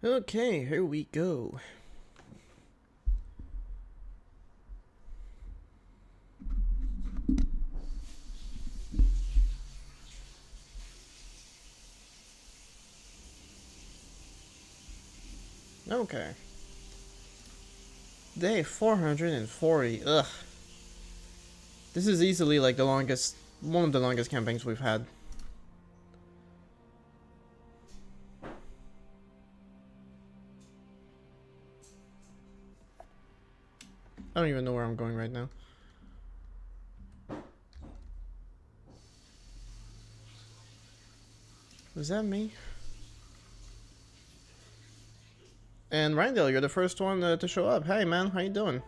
Okay, here we go. Okay. Day 440. Ugh. This is easily like the longest, one of the longest campaigns we've had. I don't even know where I'm going right now. Is that me? And Randall, you're the first one to show up. Hey man, how you doing?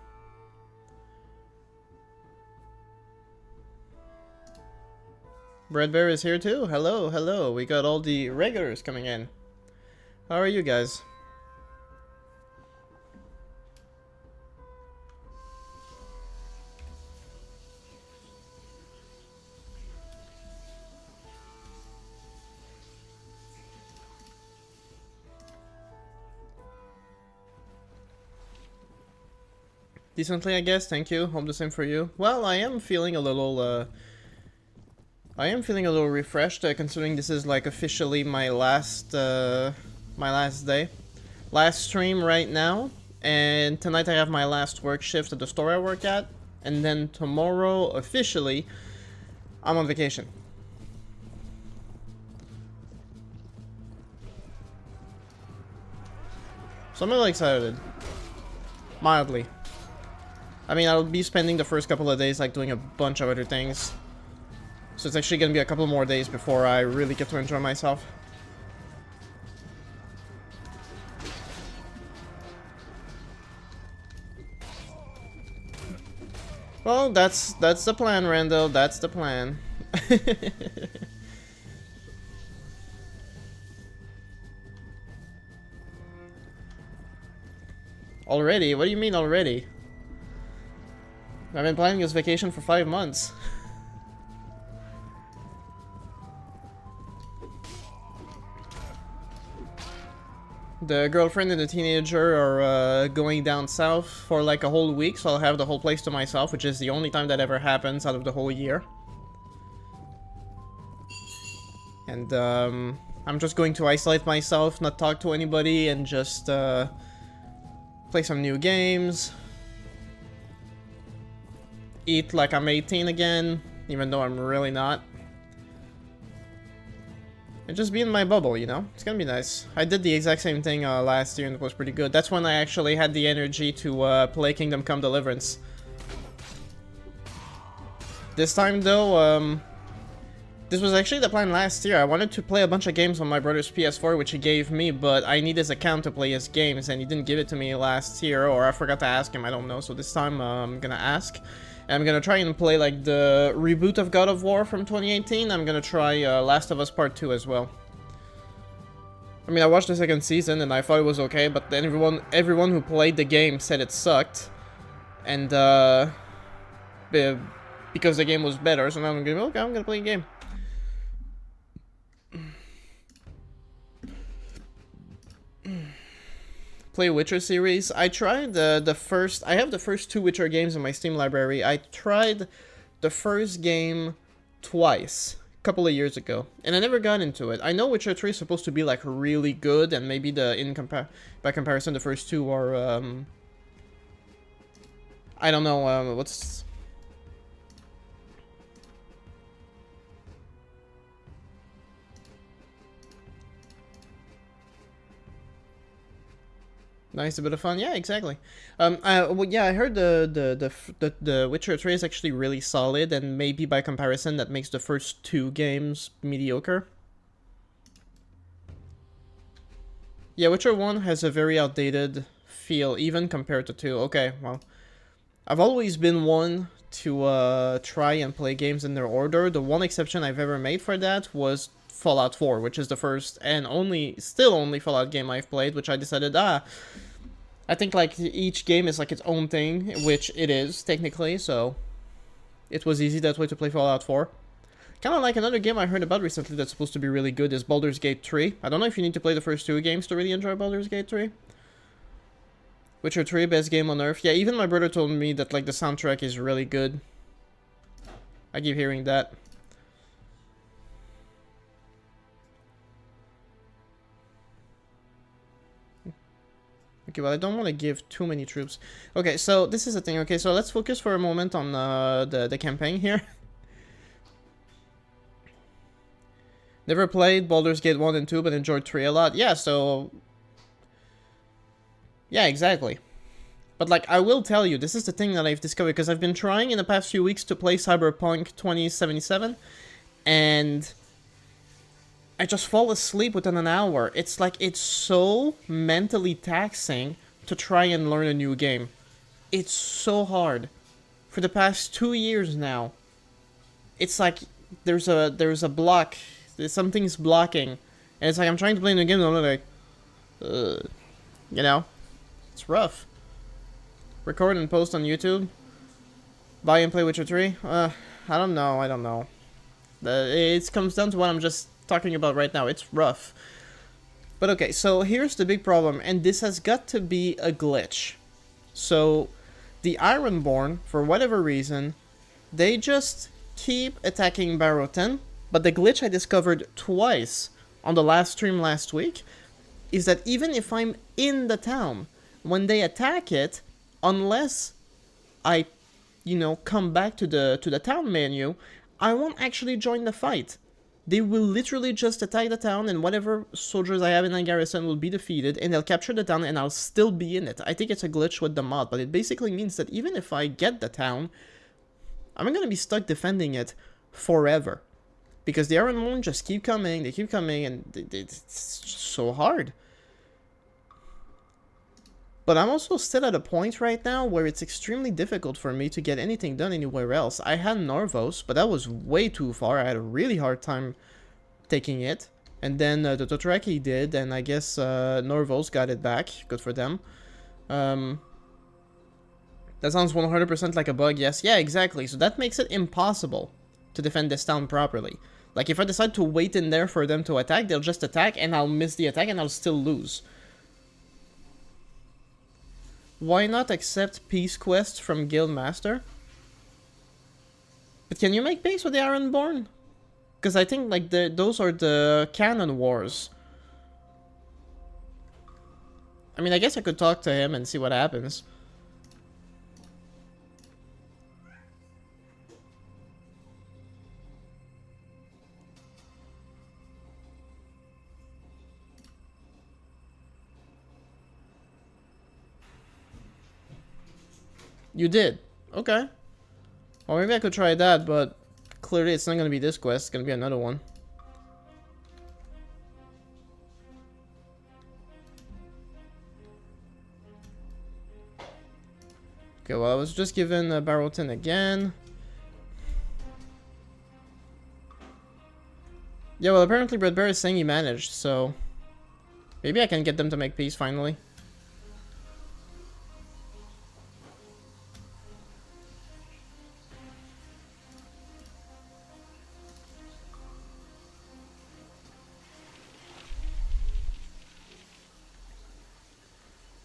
Bread Bear is here too. Hello, hello. We got all the regulars coming in. How are you guys? Decently, I guess. Thank you. Hope the same for you. Well, I am feeling a little refreshed, considering this is like officially my last day. Last stream right now, and tonight I have my last work shift at the store I work at, and then tomorrow, officially, I'm on vacation. So I'm really excited. Mildly. I mean, I'll be spending the first couple of days like doing a bunch of other things. So it's actually gonna be a couple more days before I really get to enjoy myself. Well, that's the plan, Randall. That's the plan. Already? What do you mean already? I've been planning this vacation for 5 months. The girlfriend and the teenager are going down south for like a whole week, so I'll have the whole place to myself, which is the only time that ever happens out of the whole year. And I'm just going to isolate myself, not talk to anybody, and just play some new games. Eat like I'm 18 again, even though I'm really not. And just be in my bubble, you know? It's gonna be nice. I did the exact same thing last year and it was pretty good. That's when I actually had the energy to play Kingdom Come Deliverance. This time though, this was actually the plan last year. I wanted to play a bunch of games on my brother's PS4, which he gave me, but I need his account to play his games, and he didn't give it to me last year, or I forgot to ask him, I don't know. So this time I'm gonna ask. I'm gonna try and play like the reboot of God of War from 2018. I'm gonna try Last of Us Part 2 as well. I mean, I watched the second season and I thought it was okay, but then everyone who played the game said it sucked. And because the game was better, so now I'm gonna okay, I'm gonna play a game. Play Witcher series. I tried I have the first 2 Witcher games in my Steam library. I tried the first game twice, a couple of years ago, and I never got into it. I know Witcher 3 is supposed to be like really good, and maybe by comparison the first 2 are I don't know what's nice, a bit of fun. Yeah, exactly. Well, yeah, I heard the Witcher 3 is actually really solid, and maybe by comparison that makes the first 2 games mediocre. Yeah, Witcher 1 has a very outdated feel, even compared to 2. Okay, well, I've always been one to try and play games in their order. The one exception I've ever made for that was Fallout 4, which is the first and still only Fallout game I've played, which I decided, I think like each game is like its own thing, which it is technically, so it was easy that way to play Fallout 4. Kind of like another game I heard about recently that's supposed to be really good is Baldur's Gate 3. I don't know if you need to play the first 2 games to really enjoy Baldur's Gate 3. Witcher 3, best game on earth. Yeah, even my brother told me that like the soundtrack is really good. I keep hearing that. Okay, well, I don't want to give too many troops. Okay, so this is the thing. Okay, so let's focus for a moment on the campaign here. Never played Baldur's Gate 1 and 2, but enjoyed 3 a lot. Yeah, so... yeah, exactly. But, like, I will tell you, this is the thing that I've discovered, because I've been trying in the past few weeks to play Cyberpunk 2077, and I just fall asleep within an hour. It's like, it's so mentally taxing to try and learn a new game. It's so hard. For the past 2 years now, it's like, there's a block, something's blocking, and it's like, I'm trying to play a new game, and I'm like, you know, it's rough. Record and post on YouTube. Buy and play Witcher 3. I don't know. It comes down to what I'm just talking about right now. It's rough. But okay, so here's the big problem, and this has got to be a glitch. So, the Ironborn, for whatever reason, they just keep attacking Barrow-10, but the glitch I discovered twice on the last stream last week is that even if I'm in the town, when they attack it, unless I, you know, come back to the town menu, I won't actually join the fight. They will literally just attack the town, and whatever soldiers I have in that garrison will be defeated, and they'll capture the town, and I'll still be in it. I think it's a glitch with the mod, but it basically means that even if I get the town, I'm gonna be stuck defending it forever. Because the Iron Moon just keep coming, and it's so hard. But I'm also still at a point right now where it's extremely difficult for me to get anything done anywhere else. I had Norvos, but that was way too far. I had a really hard time taking it. And then the Dothraki did, and I guess Norvos got it back. Good for them. That sounds 100% like a bug, yes. Yeah, exactly. So that makes it impossible to defend this town properly. Like, if I decide to wait in there for them to attack, they'll just attack, and I'll miss the attack, and I'll still lose. Why not accept peace quests from Guildmaster? But can you make peace with the Ironborn? Because I think like those are the canon wars. I mean, I guess I could talk to him and see what happens. You did? Okay. Well, maybe I could try that, but clearly it's not going to be this quest. It's going to be another one. Okay, well, I was just given Barrow-10 again. Yeah, well, apparently Red Bear is saying he managed, so... maybe I can get them to make peace, finally.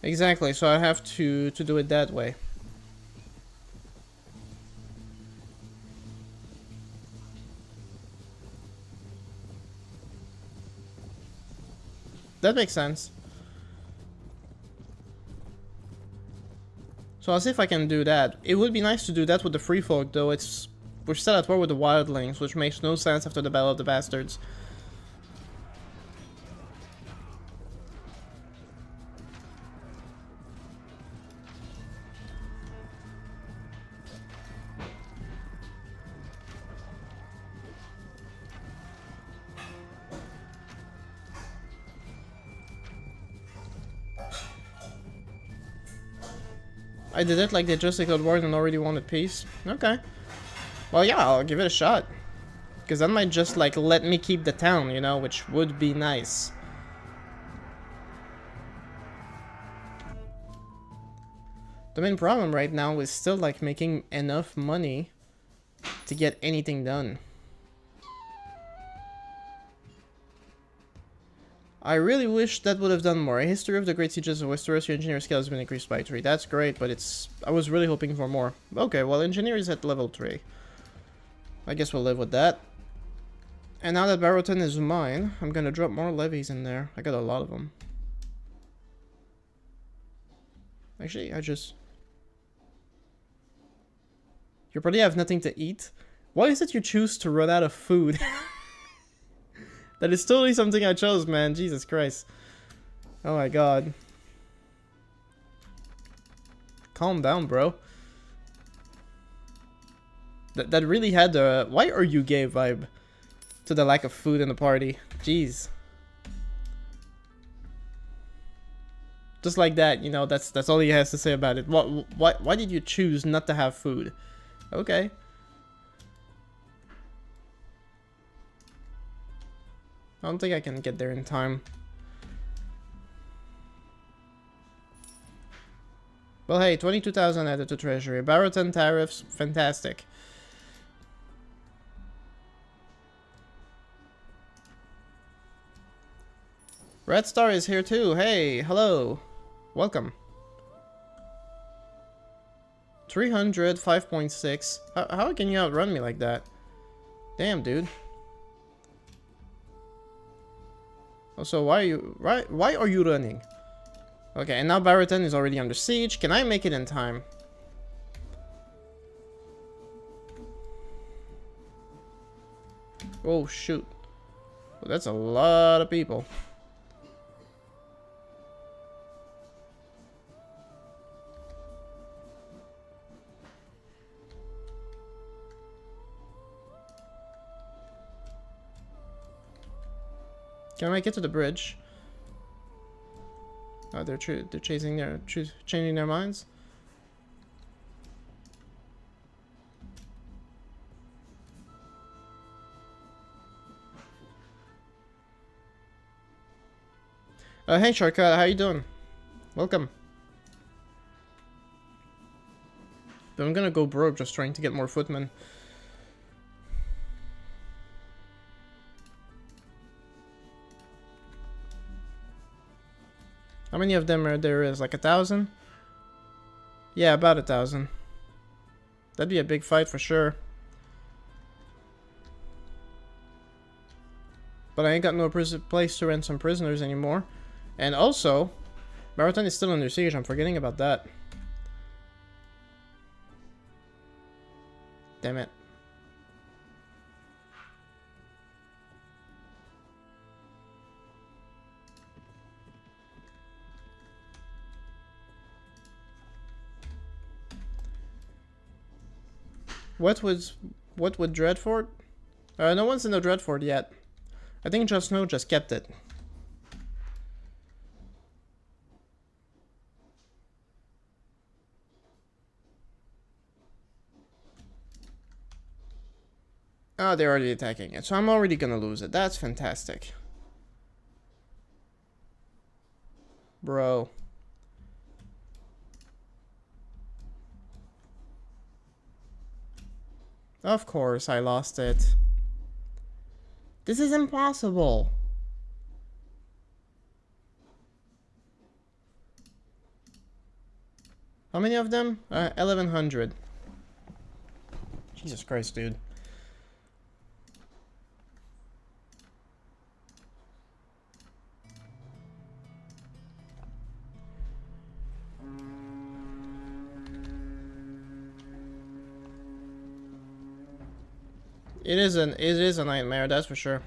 Exactly, so I have to do it that way. That makes sense. So I'll see if I can do that. It would be nice to do that with the Free Folk, though. We're still at war with the Wildlings, which makes no sense after the Battle of the Bastards. I did it like they just declared war and already wanted peace. Okay. Well, yeah, I'll give it a shot. Because that might just, like, let me keep the town, you know, which would be nice. The main problem right now is still, like, making enough money to get anything done. I really wish that would have done more. A history of the great sieges of Westeros. Your engineer skill has been increased by 3. That's great, but it's... I was really hoping for more. Okay, well, engineer is at level 3. I guess we'll live with that. And now that Barrowton is mine, I'm gonna drop more levies in there. I got a lot of them. Actually, I just... You probably have nothing to eat. Why is it you choose to run out of food? That is totally something I chose, man. Jesus Christ. Oh my god. Calm down, bro. That really had the why are you gay vibe to the lack of food in the party. Jeez. Just like that, you know, that's all he has to say about it. Why did you choose not to have food? Okay. I don't think I can get there in time. Well, hey, 22,000 added to treasury. Barrowton tariffs, fantastic. Red Star is here too. Hey, hello. Welcome. 300, 5.6. How can you outrun me like that? Damn, dude. Also, why are you running? Okay, and now Barrowton is already under siege. Can I make it in time? Oh, shoot. Well, that's a lot of people. Can I get to the bridge? Oh, they're changing their minds. Hey Shortcut, how you doing? Welcome. But I'm gonna go broke just trying to get more footmen. How many of them are there is? Like 1,000? Yeah, about 1,000. That'd be a big fight for sure. But I ain't got no place to rent some prisoners anymore. And also, Barrowton is still under siege. I'm forgetting about that. Damn it. What would Dreadfort? No one's in the Dreadfort yet. I think Jon Snow just kept it. Oh, they're already attacking it, so I'm already gonna lose it. That's fantastic. Bro. Of course, I lost it. This is impossible. How many of them? 1,100. Jesus Christ, dude. It is a nightmare, that's for sure.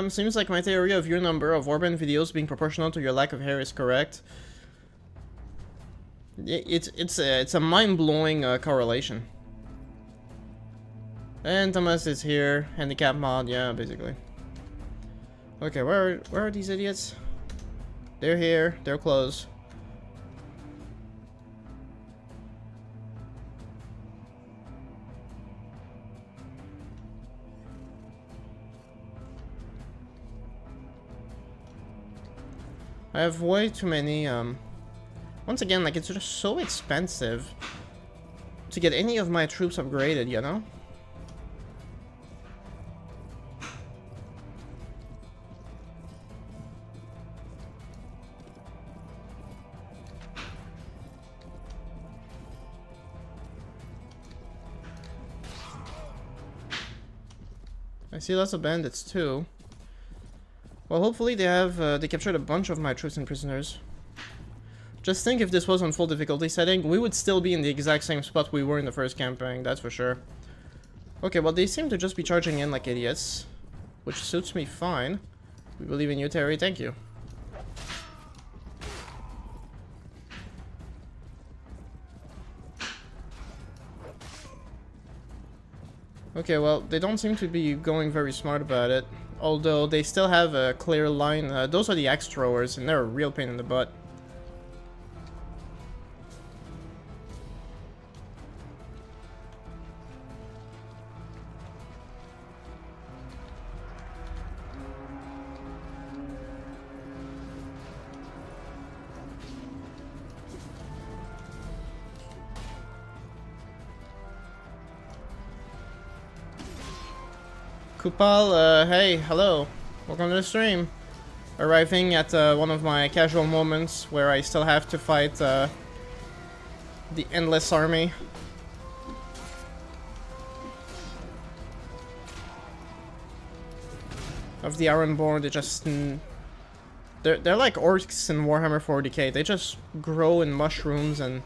Seems like my theory of your number of Warband videos being proportional to your lack of hair is correct. It's a mind-blowing correlation. And Thomas is here, handicap mod, yeah, basically. Okay, where are these idiots? They're here, they're close. I have way too many, once again, like, it's just so expensive to get any of my troops upgraded, you know? I see lots of bandits too. Well, hopefully they captured a bunch of my troops and prisoners. Just think if this was on full difficulty setting, we would still be in the exact same spot we were in the first campaign, that's for sure. Okay, well they seem to just be charging in like idiots, which suits me fine. We believe in you, Terry, thank you. Okay, well, they don't seem to be going very smart about it. Although, they still have a clear line. Those are the axe throwers, and they're a real pain in the butt. Kupal, hey, hello. Welcome to the stream. Arriving at one of my casual moments where I still have to fight the endless army. Of the Ironborn, they just... They're like orcs in Warhammer 40k. They just grow in mushrooms and...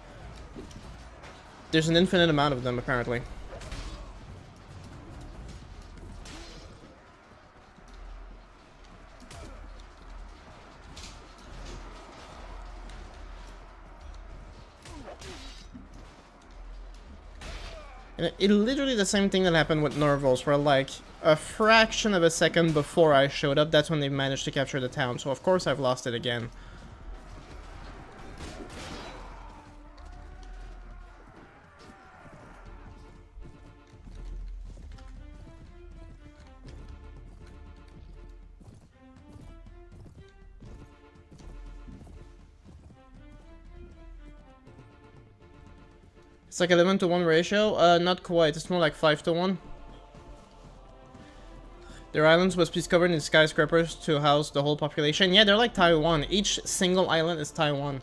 There's an infinite amount of them, apparently. And it literally the same thing that happened with Norvos, where like a fraction of a second before I showed up, that's when they managed to capture the town. So of course I've lost it again. It's like 11-to-1 ratio? Not quite. It's more like 5-to-1. Their islands must be covered in skyscrapers to house the whole population. Yeah, they're like Taiwan. Each single island is Taiwan.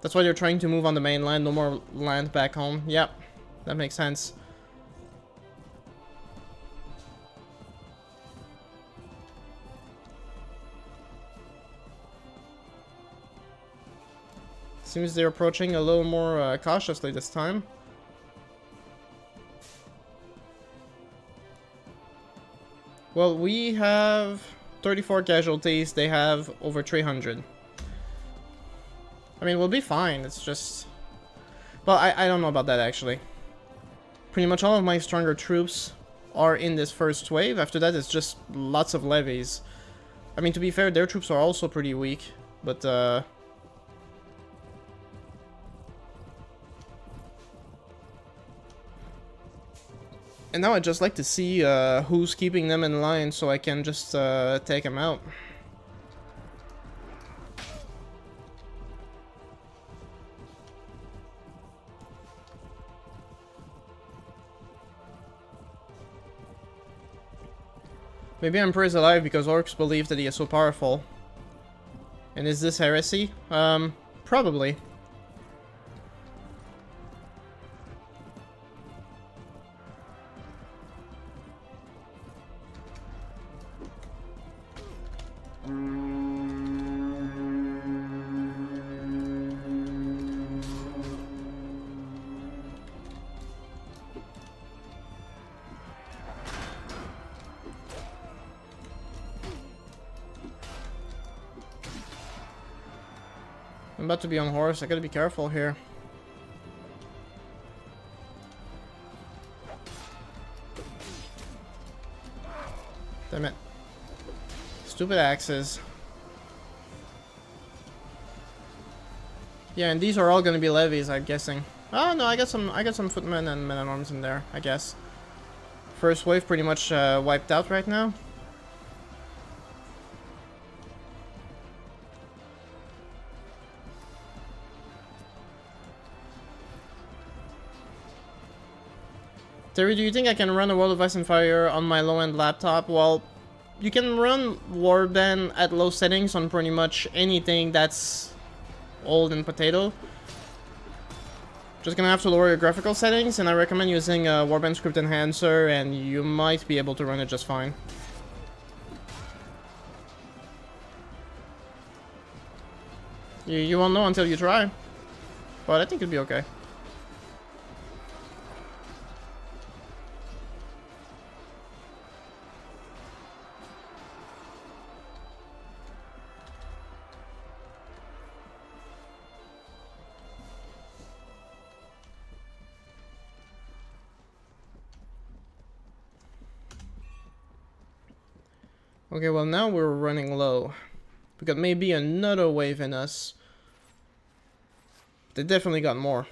That's why they're trying to move on the mainland. No more land back home. Yep, that makes sense. Seems they're approaching a little more cautiously this time. Well, we have 34 casualties. They have over 300. I mean, we'll be fine. It's just... Well, I don't know about that, actually. Pretty much all of my stronger troops are in this first wave. After that, it's just lots of levies. I mean, to be fair, their troops are also pretty weak. But, and now I'd just like to see who's keeping them in line so I can just take them out. Maybe Emperor is alive because orcs believe that he is so powerful. And is this heresy? Probably. I'm about to be on horse. I gotta be careful here. Damn it. Stupid axes. Yeah, and these are all gonna be levies, I'm guessing. Oh no, I got some footmen and men-at-arms in there, I guess. First wave pretty much wiped out right now. Terry, do you think I can run a World of Ice and Fire on my low-end laptop? Well, you can run Warband at low settings on pretty much anything that's old and potato. Just gonna have to lower your graphical settings, and I recommend using a Warband Script Enhancer, and you might be able to run it just fine. You won't know until you try, but I think it'd be okay. Okay, well now we're running low. We got maybe another wave in us. They definitely got more.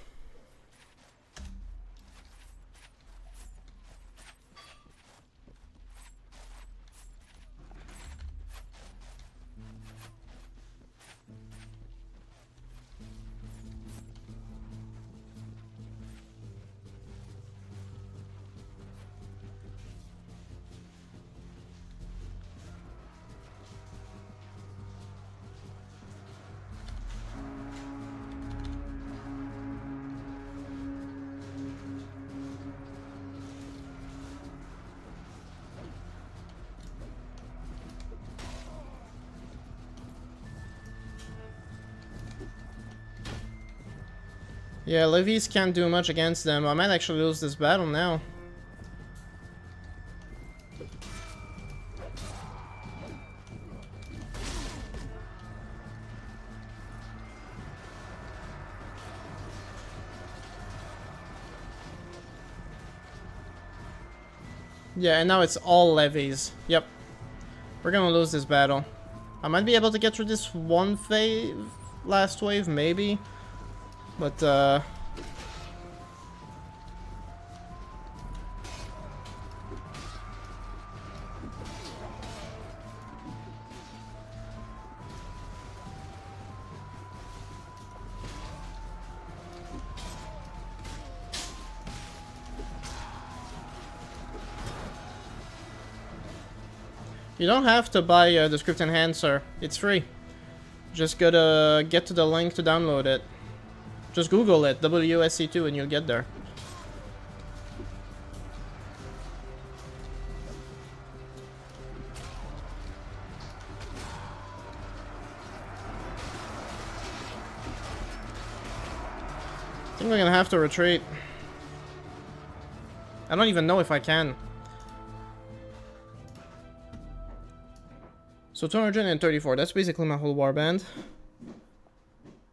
Yeah, levies can't do much against them. I might actually lose this battle now. Yeah, and now it's all levies. Yep. We're gonna lose this battle. I might be able to get through this one last wave, maybe. But, you don't have to buy the Script Enhancer. It's free. Just gotta get to the link to download it. Just Google it, WSC2, and you'll get there. I think we're gonna have to retreat. I don't even know if I can. So 234, that's basically my whole warband.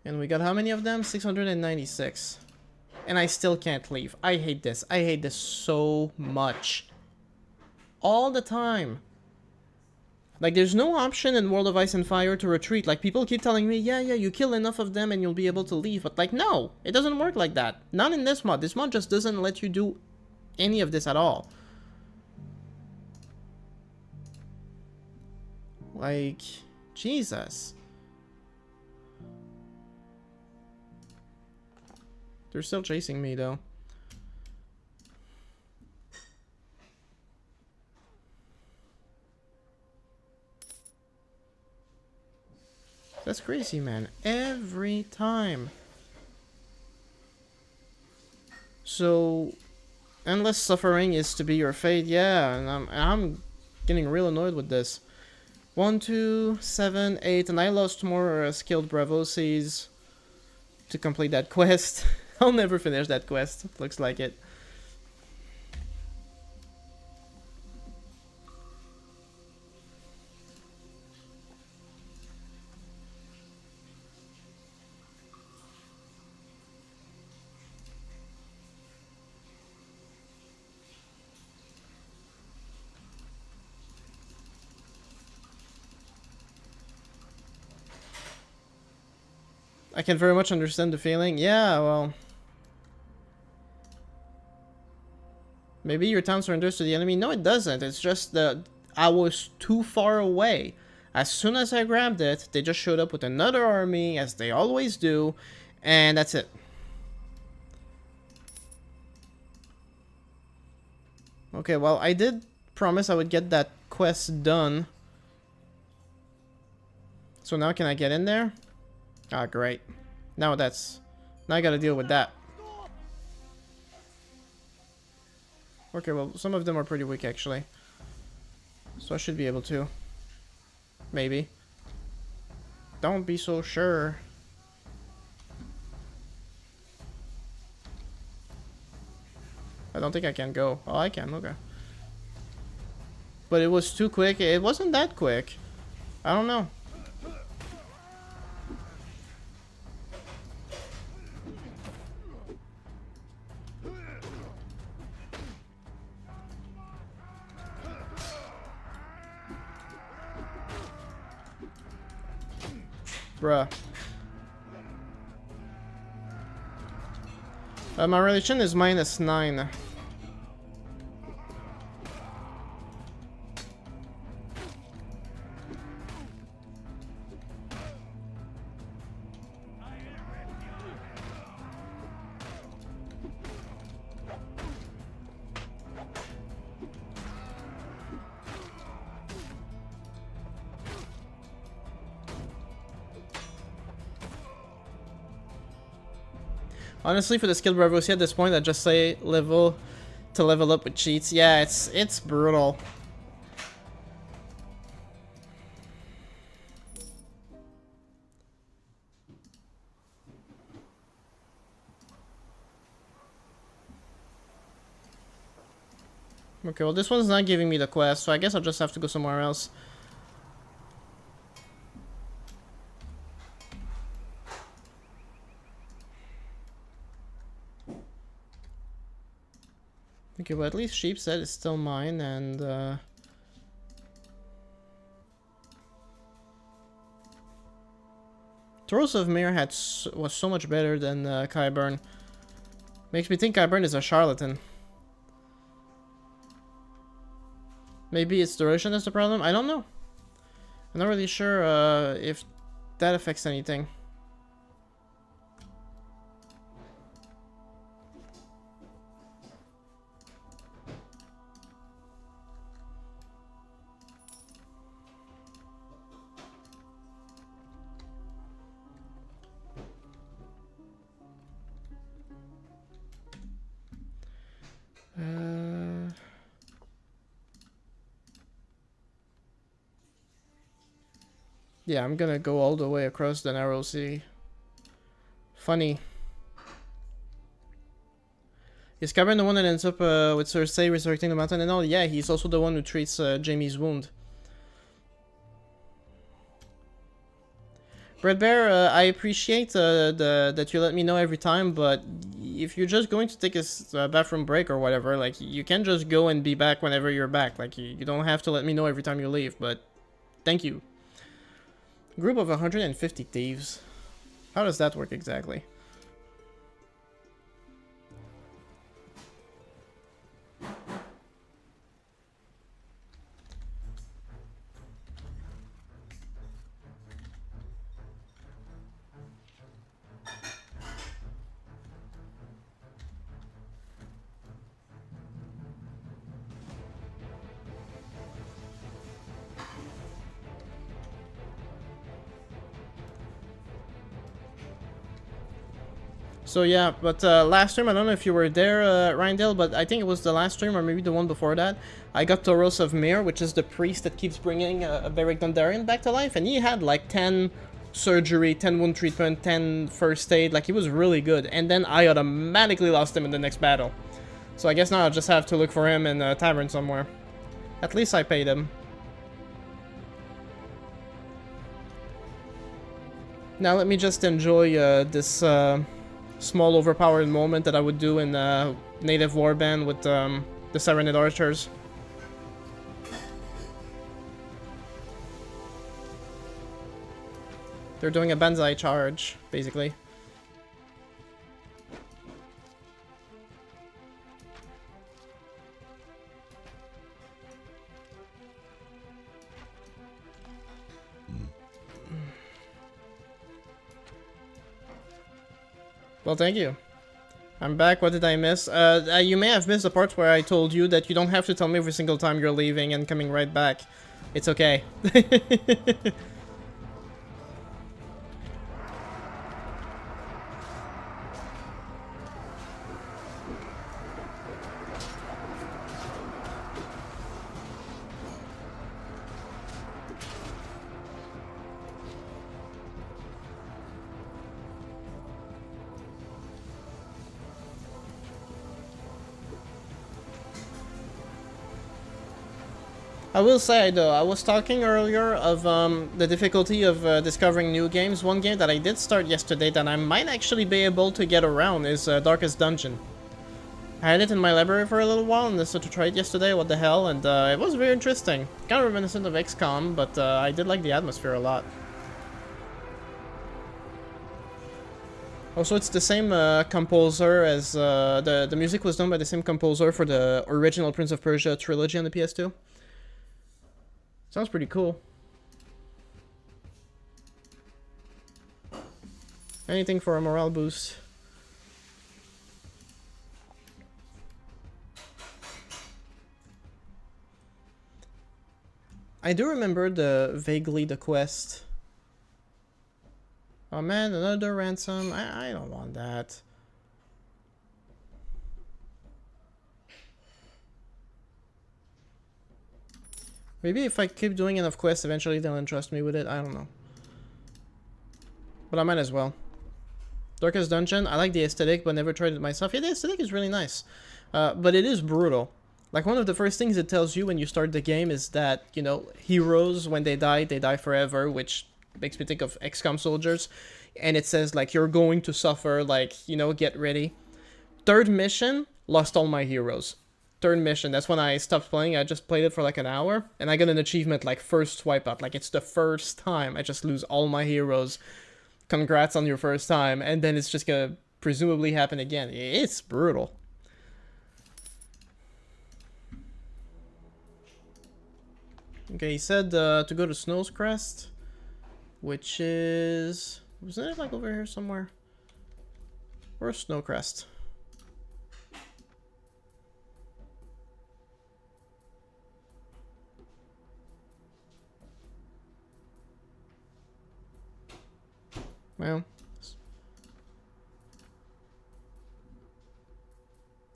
And we got how many of them? 696. And I still can't leave. I hate this. I hate this so much. All the time. Like, there's no option in World of Ice and Fire to retreat. Like, people keep telling me, yeah, you kill enough of them and you'll be able to leave. But, like, no. It doesn't work like that. Not in this mod. This mod just doesn't let you do any of this at all. Like, Jesus. They're still chasing me, though. That's crazy, man. Every time. So, endless suffering is to be your fate. Yeah, and I'm getting real annoyed with this. 1, 2, 7, 8, and I lost more skilled Bravoses to complete that quest. I'll never finish that quest. Looks like it. I can very much understand the feeling. Yeah, well... Maybe your town surrenders to the enemy. No, it doesn't. It's just that I was too far away. As soon as I grabbed it, they just showed up with another army, as they always do, and that's it. Okay, well, I did promise I would get that quest done. So now can I get in there? Ah, great. Now I gotta deal with that. Okay, well, some of them are pretty weak, actually. So I should be able to. Maybe. Don't be so sure. I don't think I can go. Oh, I can, okay. But it was too quick. It wasn't that quick. I don't know. Bruh. My religion is -9. Honestly, for the skill Bravosi at this point, I just say level up with cheats. Yeah, it's brutal. Okay, well this one's not giving me the quest, so I guess I'll just have to go somewhere else. Okay, well at least Sheepshead is still mine, and Toros of Mir was so much better than Kyburn. Makes me think Kyburn is a charlatan. Maybe it's duration that's the problem? I don't know. I'm not really sure if that affects anything. Yeah, I'm gonna go all the way across the narrow sea. Funny. Is Kyburn the one that ends up with Cersei resurrecting the mountain and all? Yeah, he's also the one who treats Jaime's wound. Bread Bear, I appreciate that you let me know every time, but if you're just going to take a bathroom break or whatever, like, you can just go and be back whenever you're back. Like, you don't have to let me know every time you leave, but thank you. Group of 150 thieves. How does that work exactly? So yeah, but last stream, I don't know if you were there, Rindale, but I think it was the last stream or maybe the one before that. I got Toros of Mir, which is the priest that keeps bringing a Beric Dondarrion back to life, and he had like 10 surgery, 10 wound treatment, 10 first aid, like he was really good. And then I automatically lost him in the next battle. So I guess now I'll just have to look for him in a tavern somewhere. At least I paid him. Now let me just enjoy this small overpowered moment that I would do in native Warband with the Serenade Archers. They're doing a banzai charge, basically. Well, thank you. I'm back. What did I miss? You may have missed the parts where I told you that you don't have to tell me every single time you're leaving and coming right back. It's okay. I will say though, I was talking earlier of the difficulty of discovering new games. One game that I did start yesterday that I might actually be able to get around is Darkest Dungeon. I had it in my library for a little while and decided to try it yesterday, what the hell, and it was very interesting. Kind of reminiscent of XCOM, but I did like the atmosphere a lot. Also, it's the same composer as the music was done by the same composer for the original Prince of Persia trilogy on the PS2. Sounds pretty cool. Anything for a morale boost. I do remember vaguely the quest. Oh man, another ransom. I don't want that. Maybe if I keep doing enough quests, eventually they'll entrust me with it. I don't know. But I might as well. Darkest Dungeon. I like the aesthetic, but never tried it myself. Yeah, the aesthetic is really nice. But it is brutal. Like, one of the first things it tells you when you start the game is that, you know, heroes, when they die forever, which makes me think of XCOM soldiers. And it says, like, you're going to suffer, like, you know, get ready. Third mission, lost all my heroes. Third mission, that's when I stopped playing. I just played it for like an hour, and I got an achievement like first wipeout. Like, it's the first time I just lose all my heroes. Congrats on your first time, and then it's just gonna presumably happen again. It's brutal. Okay, he said to go to Snow's Crest, which is... wasn't it like over here somewhere? Where's Snow Crest? Well.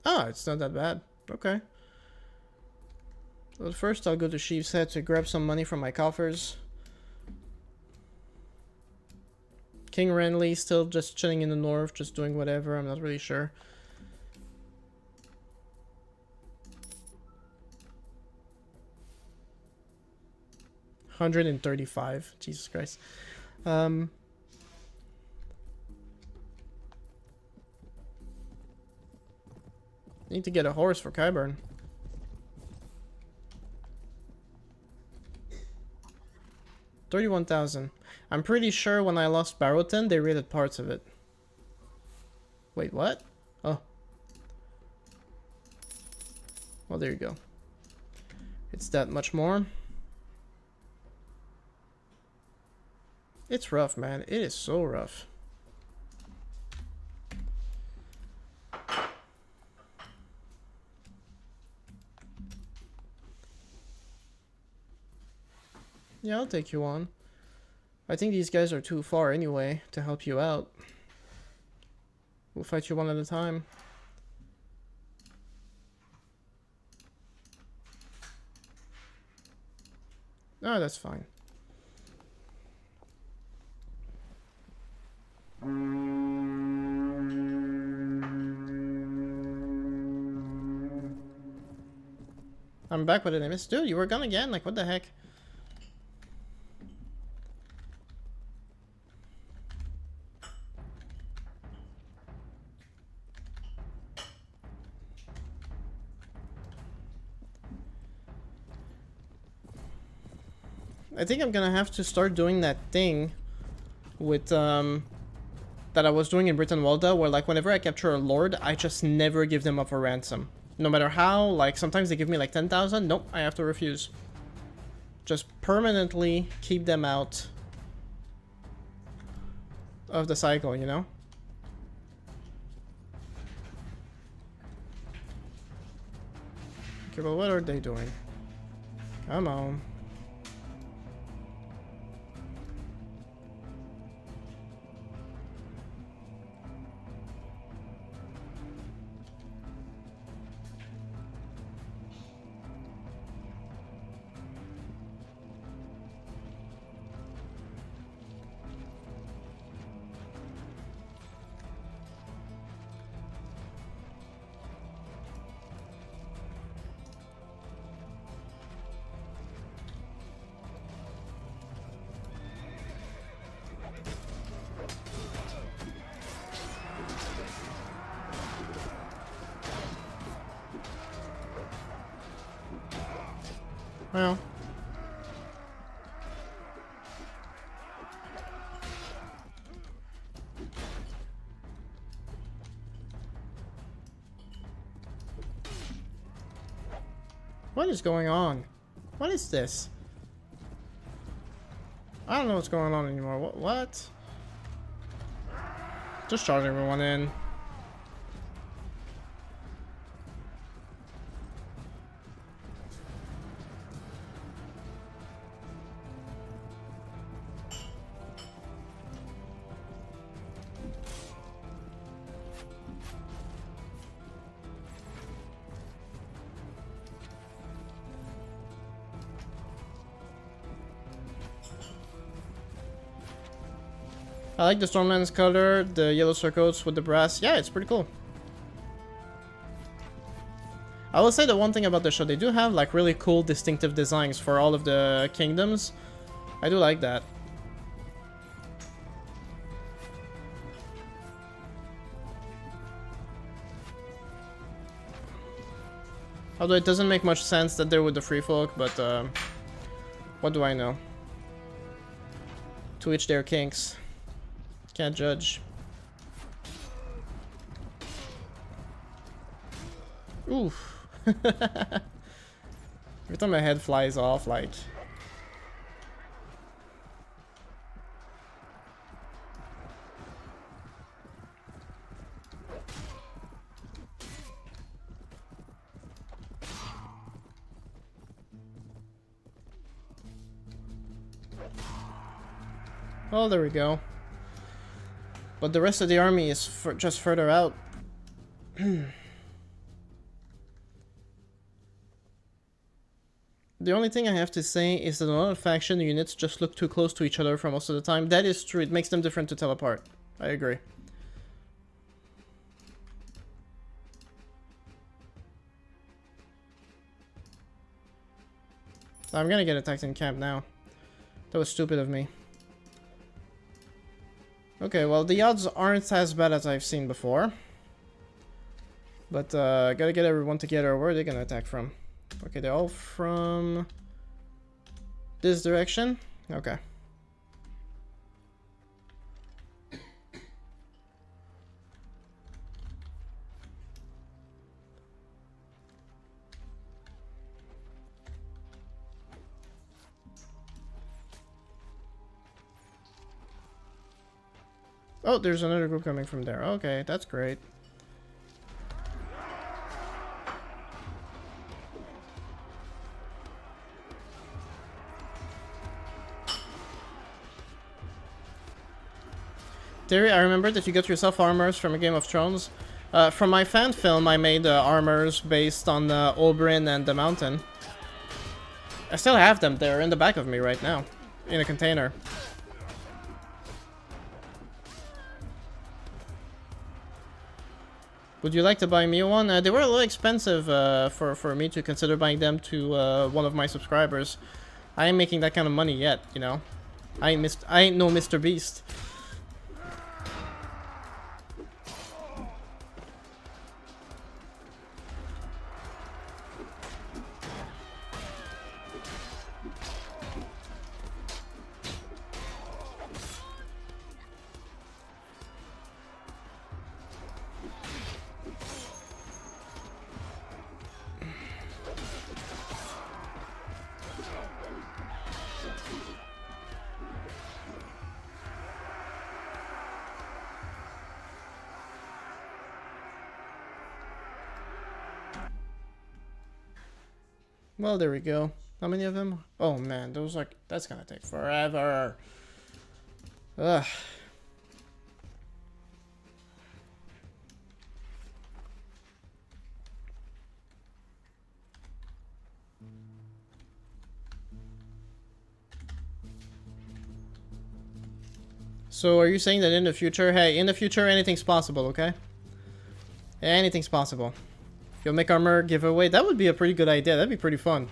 Oh, it's not that bad. Okay. Well, first I'll go to Sheep's Head to grab some money from my coffers. King Renly still just chilling in the north, just doing whatever, I'm not really sure. $135, Jesus Christ. Need to get a horse for Kyburn. $31,000. I'm pretty sure when I lost Barrowton, they raided parts of it. Wait, what? Oh. Well, there you go. It's that much more. It's rough, man. It is so rough. Yeah, I'll take you on. I think these guys are too far anyway to help you out. We'll fight you one at a time. Oh, that's fine. I'm back with it. I missed. Dude, you were gone again? Like, what the heck? I think I'm gonna have to start doing that thing with, that I was doing in Britain Walda, where, like, whenever I capture a lord, I just never give them up for ransom. No matter how, like, sometimes they give me, like, 10,000. Nope, I have to refuse. Just permanently keep them out of the cycle, you know? Okay, but what are they doing? Come on. Well. What is going on? What is this? I don't know what's going on anymore. What? Just charge everyone in. I like the Stormland's color, the yellow circles with the brass. Yeah, it's pretty cool. I will say the one thing about the show, they do have like really cool distinctive designs for all of the kingdoms. I do like that. Although it doesn't make much sense that they're with the free folk, but what do I know? To each their kinks. Can't judge. Oof. Every time my head flies off, like... Oh, there we go. But the rest of the army is just further out. The only thing I have to say is that a lot of faction units just look too close to each other for most of the time. That is true, it makes them different to tell apart. I agree. I'm gonna get attacked in camp now. That was stupid of me. Okay, well the odds aren't as bad as I've seen before. But gotta get everyone together. Where are they gonna attack from? Okay, they're all from this direction? Okay. Oh, there's another group coming from there. Okay, that's great. Terry, I remember that you got yourself armors from a Game of Thrones. From my fan film, I made armors based on Oberyn and the Mountain. I still have them. They're in the back of me right now, in a container. Would you like to buy me one? They were a little expensive for me to consider buying them to one of my subscribers. I ain't making that kind of money yet, you know. I ain't no Mr. Beast. Well, there we go. How many of them? Oh man, those are... That's gonna take forever. Ugh. So are you saying that in the future, hey, in the future anything's possible, okay? Anything's possible. You'll make armor giveaway. That would be a pretty good idea. That'd be pretty fun.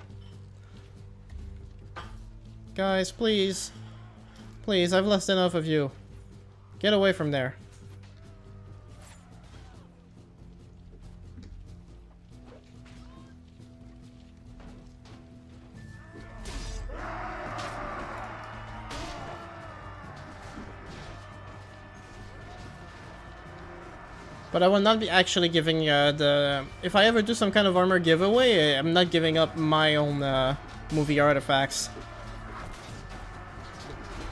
Guys, please. Please, I've lost enough of you. Get away from there. But I will not be actually giving the... If I ever do some kind of armor giveaway, I'm not giving up my own movie artifacts.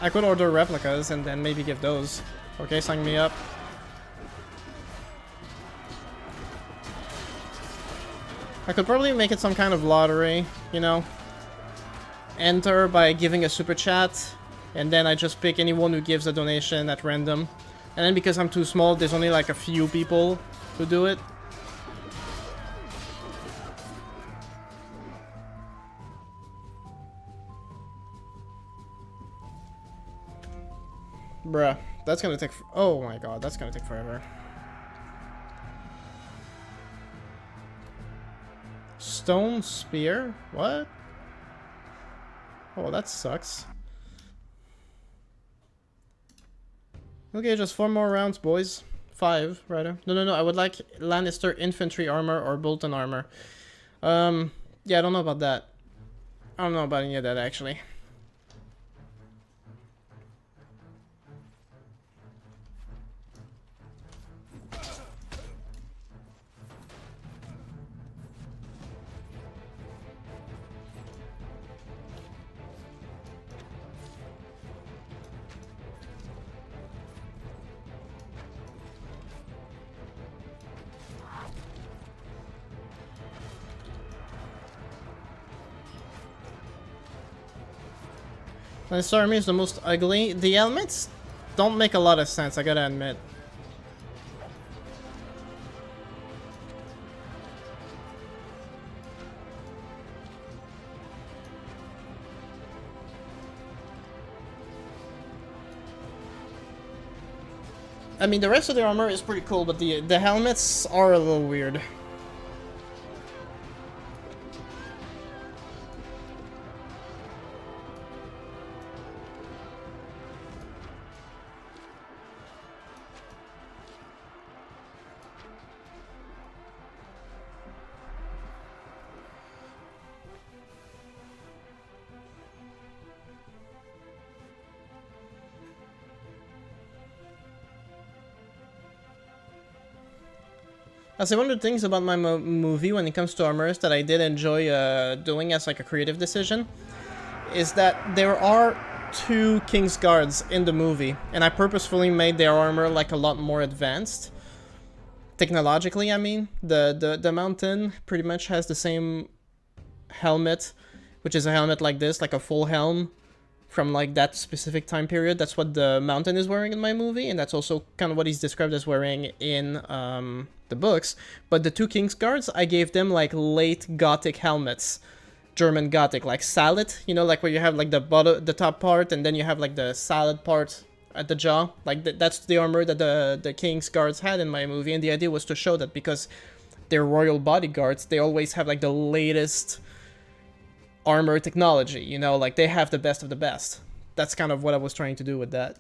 I could order replicas and then maybe give those. Okay, sign me up. I could probably make it some kind of lottery, you know? Enter by giving a super chat, and then I just pick anyone who gives a donation at random. And then because I'm too small, there's only like a few people who do it. Bruh, that's gonna take... Oh my god, that's gonna take forever. Stone spear? What? Oh, that sucks. Okay, just 4 more rounds, boys. 5, rather. No, I would like Lannister infantry armor or Bolton armor. Yeah, I don't know about that. I don't know about any of that, actually. This army is the most ugly. The helmets don't make a lot of sense, I gotta admit. I mean, the rest of the armor is pretty cool, but the helmets are a little weird. I say one of the things about my movie when it comes to armors that I did enjoy doing as like a creative decision is that there are 2 King's Guards in the movie, and I purposefully made their armor like a lot more advanced. Technologically, I mean. The Mountain pretty much has the same helmet, which is a helmet like this, like a full helm from like that specific time period. That's what the Mountain is wearing in my movie, and that's also kind of what he's described as wearing in the books. But the 2 King's Guards, I gave them like late Gothic helmets. German Gothic, like salad, you know, like where you have like the top part and then you have like the salad part at the jaw. Like that's the armor that the King's Guards had in my movie, and the idea was to show that because they're royal bodyguards, they always have like the latest armor technology, you know, like they have the best of the best. That's kind of what I was trying to do with that.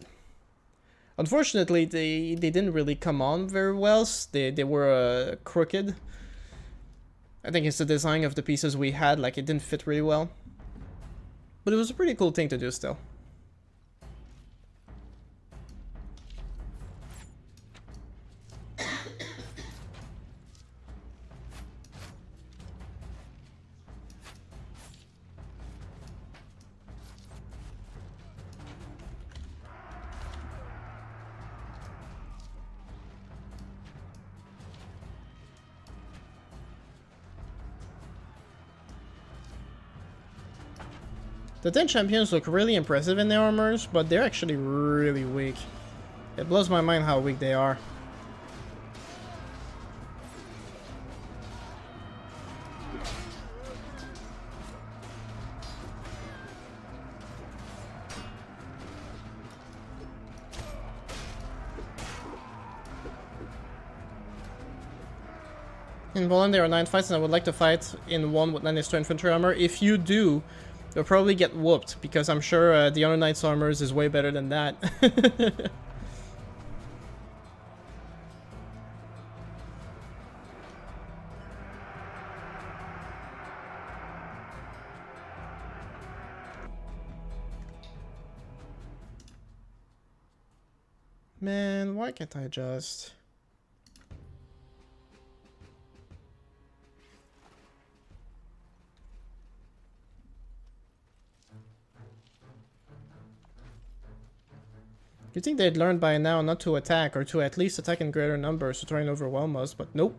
Unfortunately, they didn't really come on very well. They were crooked. I think it's the design of the pieces we had, like it didn't fit really well. But it was a pretty cool thing to do still. The 10 champions look really impressive in their armors, but they're actually really weak. It blows my mind how weak they are. In Poland there are 9 fights and I would like to fight in one with Lannister infantry armor. If you do, you'll probably get whooped because I'm sure the other knight's armors is way better than that. Man, why can't I just... You'd think they'd learn by now not to attack, or to at least attack in greater numbers to try and overwhelm us, but nope.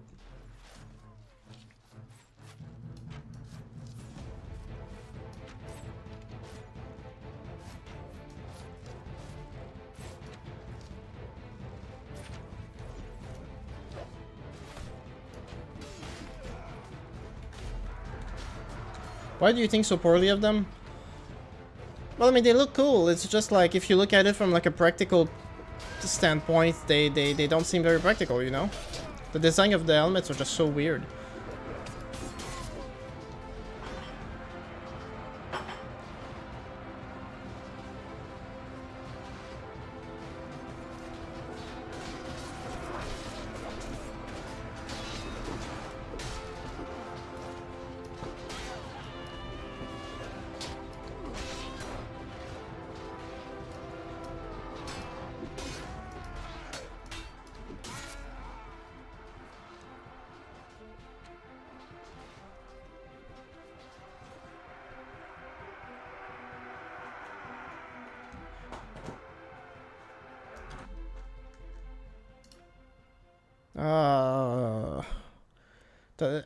Why do you think so poorly of them? Well, I mean, they look cool. It's just like, if you look at it from like a practical standpoint, they don't seem very practical, you know? The design of the helmets are just so weird.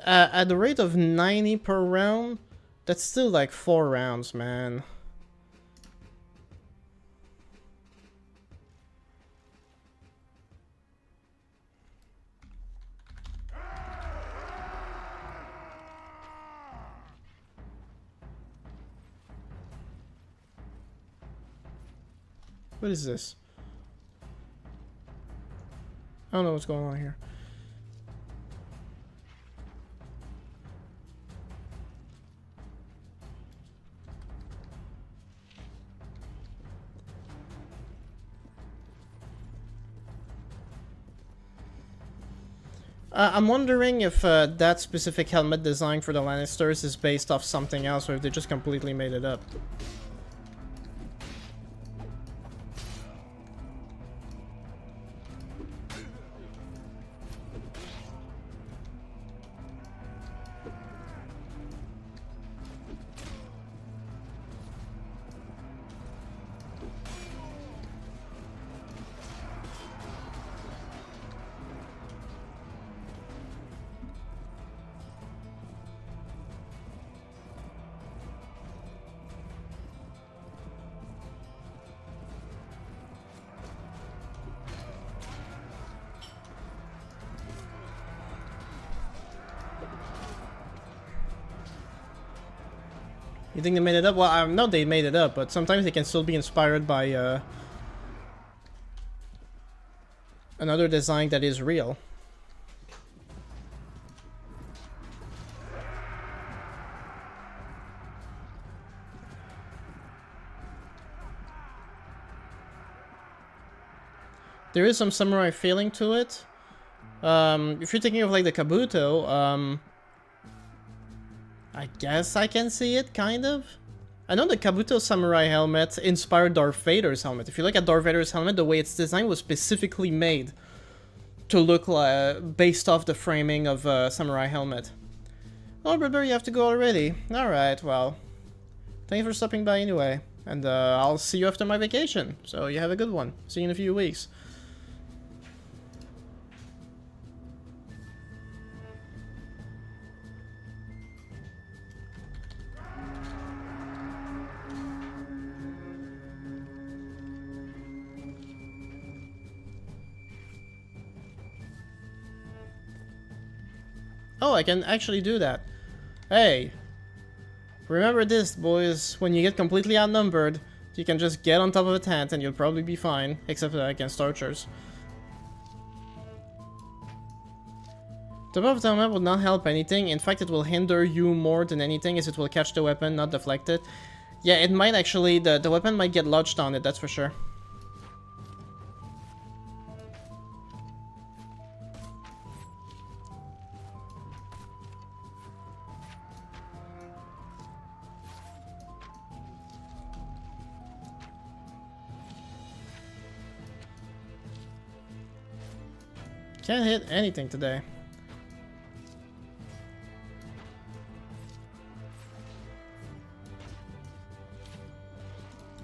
At the rate of 90 per round, that's still like 4 rounds, man. What is this? I don't know what's going on here. I'm wondering if that specific helmet design for the Lannisters is based off something else, or if they just completely made it up. You think they made it up? Well, I know they made it up, but sometimes they can still be inspired by another design that is real. There is some samurai feeling to it. If you're thinking of like the Kabuto, I guess I can see it, kind of. I know the Kabuto samurai helmet inspired Darth Vader's helmet. If you look at Darth Vader's helmet, the way it's designed was specifically made to look like, based off the framing of a samurai helmet. Oh, brother, you have to go already. Alright, well. Thank you for stopping by anyway. And I'll see you after my vacation. So you have a good one. See you in a few weeks. Oh, I can actually do that. Hey, remember this, boys. When you get completely outnumbered, you can just get on top of a tent and you'll probably be fine, except against archers. The buff down will not help anything. In fact, it will hinder you more than anything, as it will catch the weapon, not deflect it. Yeah, it might actually, the weapon might get lodged on it, that's for sure. Can't hit anything today.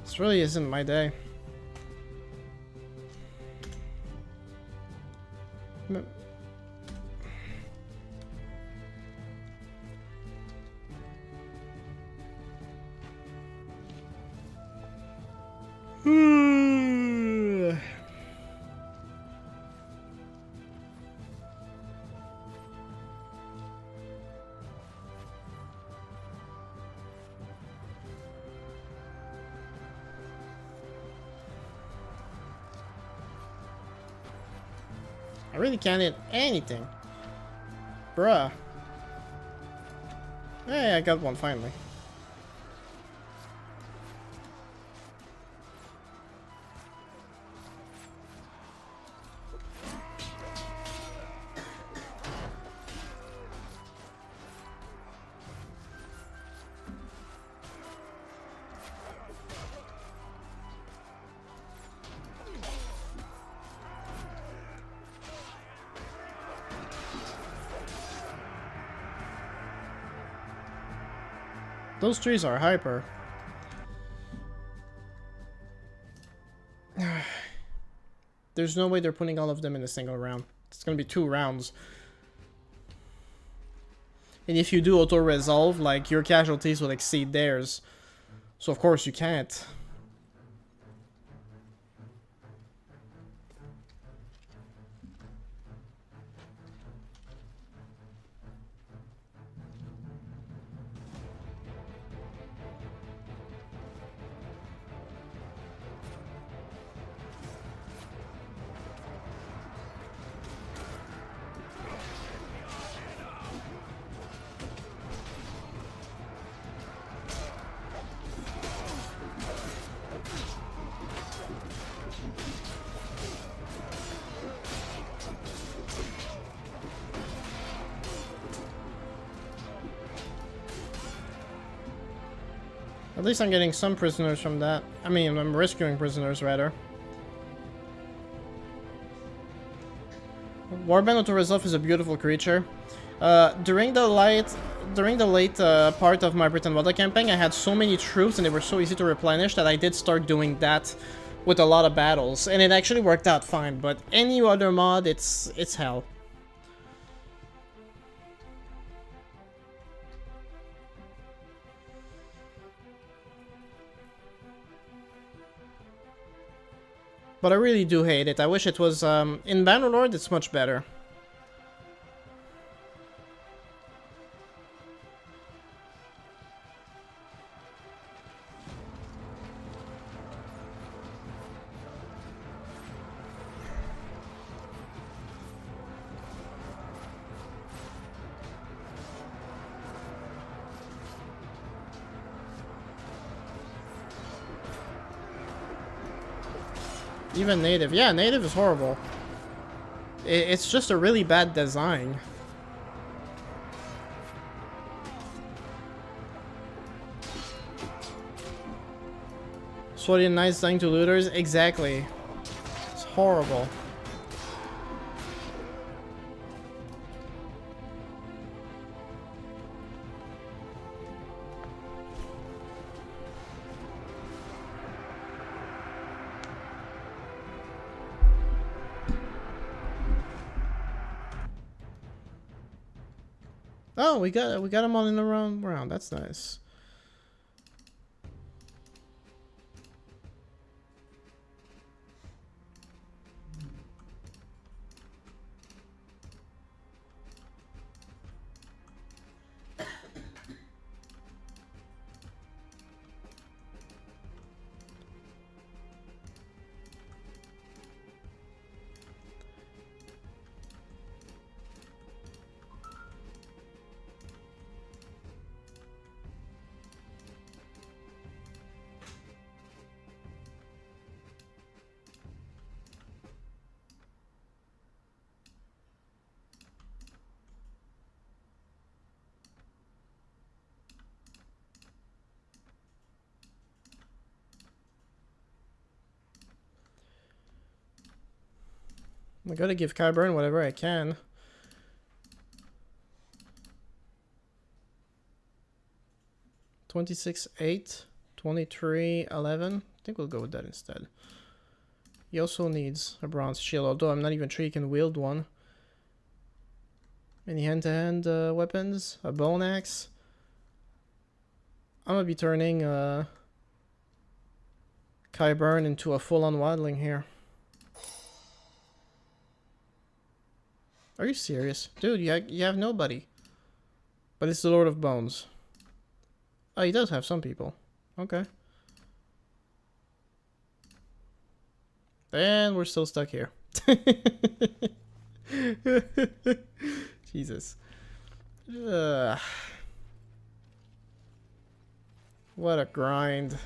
This really isn't my day. I really can't hit anything. Bruh. Hey, I got one finally. Those trees are hyper. There's no way they're putting all of them in a single round. It's gonna be 2 rounds. And if you do auto-resolve, like, your casualties will exceed theirs. So of course you can't. At least I'm getting some prisoners from that. I mean, I'm rescuing prisoners, rather. Warband auto-resolve is a beautiful creature. During the late part of my Britain Water campaign, I had so many troops and they were so easy to replenish that I did start doing that with a lot of battles, and it actually worked out fine. But any other mod, it's hell. But I really do hate it. I wish it was, in Bannerlord, it's much better. Even native. Yeah, native is horrible. It's just a really bad design. Sweaty and nice dying to looters? Exactly. It's horrible. Oh, we got them all in the round. That's nice. I gotta give Kyburn whatever I can. $26.8, $23.11. I think we'll go with that instead. He also needs a bronze shield, although I'm not even sure he can wield one. Any hand-to-hand weapons? A bone axe? I'm gonna be turning Kyburn into a full-on wildling here. Are you serious? Dude, you have nobody. But it's the Lord of Bones. Oh, he does have some people. Okay. And we're still stuck here. Jesus. What a grind.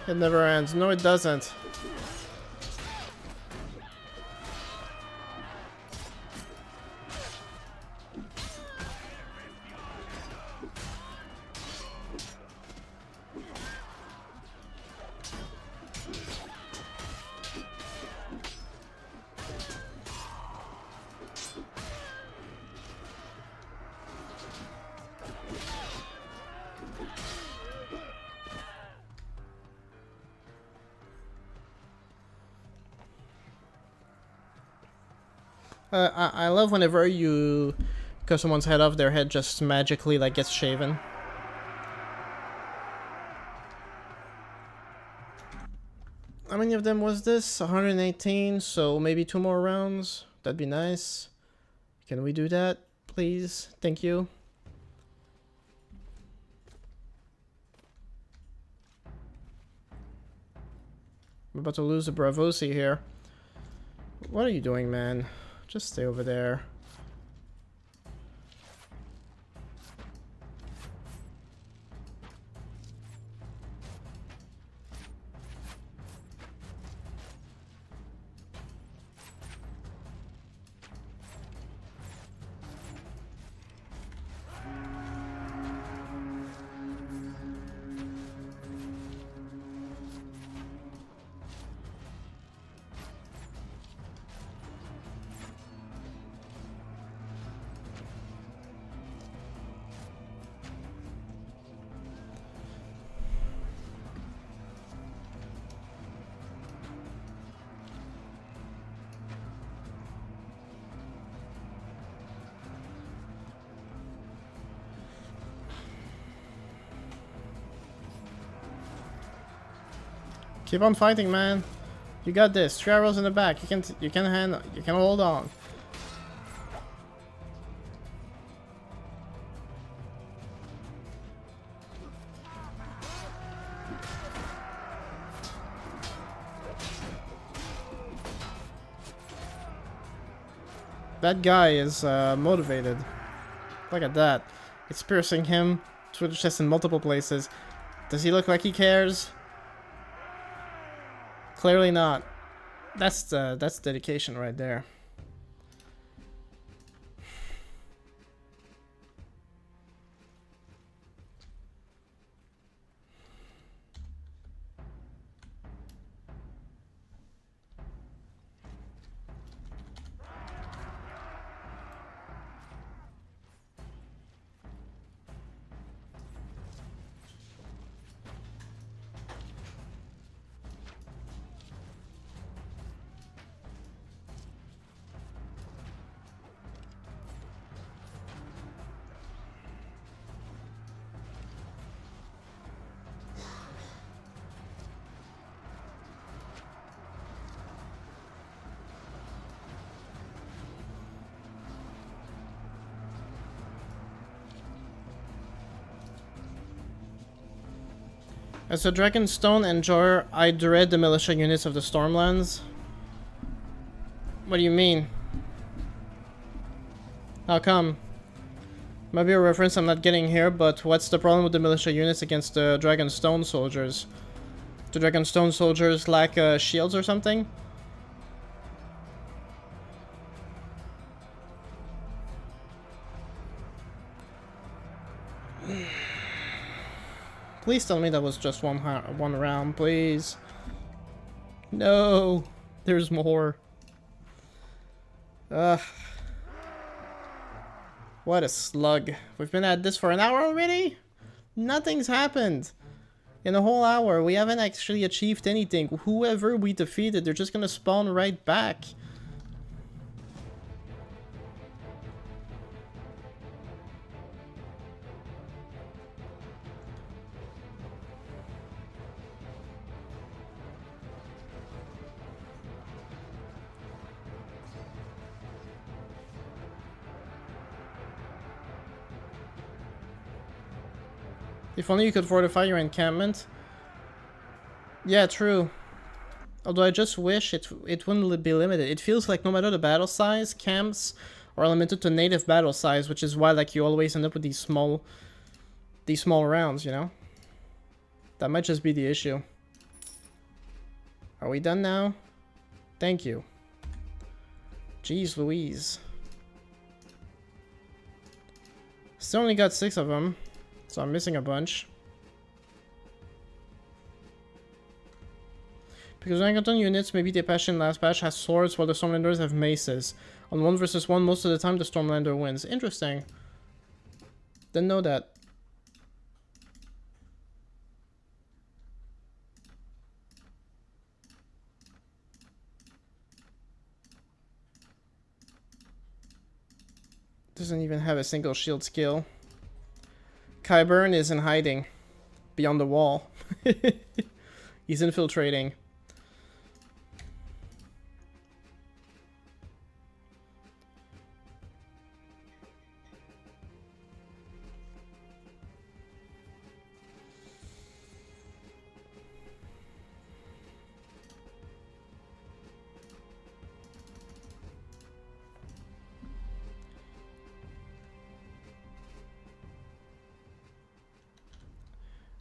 It never ends. No, it doesn't. I love whenever you cut someone's head off, their head just magically like gets shaven. How many of them was this? 118, so maybe 2 more rounds. That'd be nice. Can we do that, please? Thank you. I'm about to lose a Bravosi here. What are you doing, man? Just stay over there. Keep on fighting, man. You got this. 3 arrows in the back. You can hold on. That guy is motivated. Look at that. It's piercing him through the chest in multiple places. Does he look like he cares? Clearly not. That's dedication right there. As a Dragonstone Enjoyer, I dread the militia units of the Stormlands. What do you mean? How come? Might be a reference I'm not getting here, but what's the problem with the militia units against the Dragonstone soldiers? Do Dragonstone soldiers lack shields or something? Please tell me that was just one round, please. No, there's more. Ugh. What a slug. We've been at this for an hour already? Nothing's happened. In a whole hour, we haven't actually achieved anything. Whoever we defeated, they're just gonna spawn right back. If only you could fortify your encampment. Yeah, true. Although I just wish it wouldn't be limited. It feels like no matter the battle size, camps are limited to native battle size, which is why like you always end up with these small rounds, you know? That might just be the issue. Are we done now? Thank you. Jeez Louise. Still only got 6 of them. So I'm missing a bunch. Because Rangaton units, maybe the Passion last patch, has swords while the Stormlanders have maces. On 1 versus 1, most of the time the Stormlander wins. Interesting. Didn't know that. Doesn't even have a single shield skill. Kyburn is in hiding. Beyond the wall. He's infiltrating.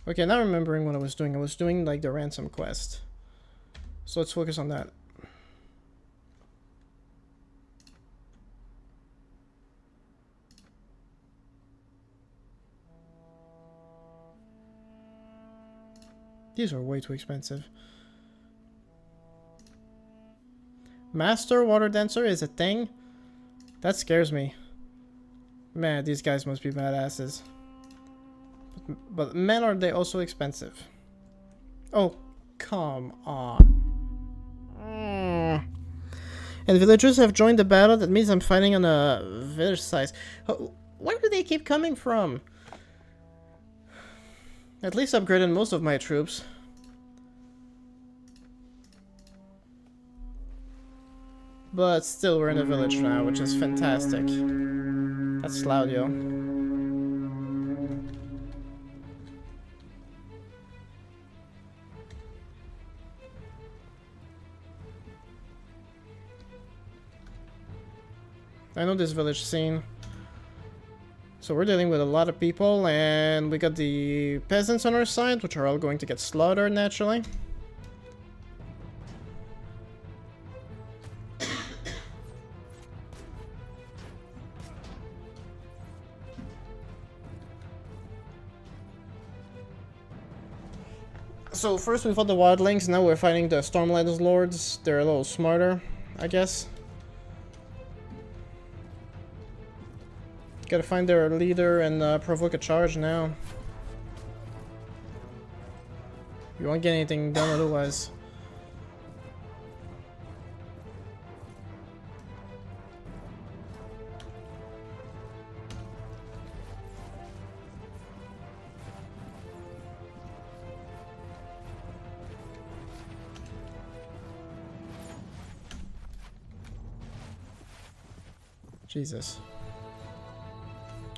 Okay, now remembering what I was doing. I was doing like the ransom quest. So let's focus on that. These are way too expensive. Master Water Dancer is a thing? That scares me. Man, these guys must be badasses. But men, are they also expensive? Oh, come on. And villagers have joined the battle. That means I'm fighting on a village size. Where do they keep coming from? At least upgraded most of my troops. But still, we're in a village now, which is fantastic. That's loud, yo. I know this village scene. So we're dealing with a lot of people, and we got the peasants on our side, which are all going to get slaughtered naturally. So first we fought the wildlings, now we're fighting the Stormlanders lords. They're a little smarter, I guess. Gotta find their leader and provoke a charge now. You won't get anything done otherwise. Jesus.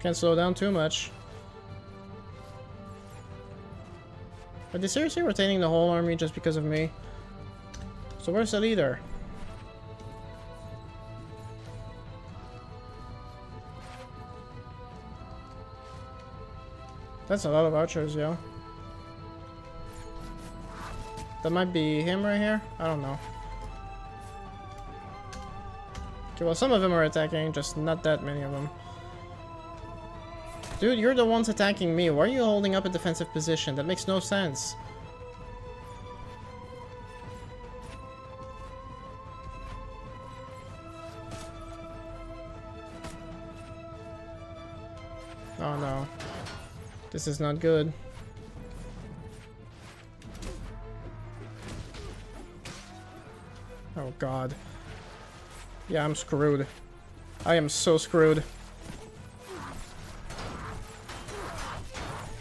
Can't slow down too much. Are they seriously retaining the whole army just because of me? So where's the leader? That's a lot of archers, yo. That might be him right here? I don't know. Okay, well some of them are attacking, just not that many of them. Dude, you're the ones attacking me. Why are you holding up a defensive position? That makes no sense. Oh no. This is not good. Oh god. Yeah, I'm screwed. I am so screwed.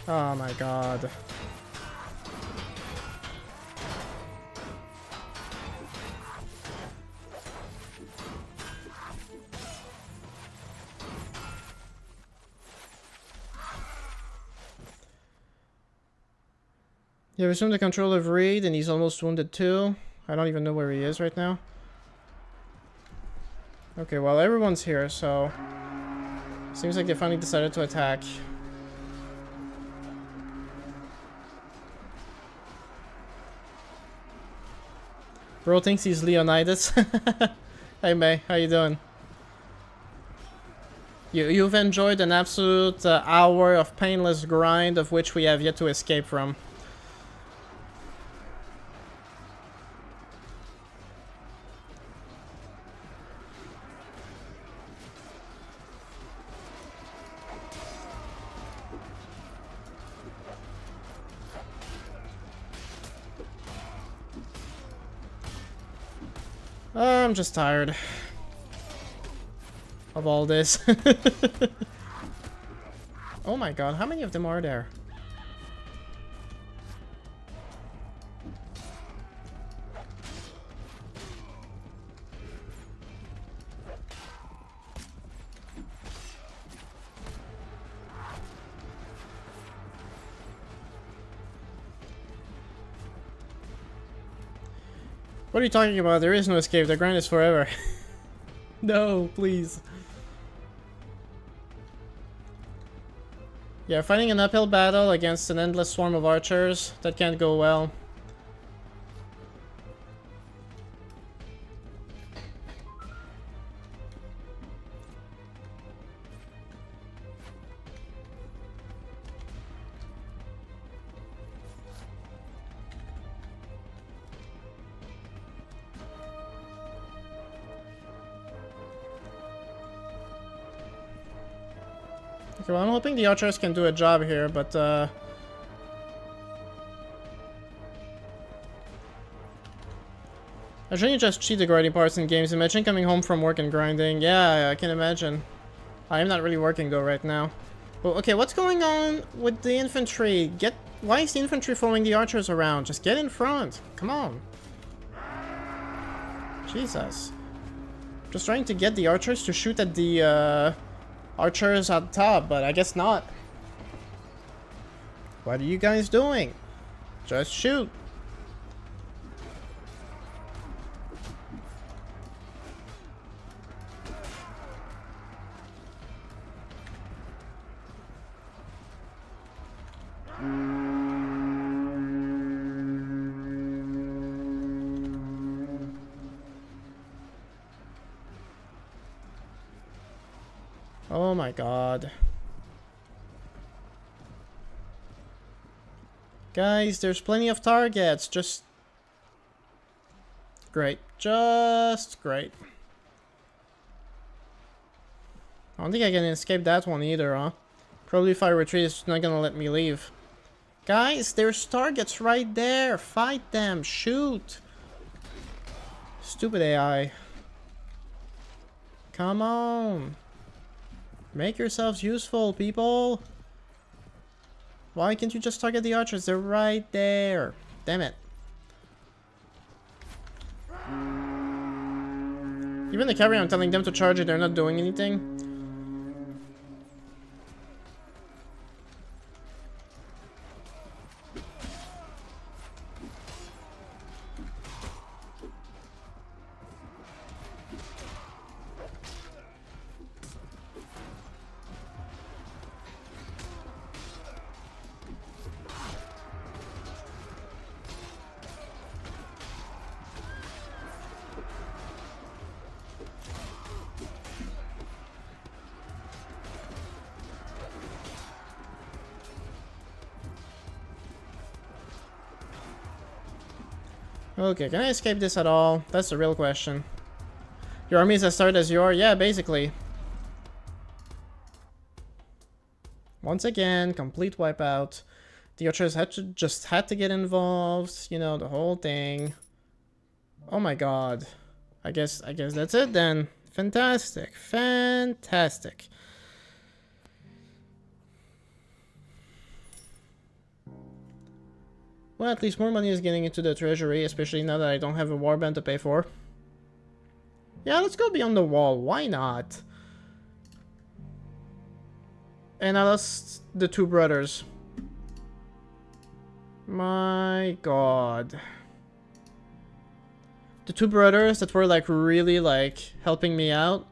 Oh my god. You have assumed the control of Reed, and he's almost wounded too. I don't even know where he is right now. Okay, well everyone's here, so... Seems like they finally decided to attack. Bro thinks he's Leonidas. Hey May, how you doing? You've enjoyed an absolute hour of painless grind of which we have yet to escape from. I'm just tired of all this. Oh my god, how many of them are there? What are you talking about? There is no escape. The grind is forever. No, please. Yeah, fighting an uphill battle against an endless swarm of archers, that can't go well. Okay, well, I'm hoping the archers can do a job here, but I shouldn't just cheat the grinding parts in games. Imagine coming home from work and grinding. Yeah, I can imagine. I am not really working though right now. Well, okay, what's going on with the infantry? Why is the infantry following the archers around? Just get in front. Come on. Jesus. Just trying to get the archers to shoot at the archers on top, but I guess not. What are you guys doing? Just shoot. Oh my god. Guys, there's plenty of targets. Just... Great. Just great. I don't think I can escape that one either, huh? Probably if I retreat, it's not gonna let me leave. Guys, there's targets right there. Fight them. Shoot. Stupid AI. Come on. Make yourselves useful, people. Why can't you just target the archers? They're right there. Damn it. Even the cavalry, I'm telling them to charge it, they're not doing anything. Okay, can I escape this at all? That's the real question. Your army is as started as you are? Yeah, basically. Once again, complete wipeout. The archers just had to get involved, you know, the whole thing. Oh my god. I guess that's it then. Fantastic. Fantastic. Well, at least more money is getting into the treasury, especially now that I don't have a warband to pay for. Yeah, let's go beyond the wall. Why not? And I lost the two brothers. My god. The two brothers that were like really like helping me out.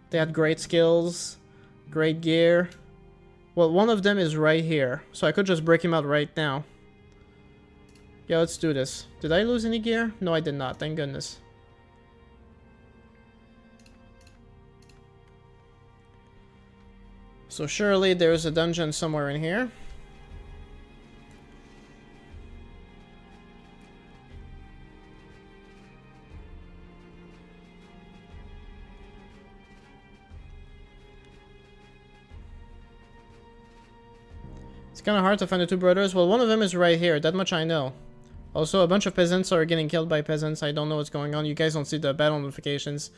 They had great skills, great gear. Well, one of them is right here, so I could just break him out right now. Yeah, let's do this. Did I lose any gear? No, I did not, thank goodness. So surely there's a dungeon somewhere in here. It's kind of hard to find the two brothers. Well, one of them is right here, that much I know. Also, a bunch of peasants are getting killed by peasants. I don't know what's going on. You guys don't see the battle notifications.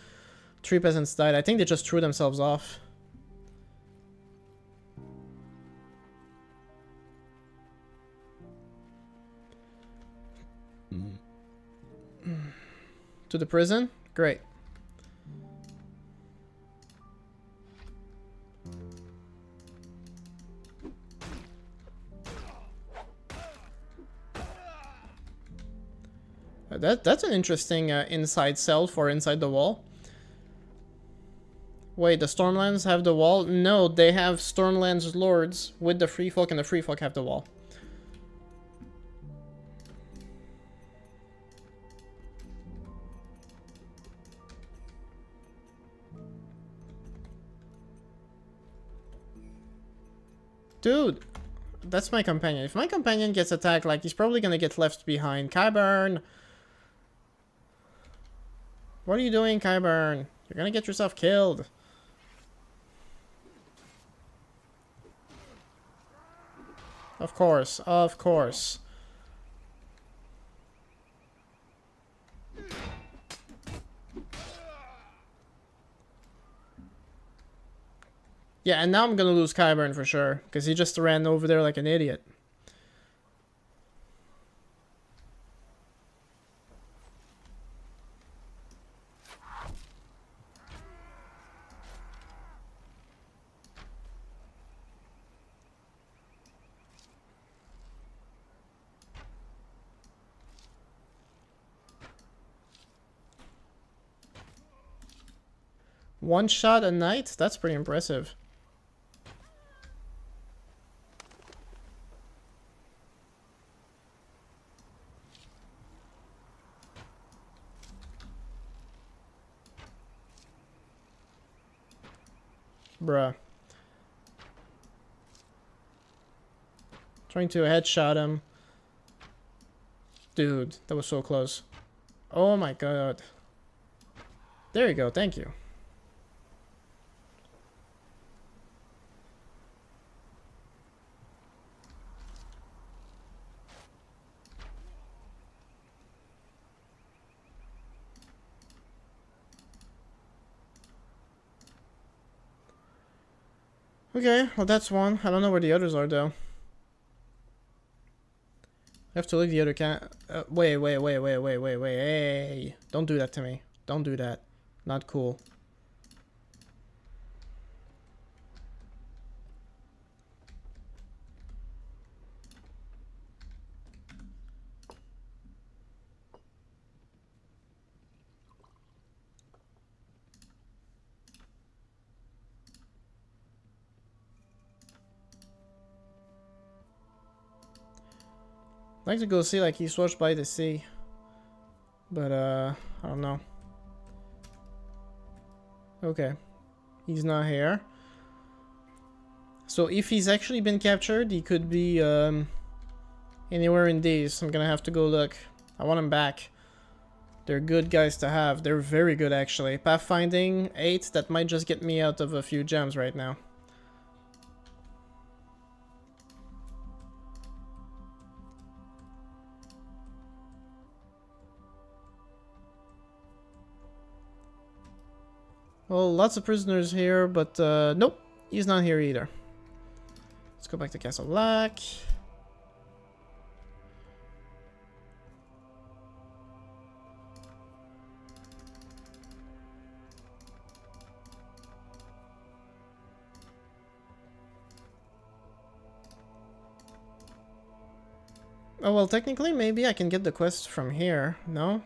3 peasants died. I think they just threw themselves off. To the prison? Great. That's an interesting inside cell for inside the wall. Wait, the Stormlands have the wall? No, they have Stormlands lords with the Free Folk, and the Free Folk have the wall. Dude, that's my companion. If my companion gets attacked, like, he's probably gonna get left behind. Kyburn! What are you doing, Kyburn? You're gonna get yourself killed. Of course, of course. Yeah, and now I'm gonna lose Kyburn for sure, because he just ran over there like an idiot. One shot a night? That's pretty impressive. Bruh. Trying to headshot him. Dude, that was so close. Oh my god. There you go, thank you. Okay, well that's one. I don't know where the others are though. I have to look the other wait. Hey, don't do that to me. Don't do that. Not cool. I'd like to go see like he switched by the sea. But I don't know. Okay. He's not here. So if he's actually been captured, he could be anywhere in these. I'm gonna have to go look. I want him back. They're good guys to have. They're very good, actually. Pathfinding 8, that might just get me out of a few gems right now. Well, lots of prisoners here, but nope, he's not here either. Let's go back to Castle Black. Oh, well, technically, maybe I can get the quest from here. No?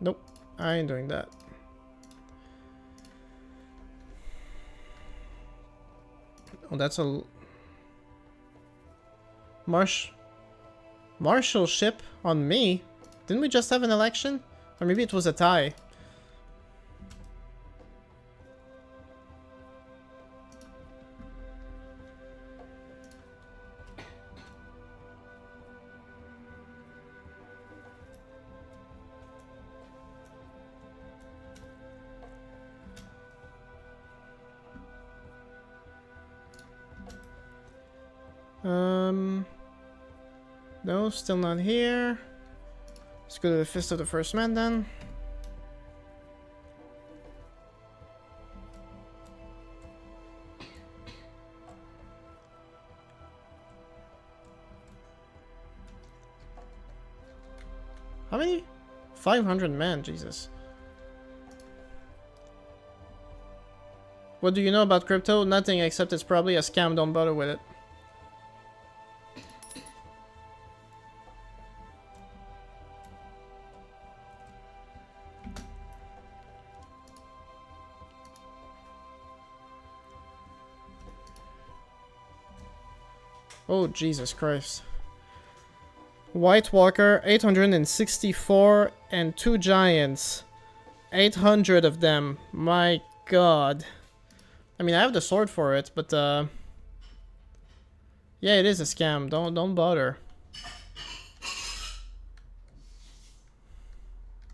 Nope, I ain't doing that. Oh, that's a... Marshalship on me? Didn't we just have an election? Or maybe it was a tie. No, still not here. Let's go to the Fist of the First Man then. How many? 500 men, Jesus. What do you know about crypto? Nothing, except it's probably a scam, don't bother with it. Oh, Jesus Christ. White Walker, 864, and 2 giants. 800 of them. My God. I mean, I have the sword for it, but, yeah, it is a scam. Don't bother.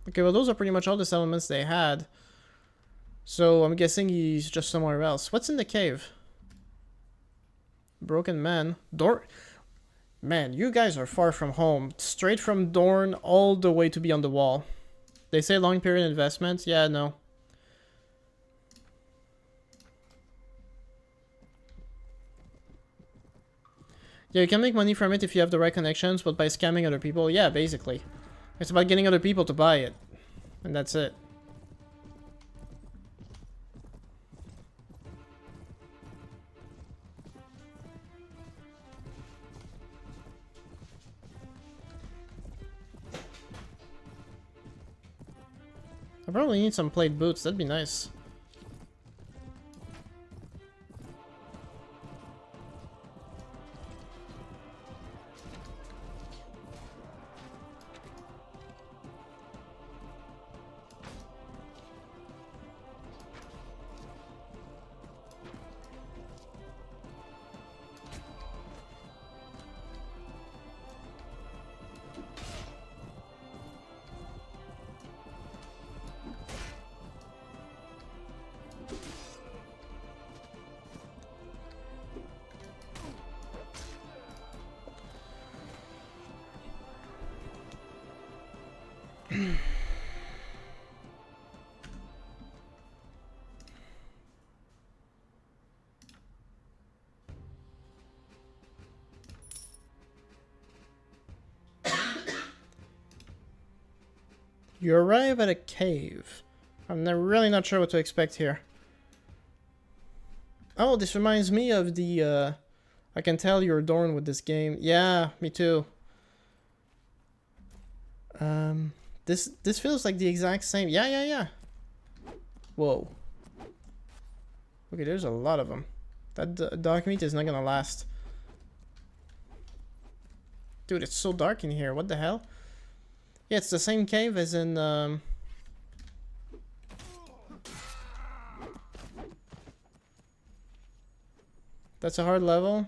Okay, well, those are pretty much all the settlements they had. So, I'm guessing he's just somewhere else. What's in the cave? Broken Man. Man, you guys are far from home. Straight from Dorn all the way to Beyond the Wall. They say long period investment. Yeah, no. Yeah, you can make money from it if you have the right connections, but by scamming other people, yeah, basically. It's about getting other people to buy it. And that's it. I probably need some plate boots, that'd be nice. You arrive at a cave. I'm really not sure what to expect here. Oh, this reminds me of the, I can tell you're adorned with this game. Yeah, me too. This feels like the exact same. Yeah. Whoa. Okay, there's a lot of them. That dark meat is not gonna last. Dude, it's so dark in here. What the hell? Yeah, it's the same cave as in, That's a hard level.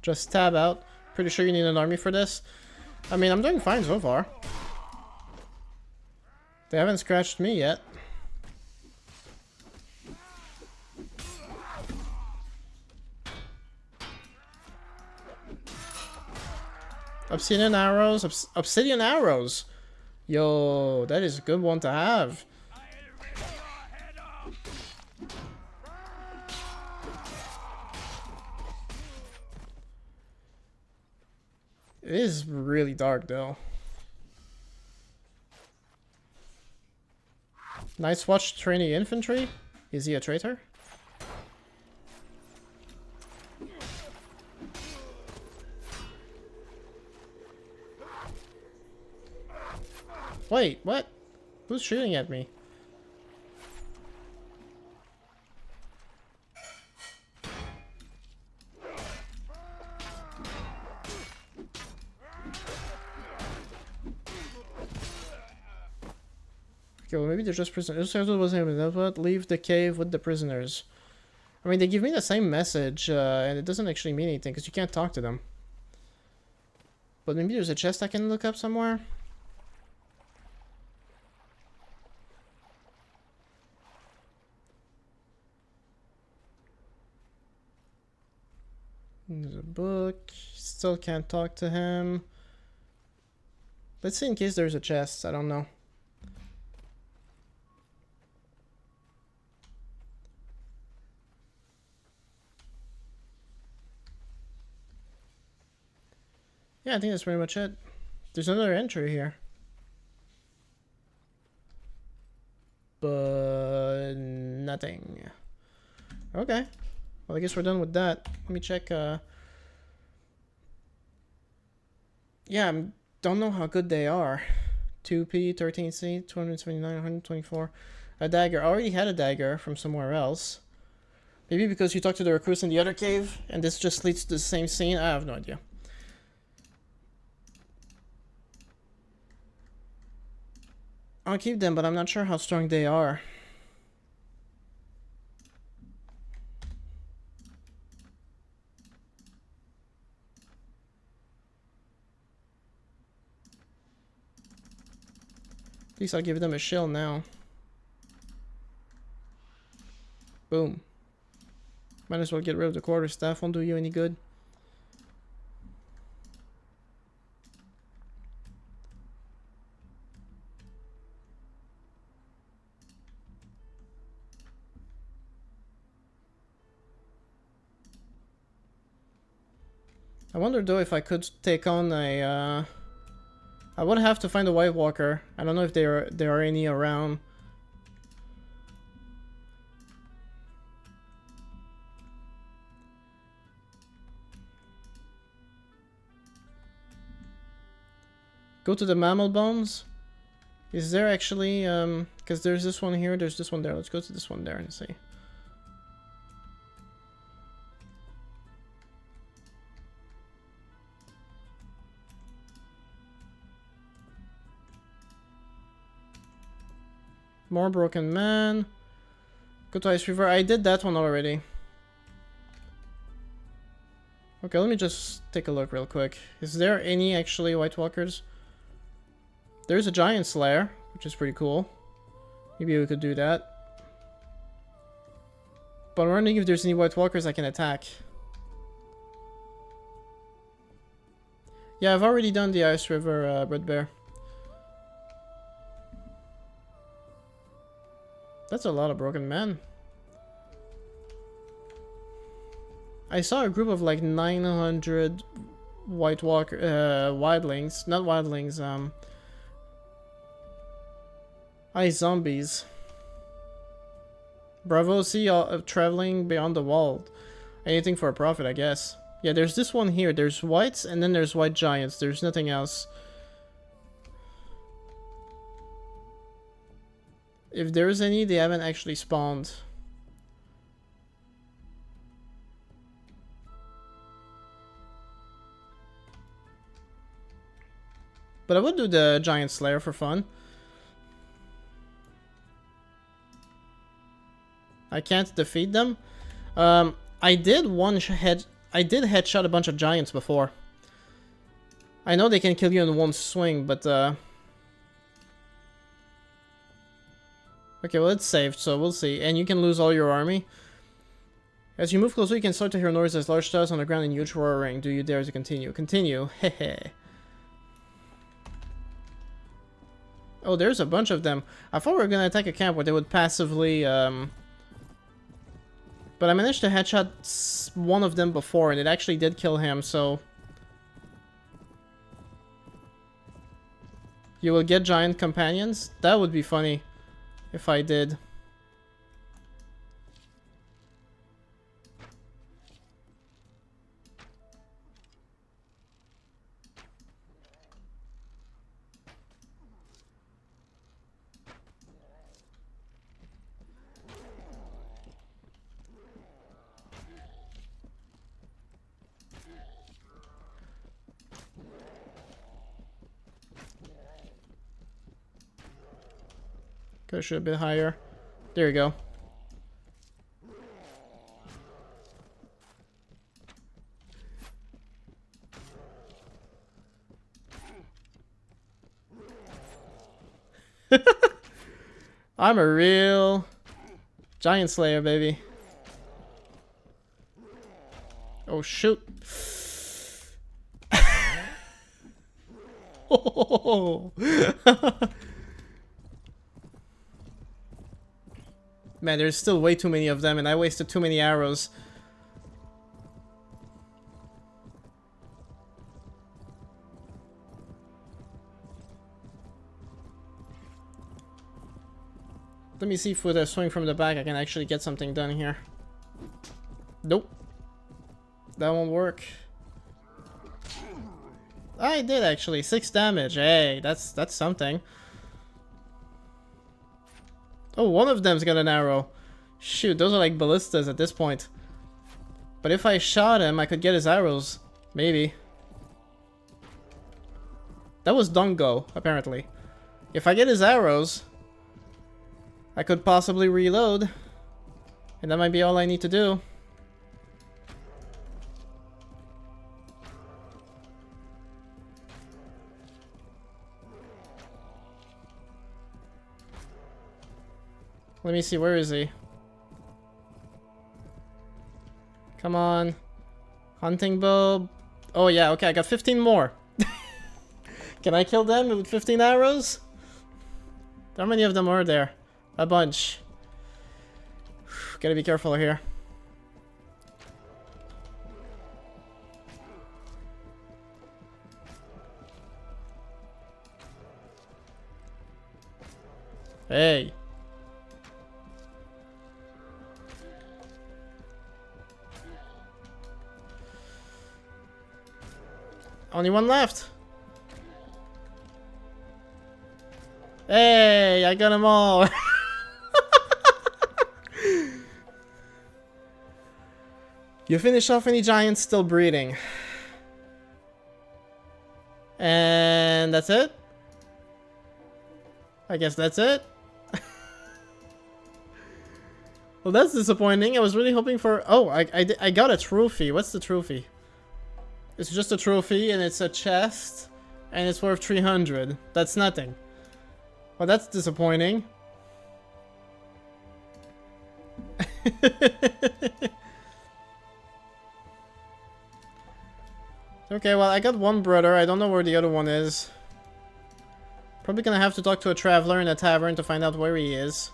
Just tab out. Pretty sure you need an army for this. I mean, I'm doing fine so far. They haven't scratched me yet. Obsidian arrows. Obsidian arrows. Yo, that is a good one to have. It is really dark though. Night's Watch trainee infantry. Is he a traitor? Wait, what? Who's shooting at me? Okay, well maybe they're just prisoners. Leave the cave with the prisoners. I mean, they give me the same message, and it doesn't actually mean anything, because you can't talk to them. But maybe there's a chest I can look up somewhere? There's a book. Still can't talk to him. Let's see in case there's a chest. I don't know. Yeah, I think that's pretty much it. There's another entry here. But nothing. Okay. Well, I guess we're done with that. Let me check. Yeah, I don't know how good they are. 2P, 13C, 279, 124. A dagger. I already had a dagger from somewhere else. Maybe because you talked to the recruits in the other cave, and this just leads to the same scene. I have no idea. I'll keep them, but I'm not sure how strong they are. At least I'll give them a shield now. Boom. Might as well get rid of the quarterstaff, won't do you any good. I wonder though if I could take on a I would have to find a White Walker. I don't know if there are any around. Go to the mammal bones. Is there actually because there's this one here, there's this one there. Let's go to this one there and see. More broken man. Go to Ice River. I did that one already. Okay, let me just take a look real quick. Is there any actually White Walkers? There's a Giant Slayer, which is pretty cool. Maybe we could do that. But I'm wondering if there's any White Walkers I can attack. Yeah, I've already done the Ice River Red Bear. That's a lot of broken men. I saw a group of like 900 White Walker, wildlings, not wildlings, ice zombies. Bravo, see traveling beyond the wall. Anything for a profit, I guess. Yeah, there's this one here. There's whites and then there's white giants. There's nothing else. If there's any, they haven't actually spawned. But I would do the Giant Slayer for fun. I can't defeat them. I did one I did headshot a bunch of giants before. I know they can kill you in one swing, but okay, well it's saved, so we'll see. And you can lose all your army. As you move closer, you can start to hear noises, large stars on the ground and huge roaring. Do you dare to continue? Continue. Hehe. Oh, there's a bunch of them. I thought we were gonna attack a camp where they would passively, but I managed to headshot one of them before, and it actually did kill him, so... You will get giant companions? That would be funny if I did. Could've should a bit higher. There you go. I'm a real giant slayer, baby. Oh shoot. Oh. Man, there's still way too many of them, and I wasted too many arrows. Let me see if with a swing from the back I can actually get something done here. Nope. That won't work. I did actually. 6 damage. Hey, that's something. Oh, one of them's got an arrow. Shoot, those are like ballistas at this point. But if I shot him, I could get his arrows. Maybe. That was Dungo, apparently. If I get his arrows, I could possibly reload. And that might be all I need to do. Let me see, where is he? Come on. Hunting bow. Oh yeah, okay, I got 15 more. Can I kill them with 15 arrows? How many of them are there? A bunch. Gotta be careful here. Hey. Only one left. Hey, I got them all. You finish off any giants still breeding. And that's it? I guess that's it. Well, that's disappointing. I was really hoping for... Oh, I got a trophy. What's the trophy? It's just a trophy, and it's a chest, and it's worth 300. That's nothing. Well, that's disappointing. Okay, well, I got one brother. I don't know where the other one is. Probably gonna have to talk to a traveler in a tavern to find out where he is.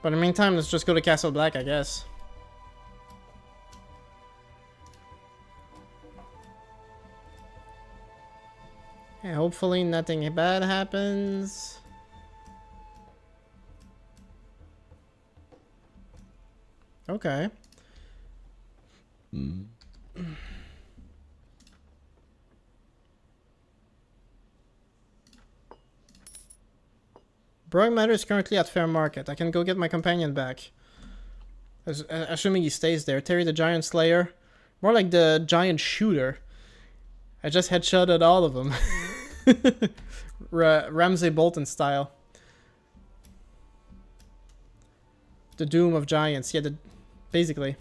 But in the meantime, let's just go to Castle Black, I guess. Yeah, hopefully nothing bad happens. Okay. Brewing matter is currently at fair market. I can go get my companion back. Assuming he stays there. Terry the Giant Slayer. More like the Giant Shooter. I just headshotted all of them. Ramsay Bolton style. The Doom of Giants. Yeah, basically.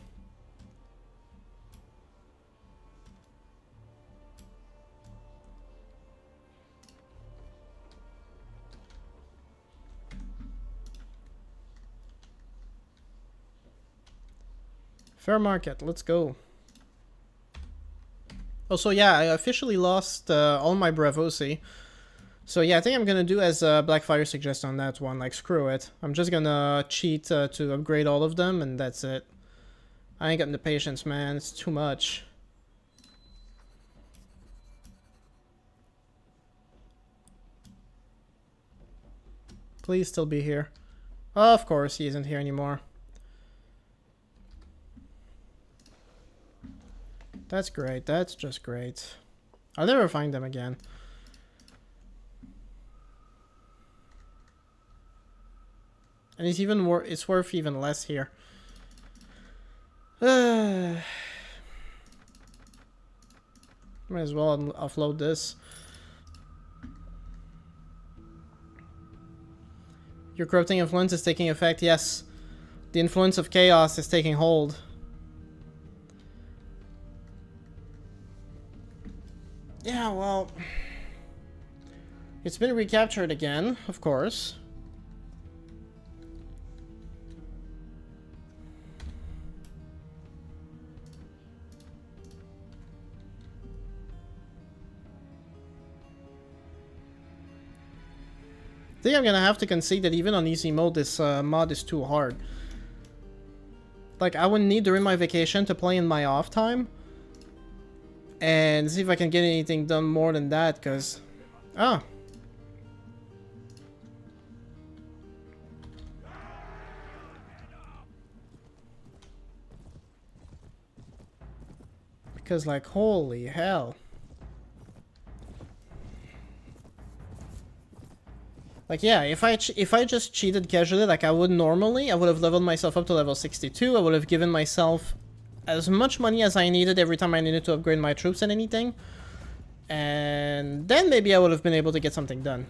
Fair market, let's go. Also, yeah, I officially lost all my Bravosi. So yeah, I think I'm gonna do as Blackfire suggests on that one, like screw it. I'm just gonna cheat to upgrade all of them and that's it. I ain't got the patience, man, it's too much. Please still be here. Oh, of course, he isn't here anymore. That's great, that's just great. I'll never find them again. And it's even it's worth even less here. Might as well offload this. Your corrupting influence is taking effect, yes. The influence of chaos is taking hold. Yeah, well... It's been recaptured again, of course. I think I'm gonna have to concede that even on easy mode, this mod is too hard. Like, I would need during my vacation to play in my off time. And see if I can get anything done more than that, because... Ah. Because, like, holy hell. Like, yeah, if I just cheated casually like I would normally, I would have leveled myself up to level 62, I would have given myself as much money as I needed every time I needed to upgrade my troops and anything. And then maybe I would have been able to get something done.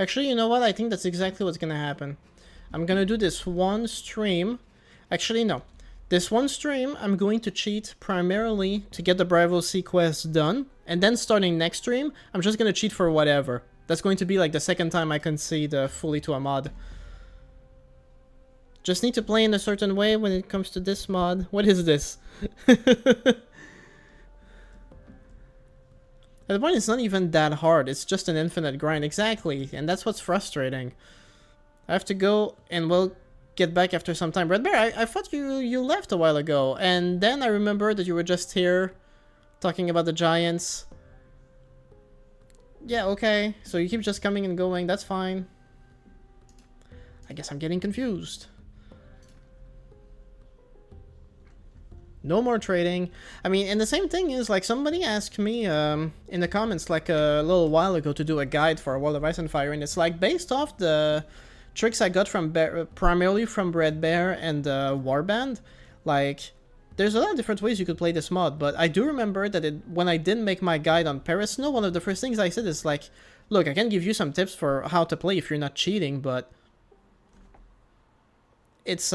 Actually, you know what? I think that's exactly what's gonna happen. I'm gonna do this one stream. Actually, no. This one stream, I'm going to cheat primarily to get the Bravo C quest done. And then starting next stream, I'm just gonna cheat for whatever. That's going to be like the second time I concede fully to a mod. Just need to play in a certain way when it comes to this mod. What is this? At the point, it's not even that hard. It's just an infinite grind. Exactly. And that's what's frustrating. I have to go and we'll get back after some time. Red Bear, I thought you left a while ago. And then I remember that you were just here talking about the giants. Yeah, okay. So you keep just coming and going. That's fine. I guess I'm getting confused. No more trading. I mean, and the same thing is, like, somebody asked me in the comments, like, a little while ago to do a guide for a World of Ice and Fire, and it's, like, based off the tricks I got from primarily from Red Bear and Warband. Like, there's a lot of different ways you could play this mod, but I do remember that when I did make my guide on Paris Snow, one of the first things I said is, like, look, I can give you some tips for how to play if you're not cheating, but it's,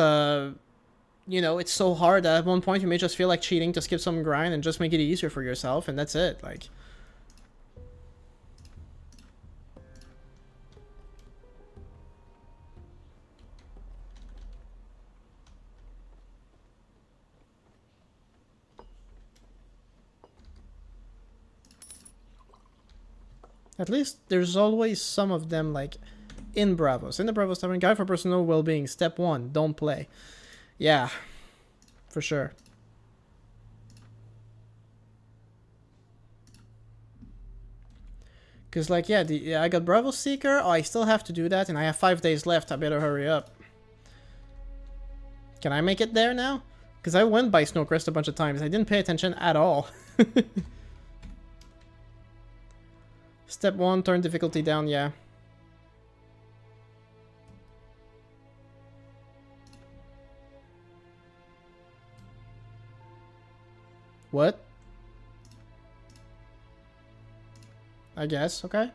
you know, it's so hard that at one point you may just feel like cheating to skip some grind and just make it easier for yourself, and that's it, like. At least there's always some of them, like, in Bravos. In the Bravos Tavern, Guide for Personal Well-Being, Step 1, don't play. Yeah, for sure. Because, like, yeah, I got Bravo Seeker. Oh, I still have to do that, and I have 5 days left. I better hurry up. Can I make it there now? Because I went by Snowcrest a bunch of times. I didn't pay attention at all. Step 1, turn difficulty down, yeah. What? I guess, okay.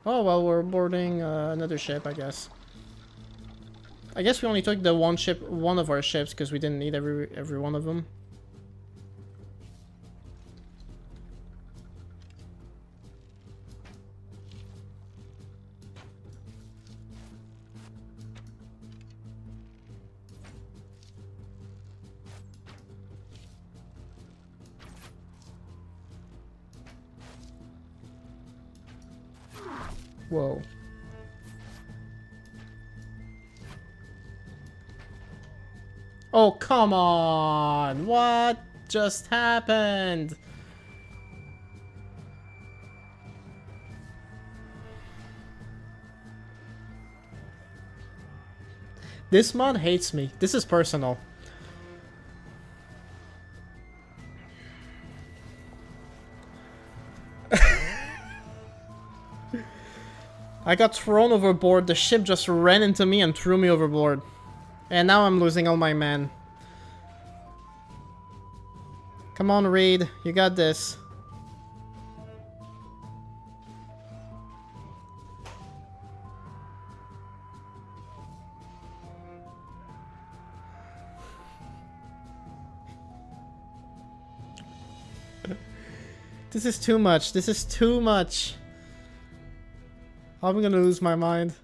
Oh, well, we're boarding another ship, I guess. I guess we only took the one of our ships, because we didn't need every one of them. Whoa. Oh, come on! What just happened? This mod hates me. This is personal. I got thrown overboard, the ship just ran into me and threw me overboard. And now I'm losing all my men. Come on, Reed, you got this. This is too much, this is too much. I'm gonna lose my mind.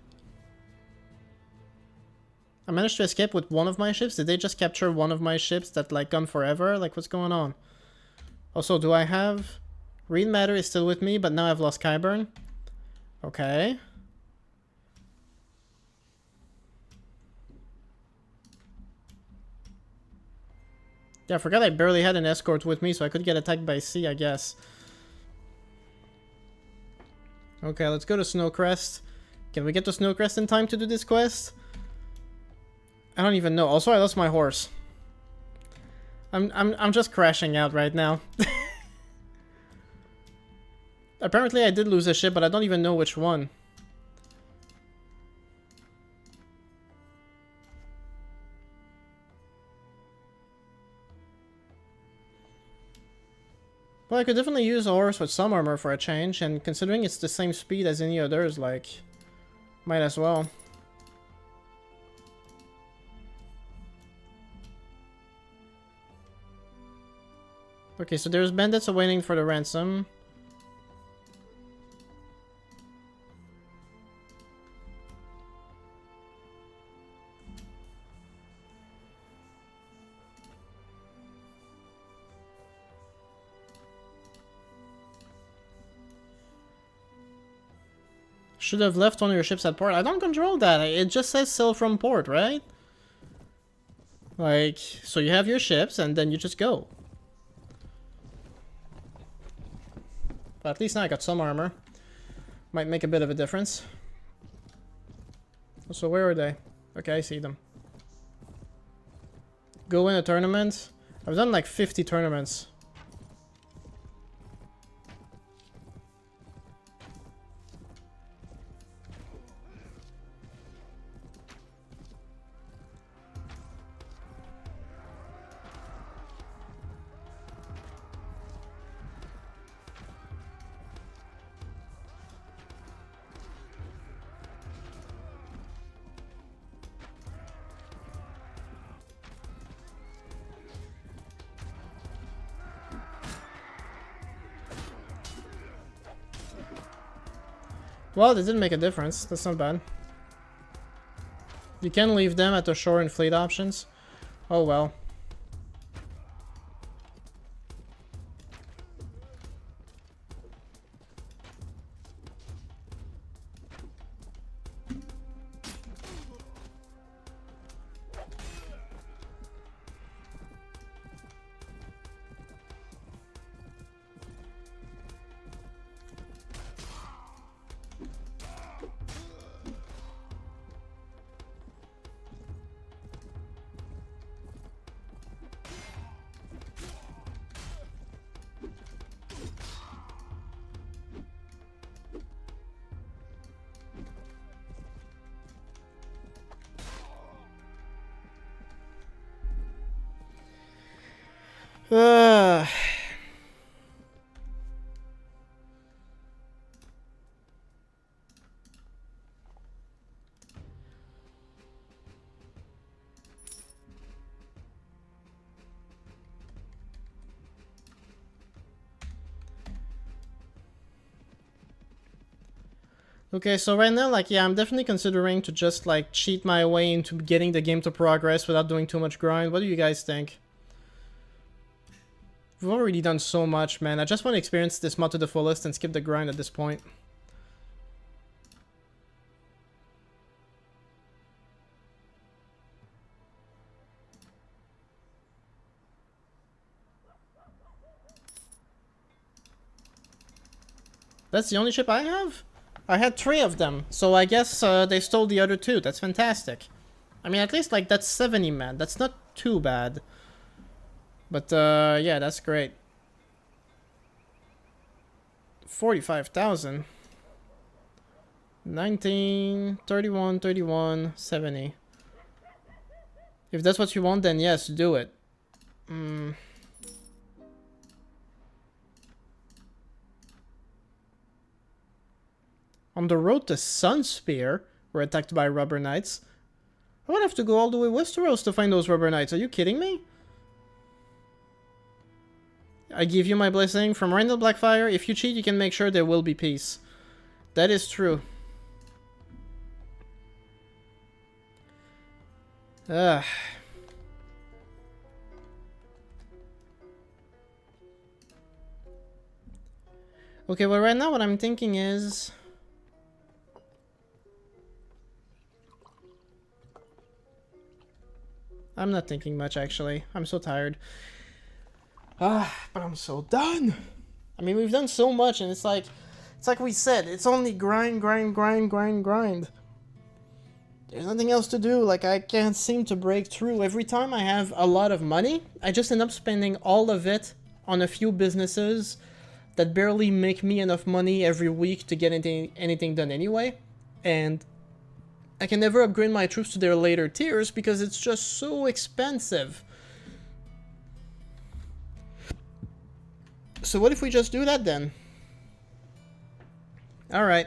I managed to escape with one of my ships. Did they just capture one of my ships that like gone forever? Like what's going on? Also, do I have... Reed Matter is still with me, but now I've lost Kyburn. Okay. Yeah, I forgot I barely had an escort with me, so I could get attacked by sea, I guess. Okay, let's go to Snowcrest. Can we get to Snowcrest in time to do this quest? I don't even know. Also, I lost my horse. I'm just crashing out right now. Apparently, I did lose a ship, but I don't even know which one. Well, I could definitely use a horse with some armor for a change, and considering it's the same speed as any others, like, might as well. Okay, so there's bandits awaiting for the ransom. Should have left one of your ships at port. I don't control that. It just says sail from port, right? Like, so you have your ships and then you just go. But at least now I got some armor. Might make a bit of a difference. So where are they? Okay, I see them. Go win a tournament. I've done like 50 tournaments. Well, it didn't make a difference. That's not bad. You can leave them at the shore and fleet options. Oh well. Uh, Okay, so right now, like, yeah, I'm definitely considering to just, like, cheat my way into getting the game to progress without doing too much grind. What do you guys think? We've already done so much, man. I just want to experience this mod to the fullest and skip the grind at this point. That's the only ship I have? I had 3 of them, so I guess they stole the other 2. That's fantastic. I mean, at least, like, that's 70 man. That's not too bad. But, yeah, that's great. 45,000. 19, 31, 31, 70. If that's what you want, then yes, do it. On the road to Sunspear, we're attacked by Rubber Knights. I would have to go all the way Westeros to find those Rubber Knights. Are you kidding me? I give you my blessing. From Randall Blackfire, if you cheat, you can make sure there will be peace. That is true. Ugh. Okay, well right now what I'm thinking is... I'm not thinking much, actually. I'm so tired. But I'm so done. I mean, we've done so much, and it's like we said, it's only grind, grind, grind, grind, grind. There's nothing else to do. Like, I can't seem to break through. Every time I have a lot of money, I just end up spending all of it on a few businesses that barely make me enough money every week to get anything done anyway. And I can never upgrade my troops to their later tiers because it's just so expensive. So what if we just do that then? Alright.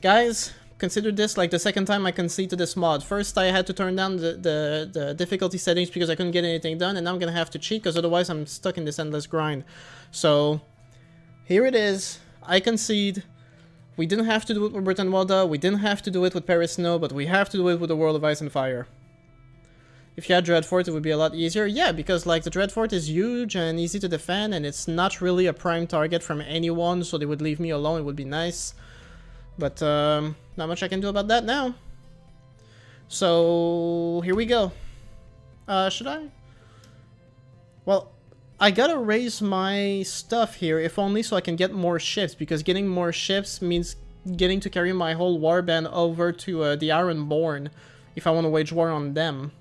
Guys, consider this like the second time I conceded this mod. First I had to turn down the difficulty settings because I couldn't get anything done, and now I'm gonna have to cheat because otherwise I'm stuck in this endless grind. So, here it is. I concede. We didn't have to do it with Britain Walda, we didn't have to do it with Paris Snow, but we have to do it with the World of Ice and Fire. If you had Dreadfort, it would be a lot easier. Yeah, because like the Dreadfort is huge and easy to defend, and it's not really a prime target from anyone, so they would leave me alone, it would be nice. But not much I can do about that now. So here we go. Should I? Well, I gotta raise my stuff here, if only so I can get more ships, because getting more ships means getting to carry my whole warband over to the Ironborn if I want to wage war on them.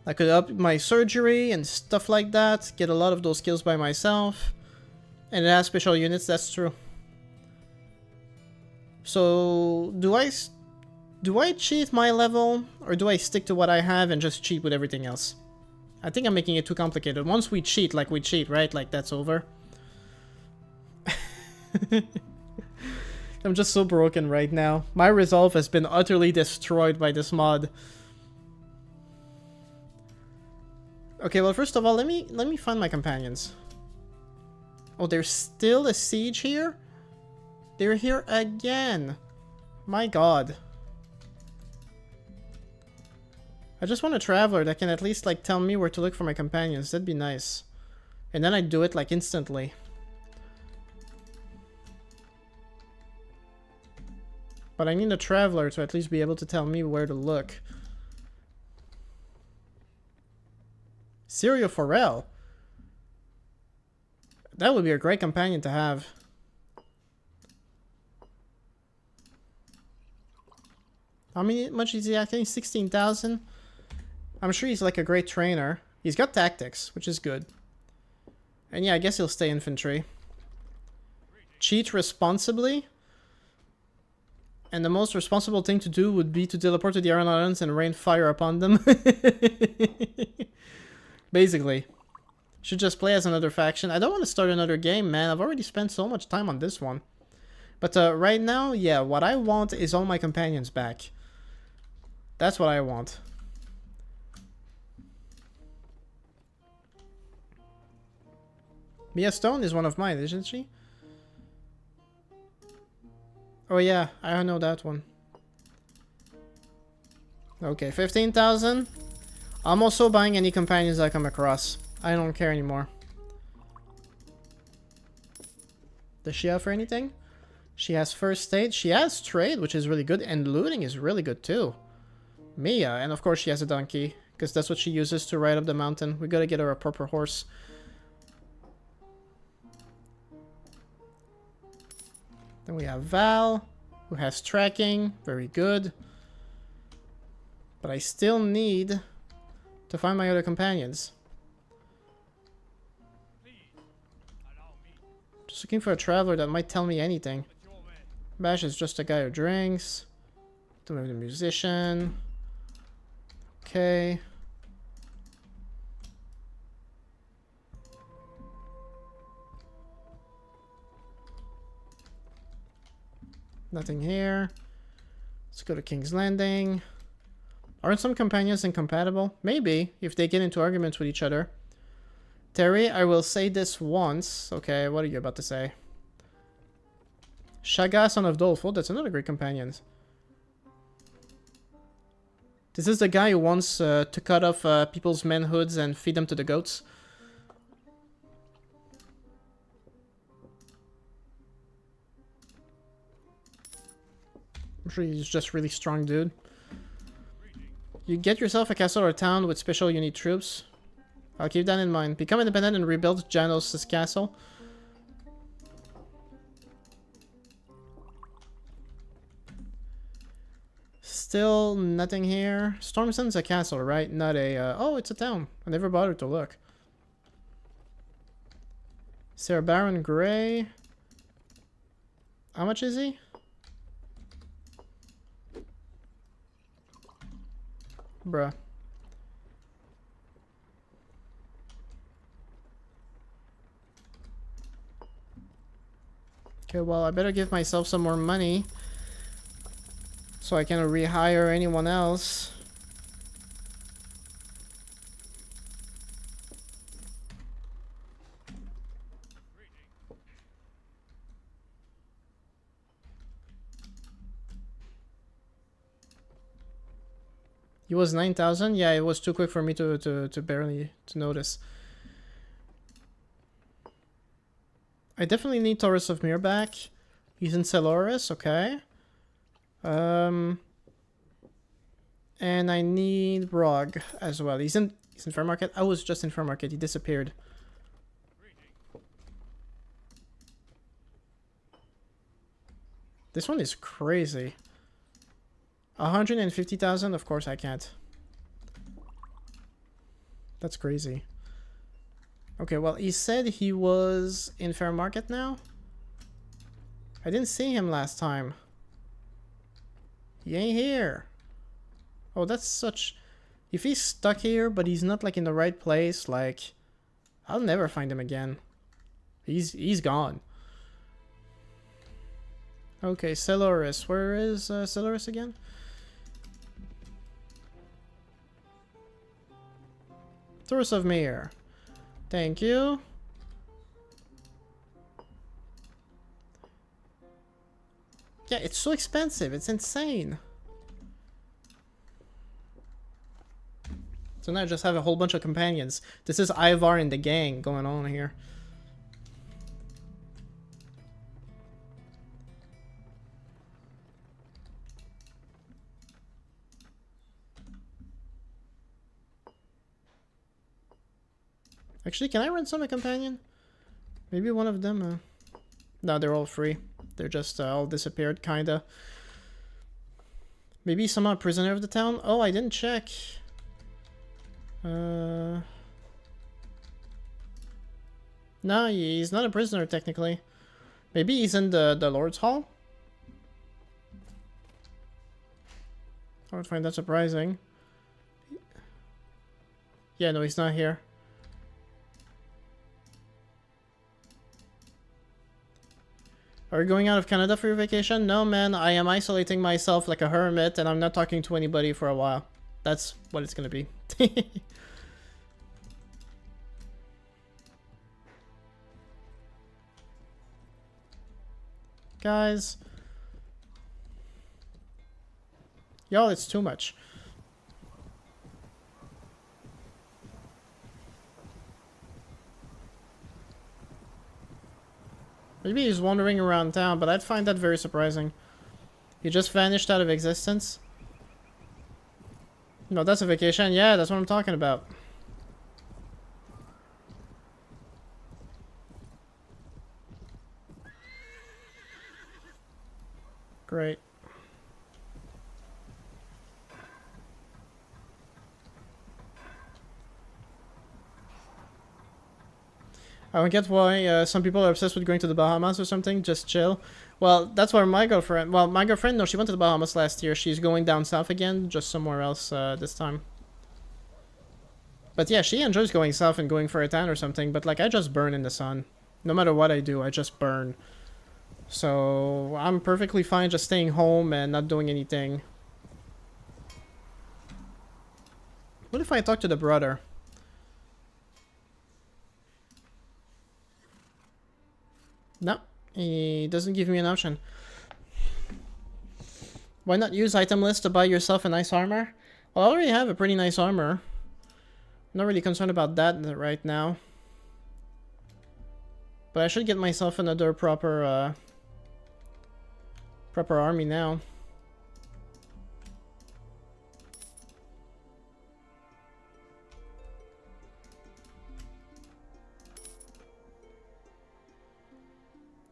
I could up my surgery and stuff like that, get a lot of those skills by myself. And it has special units, that's true. So, do I cheat my level, or do I stick to what I have and just cheat with everything else? I think I'm making it too complicated. Once we cheat, like we cheat, right? Like that's over. I'm just so broken right now. My resolve has been utterly destroyed by this mod. Okay, well first of all, let me find my companions. Oh, there's still a siege here? They're here again. My god. I just want a traveler that can at least like tell me where to look for my companions. That'd be nice. And then I'd do it like instantly. But I need a traveler to at least be able to tell me where to look. Syrio Forel. That would be a great companion to have. How much is he acting? 16,000? I'm sure he's like a great trainer. He's got tactics, which is good. And yeah, I guess he'll stay infantry. Cheat responsibly? And the most responsible thing to do would be to teleport to the Iron Islands and rain fire upon them. Basically. Should just play as another faction. I don't want to start another game, man. I've already spent so much time on this one. But right now, yeah, what I want is all my companions back. That's what I want. Mia Stone is one of mine, isn't she? Oh yeah, I know that one. Okay, 15,000. I'm also buying any companions I come across. I don't care anymore. Does she offer anything? She has first state. She has trade, which is really good. And looting is really good too. Mia. And of course she has a donkey. Because that's what she uses to ride up the mountain. We gotta get her a proper horse. Then we have Val, who has tracking. Very good. But I still need to find my other companions. Just looking for a traveler that might tell me anything. Bash is just a guy who drinks. Don't have the musician. Okay. Nothing here. Let's go to King's Landing. Aren't some companions incompatible? Maybe, if they get into arguments with each other. Terry, I will say this once. Okay, what are you about to say? Shaga, son of Dolfo. That's another great companion. This is the guy who wants to cut off people's manhoods and feed them to the goats. I'm sure he's just really strong, dude. You get yourself a castle or town with special unit troops. I'll keep that in mind. Become independent and rebuild Janos' castle. Still nothing here. Stormson's a castle, right? Not a... oh, it's a town. I never bothered to look. Sarah Baron Gray. How much is he? Bruh. Okay, well, I better give myself some more money so I can rehire anyone else. He was 9,000? Yeah, it was too quick for me to barely notice. I definitely need Taurus of Mir back. He's in Celoris, okay. And I need Rog as well. He's in Fair Market. I was just in Fair Market. He disappeared. This one is crazy. 150,000? Of course I can't. That's crazy. Okay, well, he said he was in Fair Market now. I didn't see him last time. He ain't here. Oh, that's such... If he's stuck here, but he's not, like, in the right place, like... I'll never find him again. He's gone. Okay, Celoris. Where is Celoris again? Taurus of Mir. Thank you. Yeah, it's so expensive. It's insane. So now I just have a whole bunch of companions. This is Ivar and the gang going on here. Actually, can I ransom a companion? Maybe one of them... No, they're all free. They're just all disappeared, kinda. Maybe somehow prisoner of the town? Oh, I didn't check. No, he's not a prisoner, technically. Maybe he's in the Lord's Hall? I would find that surprising. Yeah, no, he's not here. Are you going out of Canada for your vacation? No, man, I am isolating myself like a hermit, and I'm not talking to anybody for a while. That's what it's gonna be. Guys. Y'all, it's too much. Maybe he's wandering around town, but I'd find that very surprising. He just vanished out of existence? No, that's a vacation. Yeah, that's what I'm talking about. Great. I don't get why some people are obsessed with going to the Bahamas or something. Just chill. Well, that's where my girlfriend... Well, my girlfriend, no, she went to the Bahamas last year. She's going down south again, just somewhere else this time. But yeah, she enjoys going south and going for a tan or something. But like, I just burn in the sun. No matter what I do, I just burn. So I'm perfectly fine just staying home and not doing anything. What if I talk to the brother? No, he doesn't give me an option. Why not use item list to buy yourself a nice armor? Well, I already have a pretty nice armor. I'm not really concerned about that right now. But I should get myself another proper army now.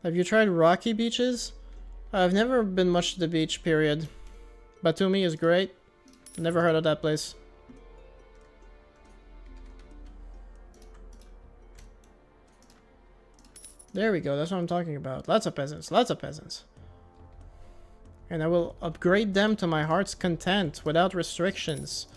Have you tried rocky beaches? I've never been much to the beach, period. Batumi is great. Never heard of that place. There we go, that's what I'm talking about. Lots of peasants, lots of peasants. And I will upgrade them to my heart's content without restrictions.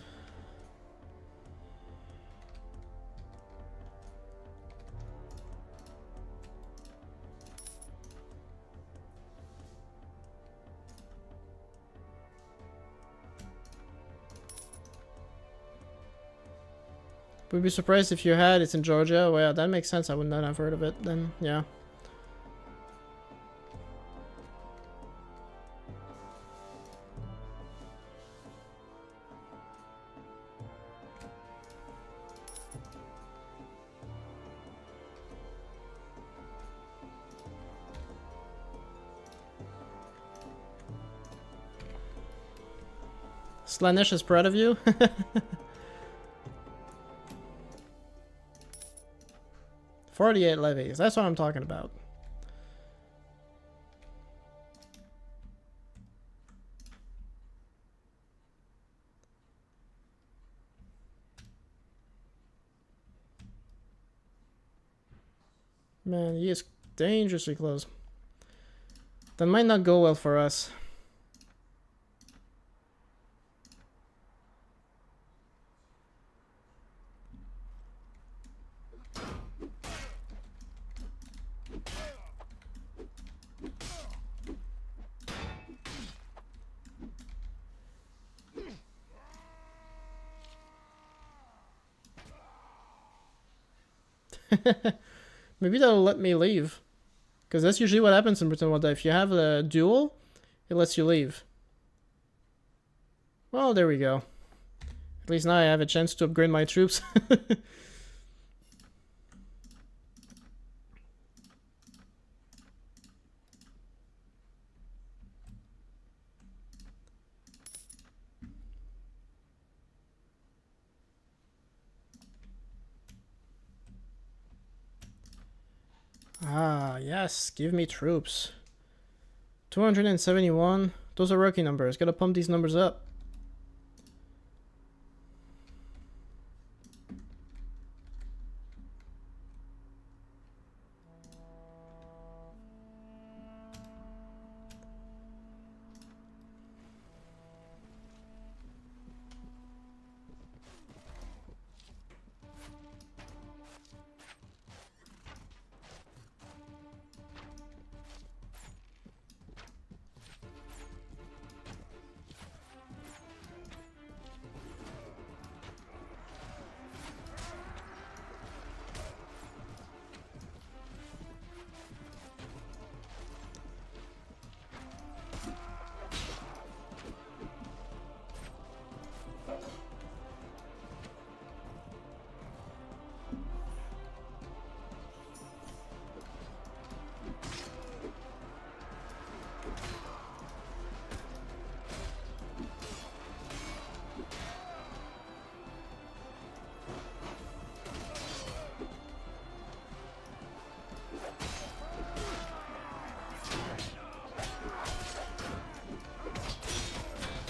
Would be surprised if you had. It's in Georgia. Well, yeah, that makes sense. I would not have heard of it then. Yeah. Slanish is proud of you. 48 levies. That's what I'm talking about. Man, he is dangerously close. That might not go well for us. Maybe that'll let me leave. Because that's usually what happens in Britain World. If you have a duel, it lets you leave. Well, there we go. At least now I have a chance to upgrade my troops. Ah, yes, give me troops. 271. Those are rookie numbers. Gotta pump these numbers up.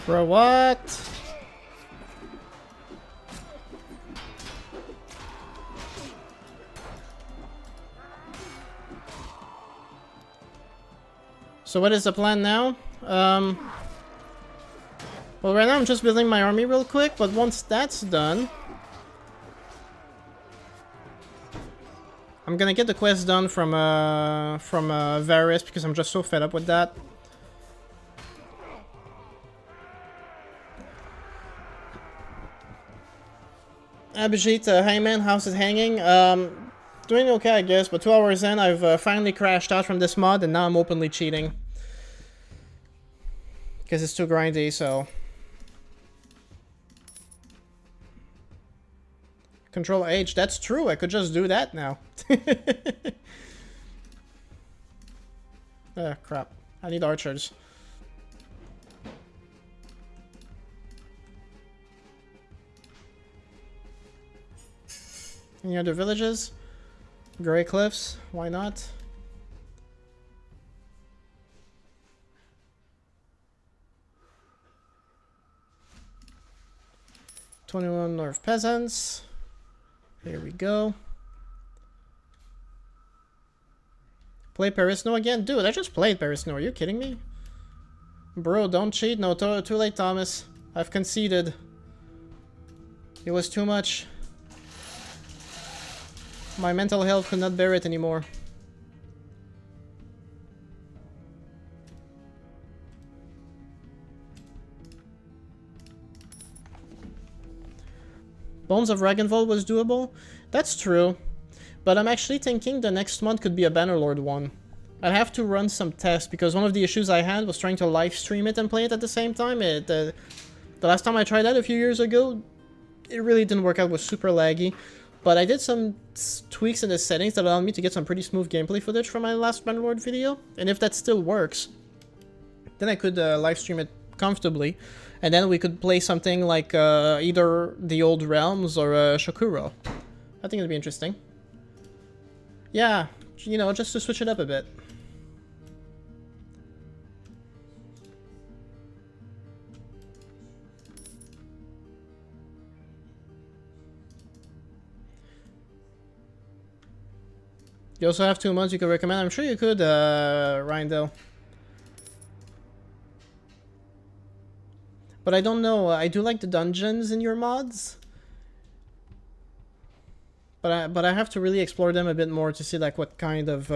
Bro, what? So what is the plan now? Well, right now I'm just building my army real quick, but once that's done, I'm gonna get the quest done from Varys because I'm just so fed up with that. Abhijit, hey man, how's it hanging? Doing okay, I guess, but 2 hours in, I've finally crashed out from this mod, and now I'm openly cheating. Because it's too grindy, so... Control H, that's true, I could just do that now. Ah, crap. I need archers. Any other villages? Grey Cliffs, why not? "21 North Peasants." Here we go. Play Paris Snow again? Dude, I just played Paris Snow. Are you kidding me? Bro, don't cheat. No, too late, Thomas. I've conceded. It was too much. My mental health could not bear it anymore. Bones of Ragnvold was doable? That's true. But I'm actually thinking the next month could be a Bannerlord one. I'd have to run some tests because one of the issues I had was trying to live stream it and play it at the same time. The last time I tried that a few years ago, it really didn't work out. It was super laggy. But I did some tweaks in the settings that allowed me to get some pretty smooth gameplay footage from my last Bannerlord video. And if that still works, then I could live stream it comfortably. And then we could play something like either the Old Realms or Shokuro. I think it'd be interesting. Yeah, you know, just to switch it up a bit. You also have 2 mods you could recommend. I'm sure you could, Rindell. But I don't know. I do like the dungeons in your mods. But I have to really explore them a bit more to see like what kind of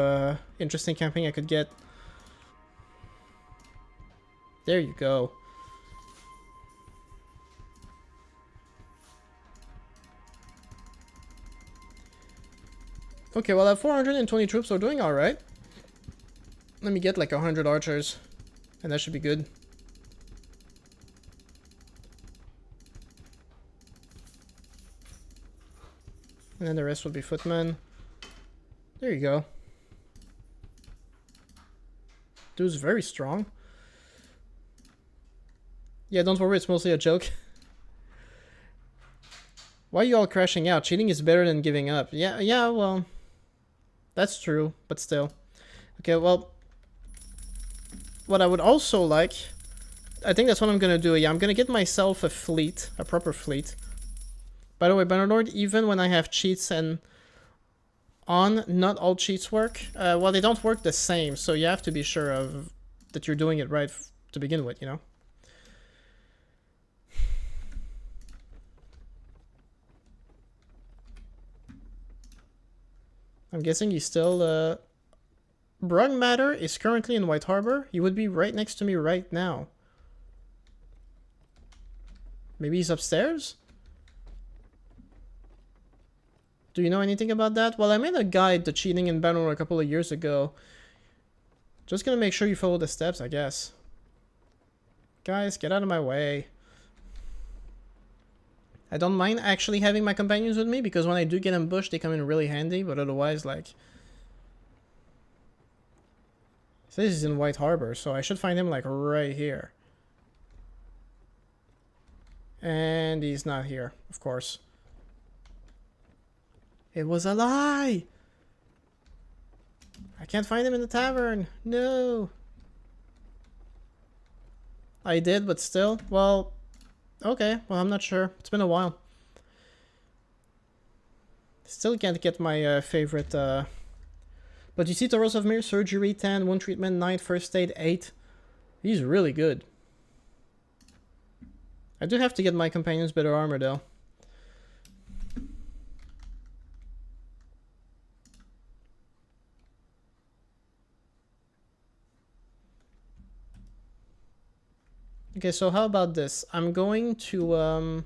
interesting camping I could get. There you go. Okay, well, I have 420 troops, so we're doing alright. Let me get like 100 archers, and that should be good. And then the rest will be footmen. There you go. Dude's very strong. Yeah, don't worry, it's mostly a joke. Why are you all crashing out? Cheating is better than giving up. Yeah, well... That's true, but still. Okay, well... What I would also like... I think that's what I'm gonna do. Yeah, I'm gonna get myself a fleet. A proper fleet. By the way, Bannerlord, even when I have cheats and on, not all cheats work. Well, they don't work the same, so you have to be sure of that you're doing it right to begin with, you know? I'm guessing you still, Brugmatter is currently in White Harbor. He would be right next to me right now. Maybe he's upstairs? Do you know anything about that? Well, I made a guide to cheating in Bannerlord a couple of years ago. Just gonna make sure you follow the steps, I guess. Guys, get out of my way. I don't mind actually having my companions with me, because when I do get ambushed, they come in really handy, but otherwise, like... So this is in White Harbor, so I should find him, like, right here. And he's not here, of course. It was a lie! I can't find him in the tavern! No! I did, but still. Well, okay. Well, I'm not sure. It's been a while. Still can't get my favorite. But you see, Toros of Mir, Surgery 10, Wound Treatment 9, First Aid 8. He's really good. I do have to get my companions better armor though. Okay, so how about this? I'm going to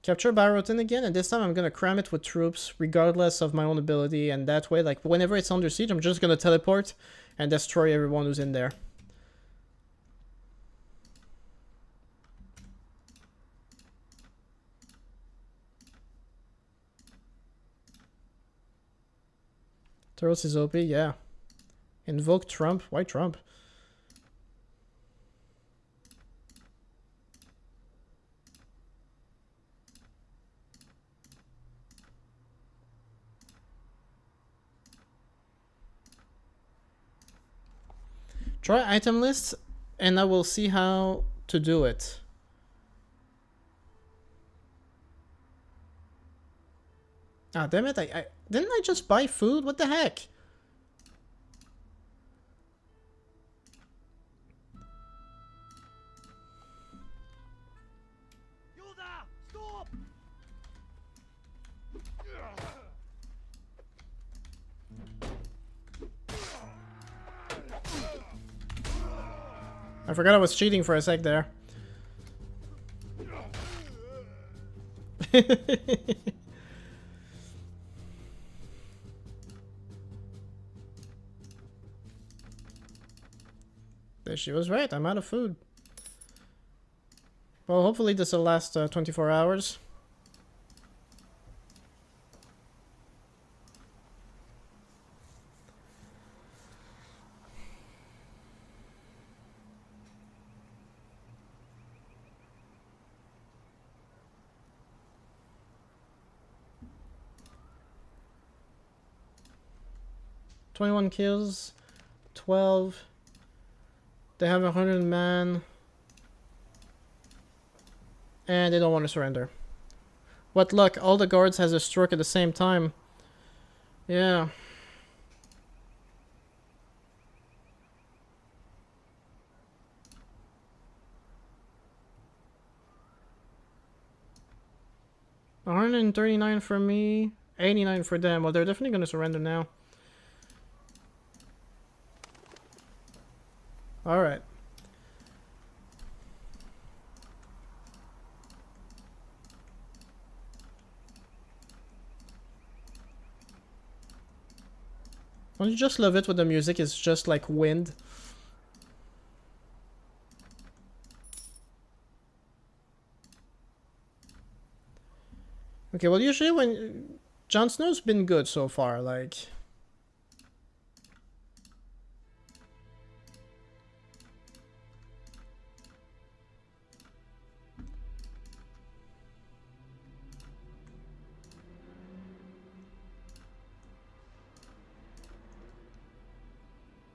capture Barotin again, and this time I'm gonna cram it with troops, regardless of my own ability, and that way, like, whenever it's under siege, I'm just gonna teleport and destroy everyone who's in there. Taros is OP, yeah. Invoke Trump? Why Trump? Try item list, and I will see how to do it. Ah, damn it, didn't I just buy food? What the heck? Stop! I forgot I was cheating for a sec there. She was right, I'm out of food. Well, hopefully this will last 24 hours. "21 kills, 12. They have 100 man. And they don't want to surrender. What luck, all the guards has a stroke at the same time. Yeah. $139 for me, 89 for them. Well, they're definitely going to surrender now. Alright. Don't you just love it when the music is just like wind? Okay, well usually when... Jon Snow's been good so far, like...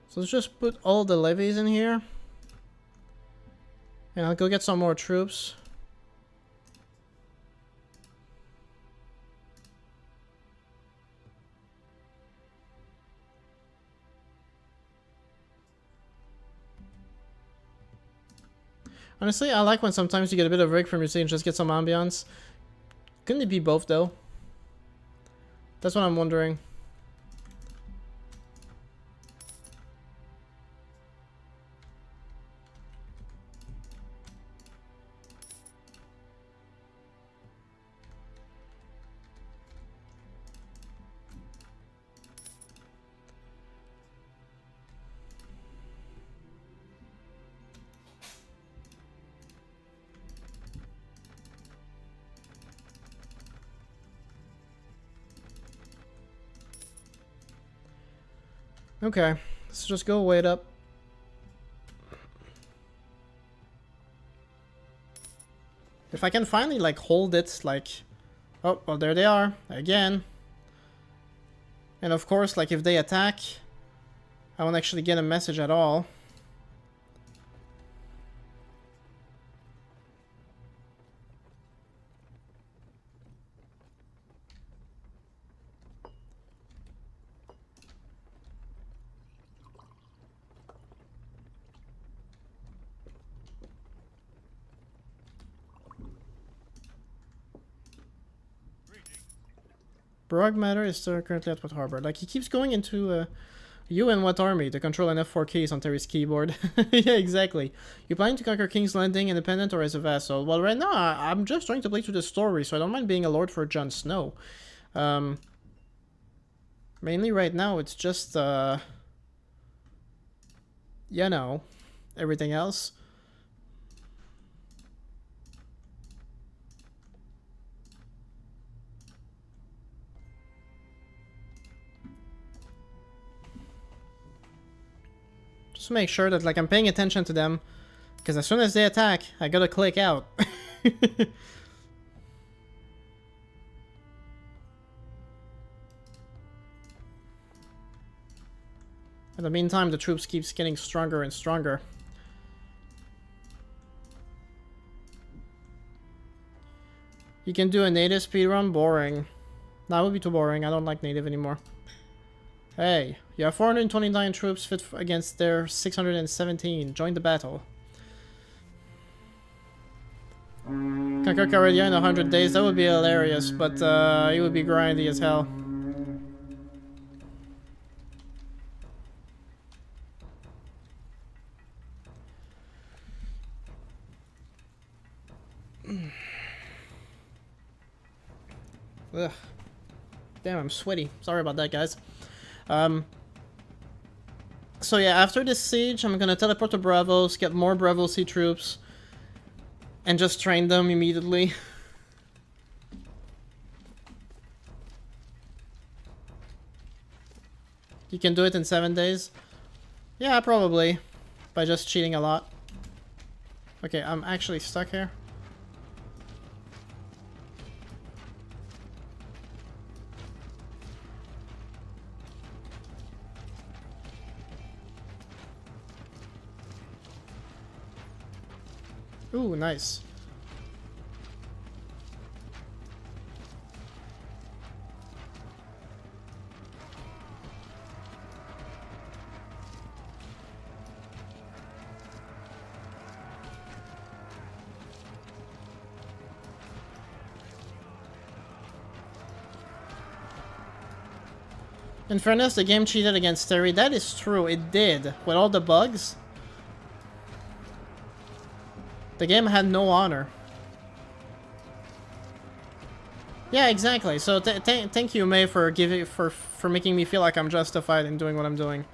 So let's just put all the levies in here. And I'll go get some more troops. Honestly, I like when sometimes you get a bit of break from your scene and just get some ambiance. Couldn't it be both though? That's what I'm wondering. Okay, let's just go wait up. If I can finally like hold it, like, oh well, there they are again. And of course, like if they attack, I won't actually get a message at all. Barog Matter is still currently at what harbor? Like, he keeps going into you and what army to control an F4 keys on Terry's keyboard. Yeah, exactly. You planning to conquer King's Landing independent or as a vassal? Well, right now I'm just trying to play through the story, so I don't mind being a lord for Jon Snow. Mainly right now it's just you know, everything else. Just make sure that, like, I'm paying attention to them, because as soon as they attack, I gotta click out. In the meantime, the troops keeps getting stronger and stronger. You can do a native speedrun? Boring. That would be too boring. I don't like native anymore. Hey, you have 429 troops fit against their 617. Join the battle. Conquer Caredia in 100 days? That would be hilarious, but it would be grindy as hell. Ugh. Damn, I'm sweaty. Sorry about that, guys. So yeah, after this siege, I'm gonna teleport to Bravos, get more Bravo C troops, and just train them immediately. You can do it in 7 days? Yeah, probably. By just cheating a lot. Okay, I'm actually stuck here. Ooh, nice. In fairness, the game cheated against Terry. That is true, it did. With all the bugs. The game had no honor. Yeah, exactly. So thank you, May, for making me feel like I'm justified in doing what I'm doing.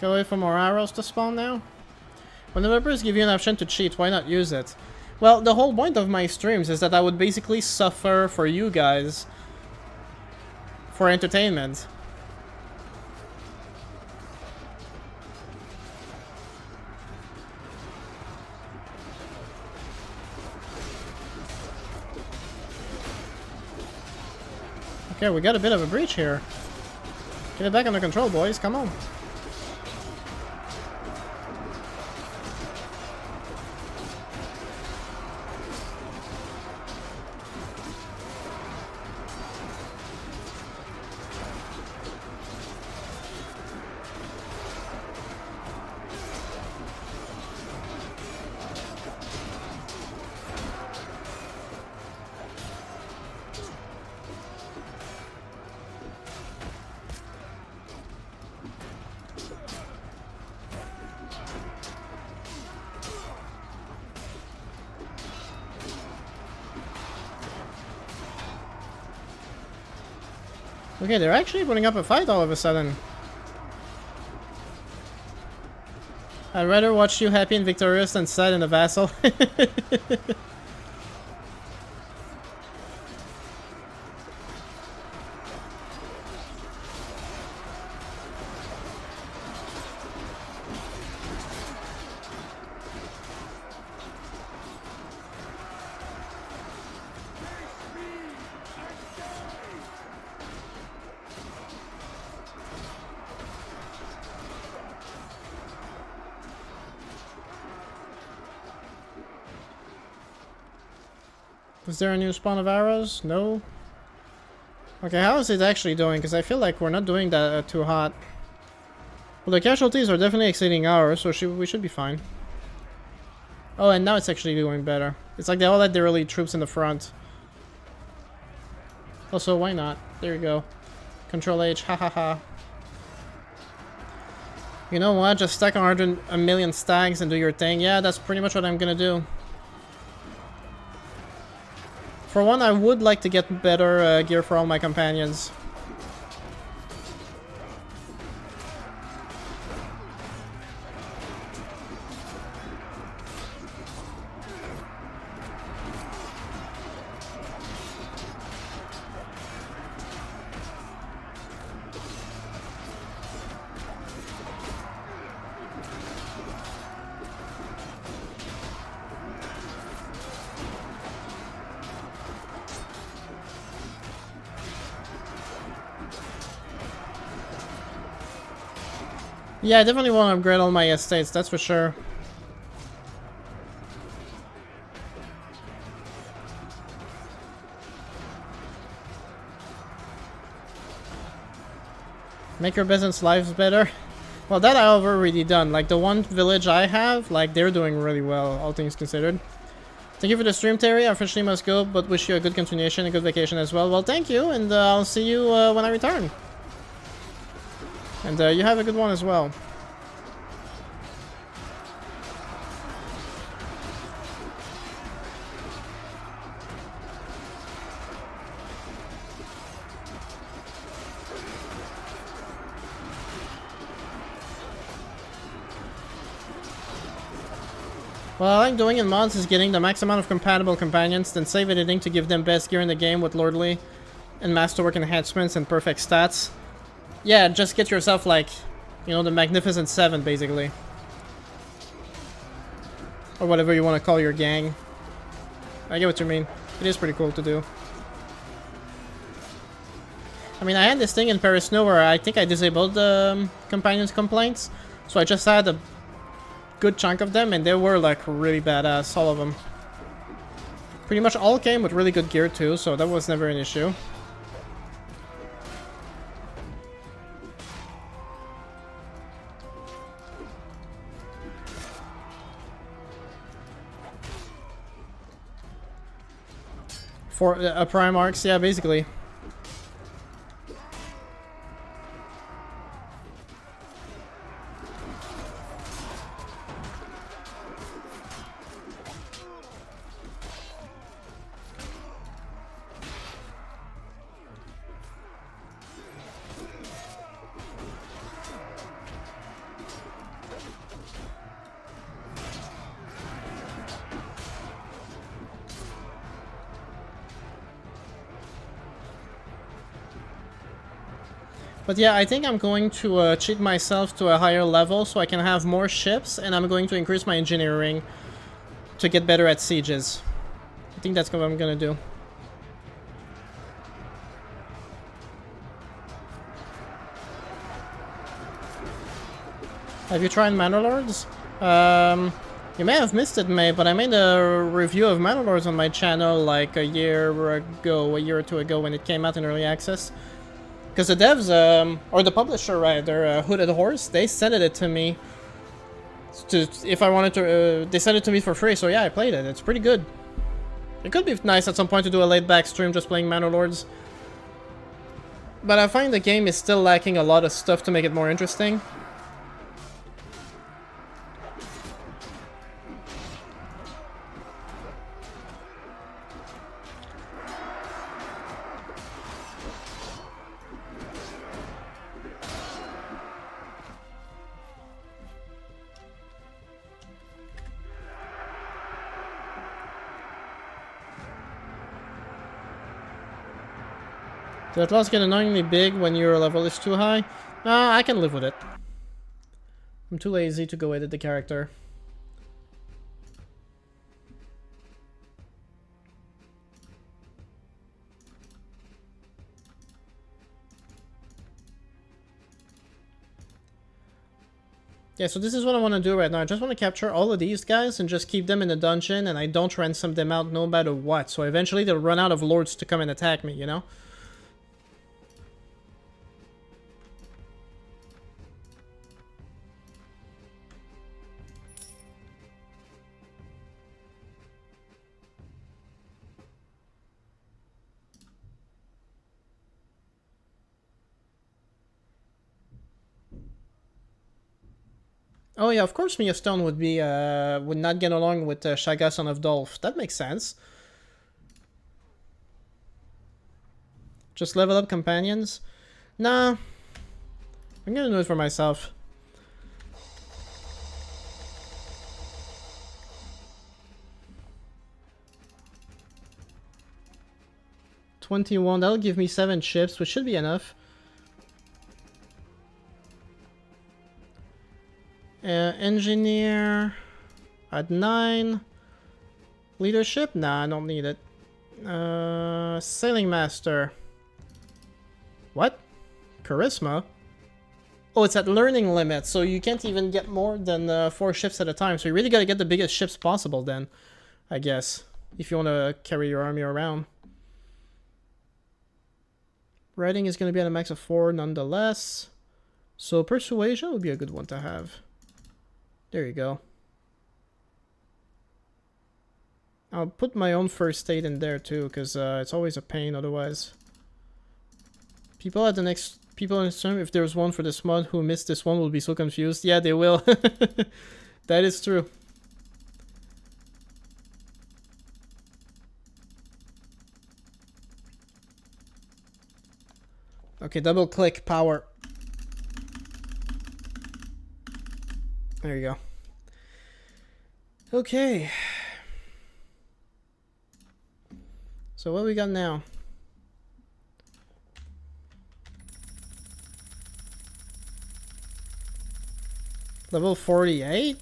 Go away for more arrows to spawn now? When developers give you an option to cheat, why not use it? Well, the whole point of my streams is that I would basically suffer for you guys. For entertainment. Okay, we got a bit of a breach here. Get it back under control, boys. Come on. Okay, they're actually putting up a fight all of a sudden. I'd rather watch you happy and victorious than sad in a vassal. Is there a new spawn of arrows? No. Okay, how is it actually doing? Because I feel like we're not doing that too hot. Well, the casualties are definitely exceeding ours, so we should be fine. Oh, and now it's actually doing better. It's like they all had their elite troops in the front. Also, why not? There you go. Control H, ha ha ha. You know what? Just stack a million stacks and do your thing. Yeah, that's pretty much what I'm gonna do. For one, I would like to get better gear for all my companions. Yeah, I definitely want to upgrade all my estates, that's for sure. Make your peasants' lives better. Well, that I've already done. Like, the one village I have, like, they're doing really well, all things considered. Thank you for the stream, Terry. I officially must go, but wish you a good continuation and good vacation as well. Well, thank you, and I'll see you when I return. And you have a good one as well. What I like doing in mods is getting the max amount of compatible companions, then save editing to give them best gear in the game with lordly and masterwork enhancements and perfect stats. Yeah, just get yourself, like, you know, the Magnificent 7, basically. Or whatever you want to call your gang. I get what you mean. It is pretty cool to do. I mean, I had this thing in Paris Snow where I think I disabled the companions complaints. So I just had a good chunk of them, and they were, like, really badass, all of them. Pretty much all came with really good gear, too, so that was never an issue. For Primarchs, yeah, basically. But yeah, I think I'm going to cheat myself to a higher level so I can have more ships, and I'm going to increase my engineering to get better at sieges. I think that's what I'm gonna do. Have you tried Manor Lords? You may have missed it, May, but I made a review of Manor Lords on my channel like a year or two ago when it came out in early access. Because the devs, or the publisher rather, Hooded Horse, they sent it to me if I wanted to, they sent it to me for free, so yeah, I played it. It's pretty good. It could be nice at some point to do a laid-back stream just playing Manor Lords. But I find the game is still lacking a lot of stuff to make it more interesting. Did Atlas get annoyingly big when your level is too high? Nah, I can live with it. I'm too lazy to go edit the character. Yeah, so this is what I want to do right now. I just want to capture all of these guys and just keep them in the dungeon, and I don't ransom them out no matter what. So eventually they'll run out of lords to come and attack me, you know? Oh yeah, of course Mia Stone would be would not get along with Shaga, son of Dolph. That makes sense. Just level up companions? Nah. I'm gonna do it for myself. $21, that'll give me 7 ships, which should be enough. Engineer at 9. Leadership? Nah, I don't need it. Sailing master. What? Charisma? Oh, it's at learning limit, so you can't even get more than 4 ships at a time. So you really gotta get the biggest ships possible then, I guess, if you want to carry your army around. Writing is gonna be at a max of 4 nonetheless. So persuasion would be a good one to have. There you go. I'll put my own first aid in there too, because it's always a pain otherwise. People at the next... People in stream, if there's one for this mod who missed this one, will be so confused. Yeah, they will. That is true. Okay, double click power. There you go. Okay. So what we got now? Level 48?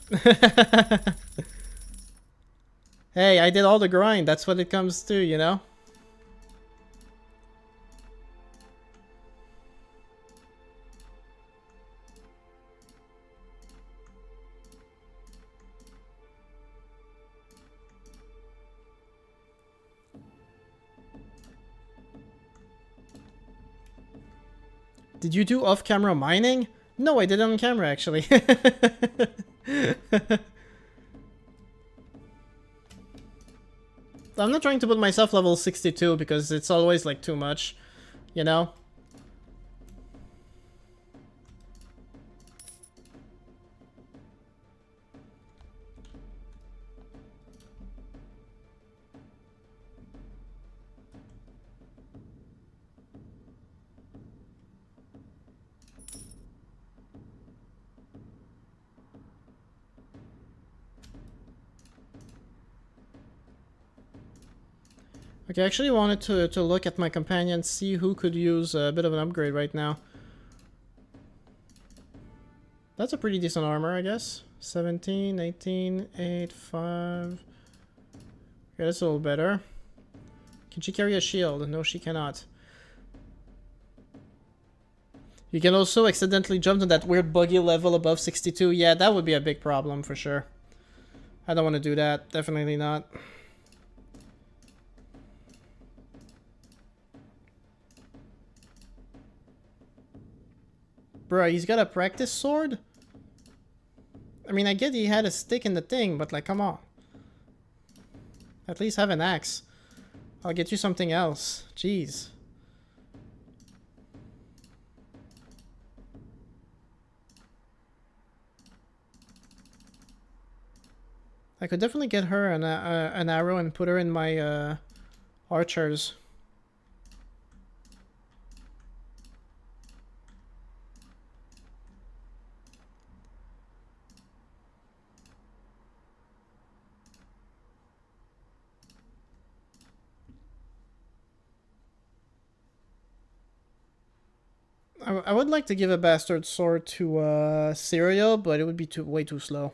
Hey, I did all the grind. That's what it comes to, you know? Did you do off-camera mining? No, I did it on camera, actually. I'm not trying to put myself level 62 because it's always, like, too much, you know? Okay, I actually wanted to look at my companion, see who could use a bit of an upgrade right now. That's a pretty decent armor, I guess. 17, 18, 8, 5... Okay, that's a little better. Can she carry a shield? No, she cannot. You can also accidentally jump to that weird buggy level above 62. Yeah, that would be a big problem for sure. I don't want to do that. Definitely not. Bruh, he's got a practice sword? I mean, I get he had a stick in the thing, but like, come on. At least have an axe. I'll get you something else. Jeez. I could definitely get her an arrow and put her in my archers. I would like to give a bastard sword to Cereal, but it would be way too slow.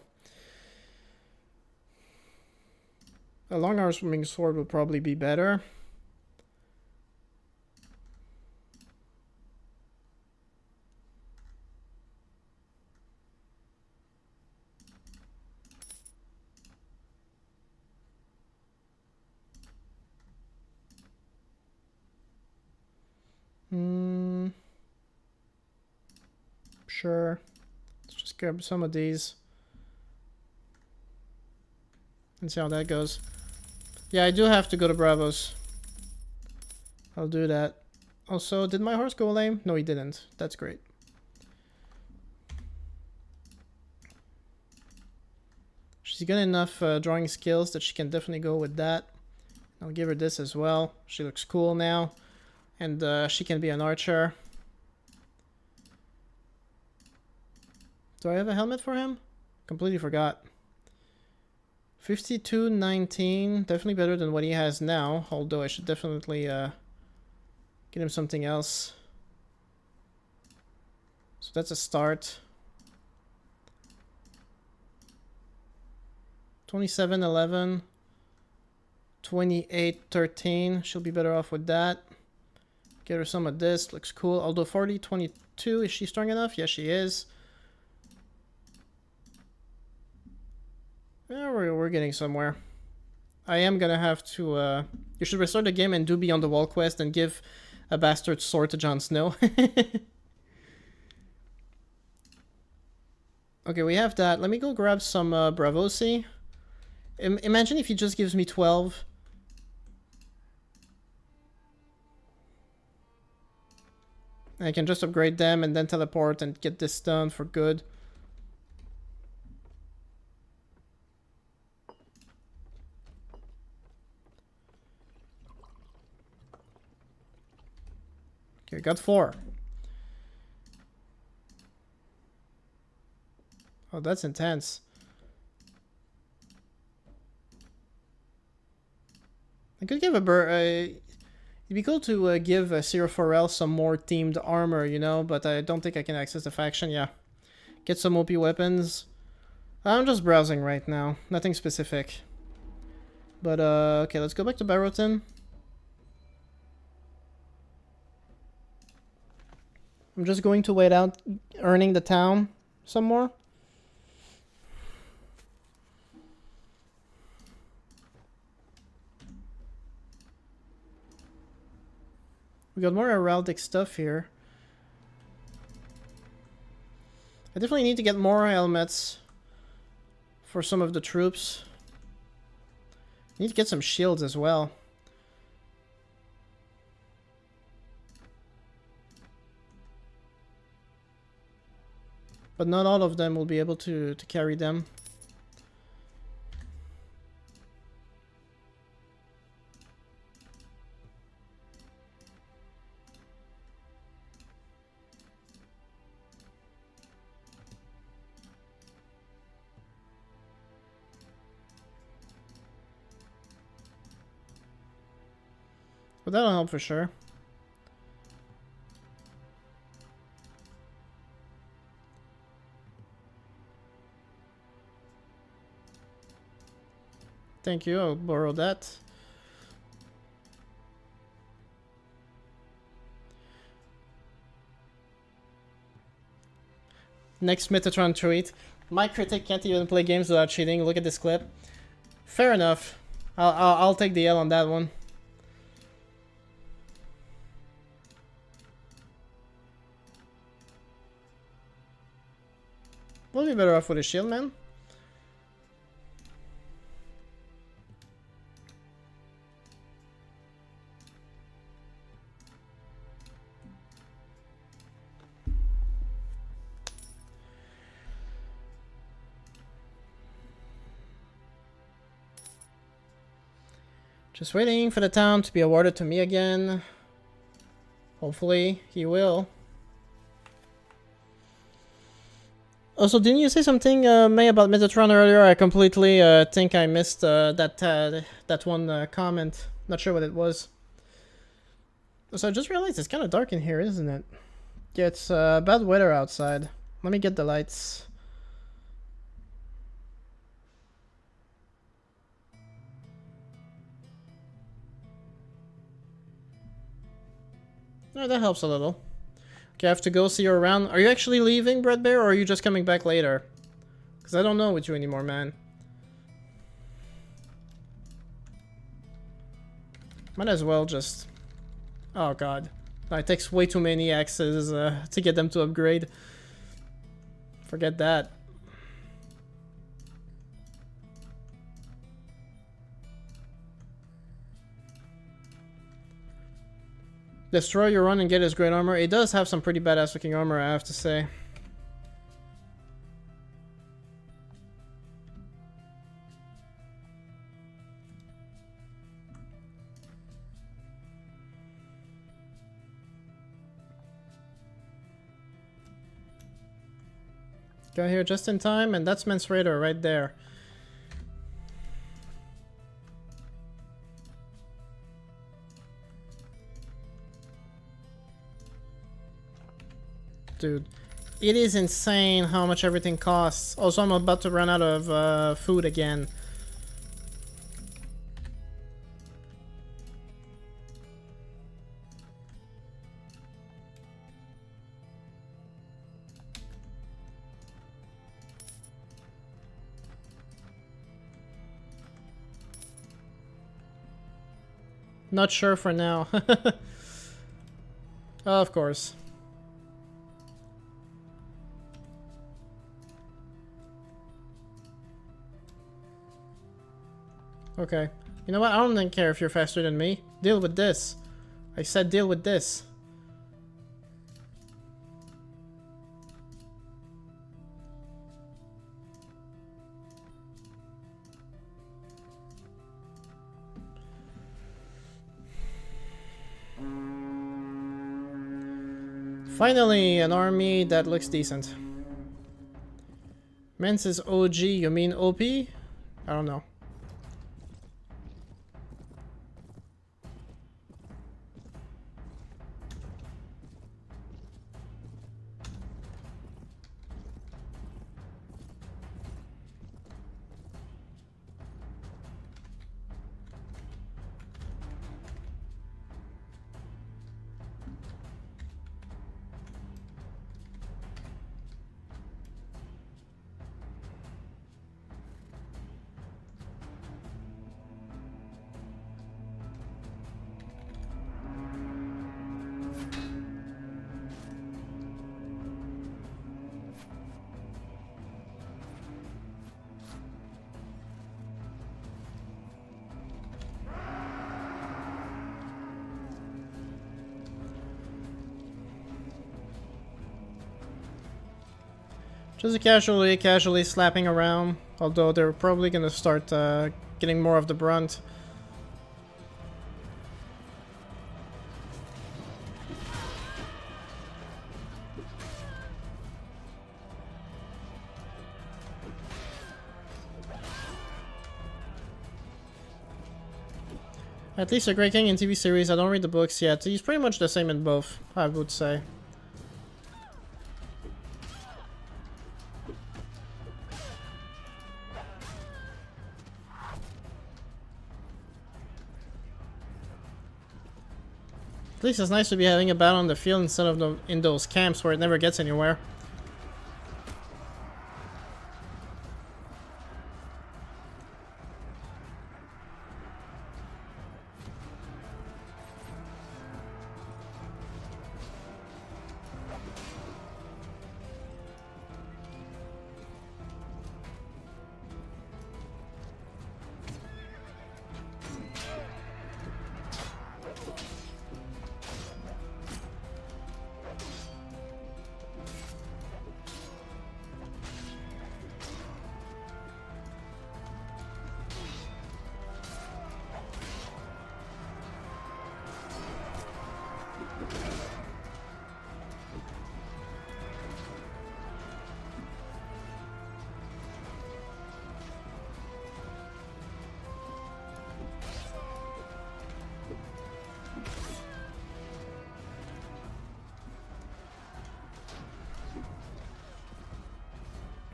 A long arming sword would probably be better. Sure. Let's just grab some of these. And see how that goes. Yeah, I do have to go to Bravos. I'll do that. Also, did my horse go lame? No, he didn't. That's great. She's got enough drawing skills that she can definitely go with that. I'll give her this as well. She looks cool now. And she can be an archer. Do I have a helmet for him? Completely forgot. 52.19. Definitely better than what he has now. Although I should definitely get him something else. So that's a start. 27.11. 28.13. She'll be better off with that. Get her some of this. Looks cool. Although 40.22. Is she strong enough? Yes, she is. Yeah, we're getting somewhere. I am gonna have to, you should restart the game and do Beyond the Wall quest and give a bastard sword to Jon Snow. Okay, we have that. Let me go grab some Bravosi. Imagine if he just gives me 12. I can just upgrade them and then teleport and get this done for good. Okay, got 4. Oh, that's intense. I could give it'd be cool to give Cyril Forel some more themed armor, you know, but I don't think I can access the faction. Yeah. Get some OP weapons. I'm just browsing right now. Nothing specific. But, okay, let's go back to Barrowton. I'm just going to wait out earning the town some more. We got more heraldic stuff here. I definitely need to get more helmets for some of the troops. I need to get some shields as well. But not all of them will be able to carry them. But that'll help for sure. Thank you, I'll borrow that. Next Metatron tweet. My critic can't even play games without cheating. Look at this clip. Fair enough. I'll take the L on that one. We'll be better off with a shield, man. Just waiting for the town to be awarded to me again. Hopefully, he will. Also, didn't you say something, May, about Metatron earlier? I completely think I missed that one comment. Not sure what it was. So I just realized it's kind of dark in here, isn't it? Yeah, it's bad weather outside. Let me get the lights. Oh, that helps a little. Okay, I have to go see you around. Are you actually leaving, Bread Bear, or are you just coming back later? Because I don't know with you anymore, man. Might as well just... Oh, God. It takes way too many axes to get them to upgrade. Forget that. Destroy your run and get his great armor. It does have some pretty badass looking armor, I have to say. Got here just in time, and that's Mensurator right there. Dude, it is insane how much everything costs. Also, I'm about to run out of food again. Not sure for now. Of course. Okay. You know what? I don't even care if you're faster than me. Deal with this. I said deal with this. Finally, an army that looks decent. Mens is OG, you mean OP? I don't know. Just casually slapping around, although they're probably gonna start getting more of the brunt. At least a Great King in TV series, I don't read the books yet. He's pretty much the same in both, I would say. At least it's nice to be having a battle on the field instead of in those camps where it never gets anywhere.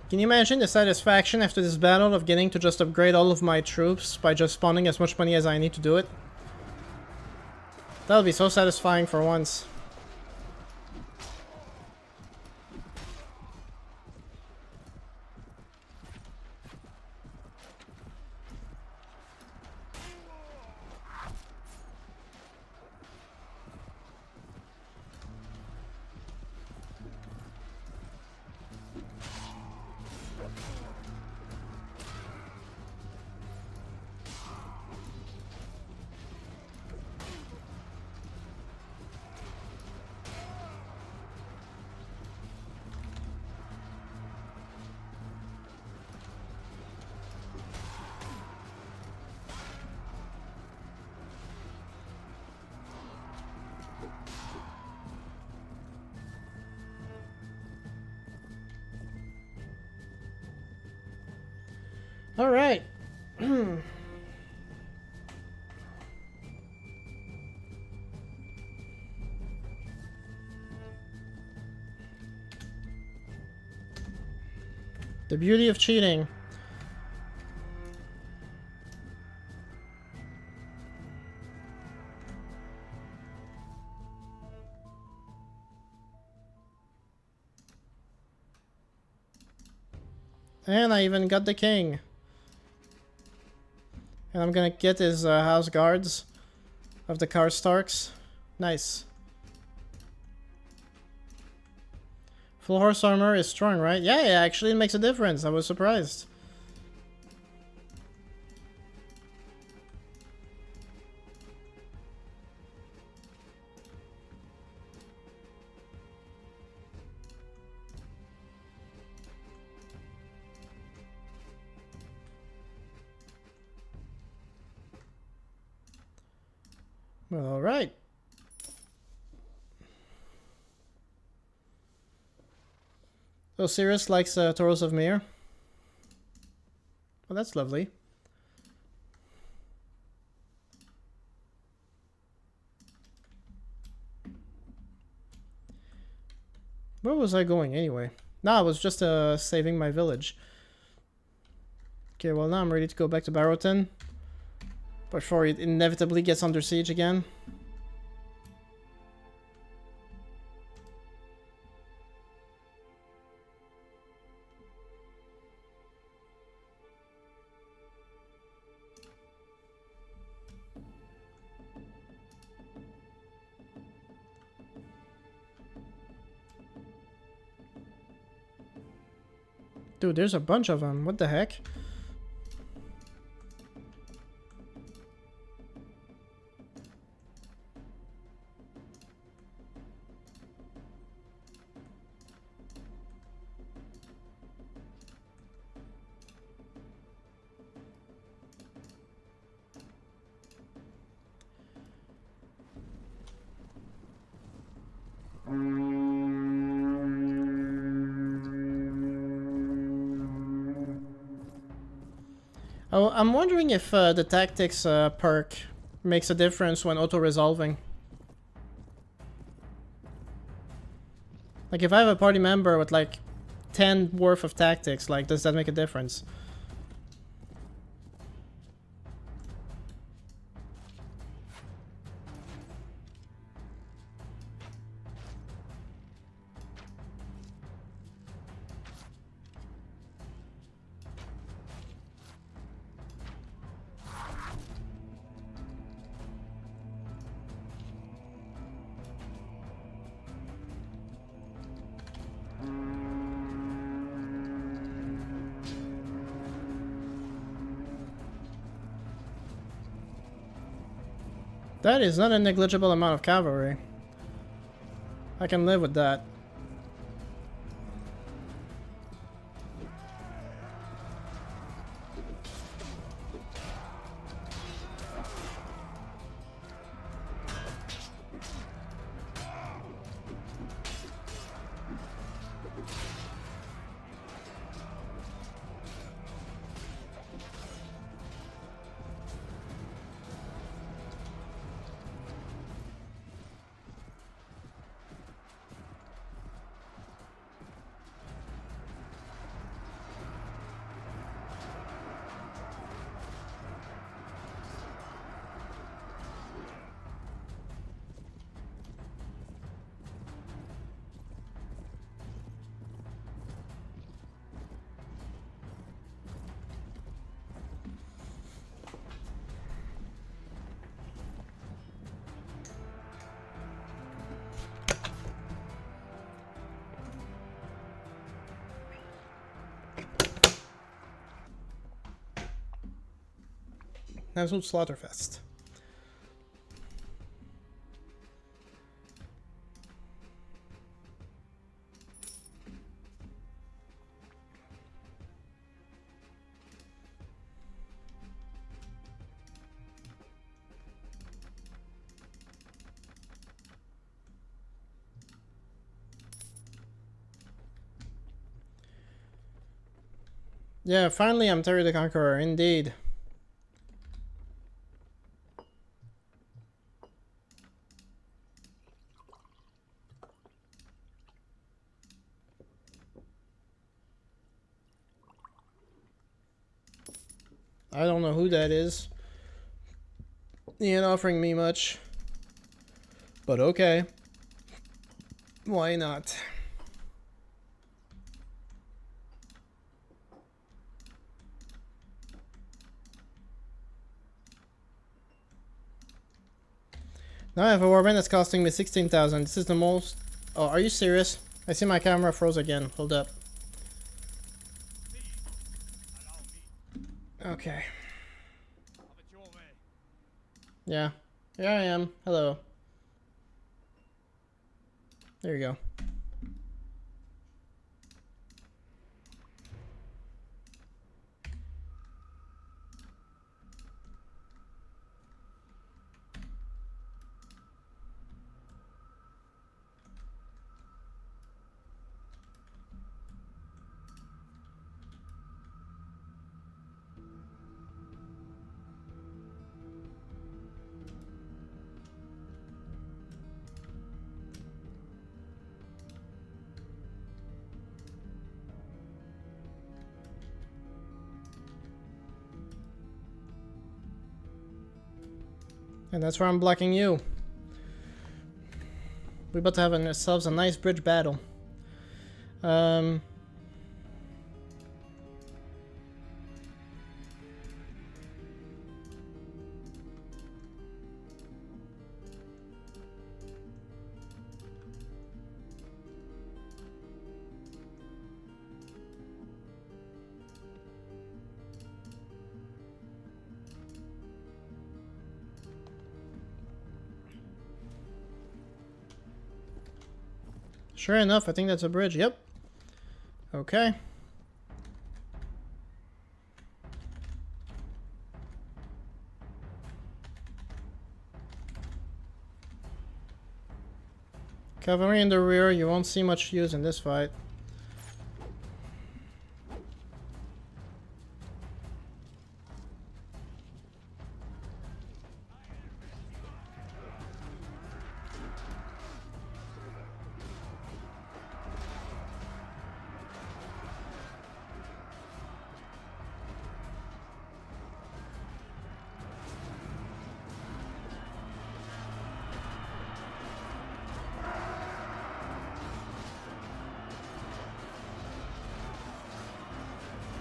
Can you imagine the satisfaction after this battle of getting to just upgrade all of my troops by just spawning as much money as I need to do it? That'll be so satisfying for once. All right. The beauty of cheating. And I even got the king. And I'm gonna get his house guards of the Karstarks. Nice. Full horse armor is strong, right? Yeah, actually it makes a difference. I was surprised. Well, alright. So Sirius likes Toros of Mir. Well, that's lovely. Where was I going anyway? Nah, I was just saving my village. Okay, well now I'm ready to go back to Barrowton. Before it inevitably gets under siege again. Dude, there's a bunch of them. What the heck? Oh, I'm wondering if the tactics perk makes a difference when auto-resolving. Like if I have a party member with like 10 worth of tactics, like does that make a difference? That is not a negligible amount of cavalry. I can live with that. Absolute Slaughterfest. Yeah, finally I'm Terry the Conqueror, indeed. I don't know who that is. He ain't offering me much. But okay. Why not? Now I have a warband that's costing me 16,000. This is the most... Oh, are you serious? I see my camera froze again. Hold up. Okay. Have it your way. Yeah. Here I am. Hello. There you go. And that's where I'm blocking you. We're about to have ourselves a nice bridge battle. Sure enough, I think that's a bridge. Yep. Okay. Cavalry in the rear, you won't see much use in this fight.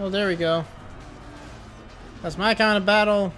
Oh, there we go. That's my kind of battle.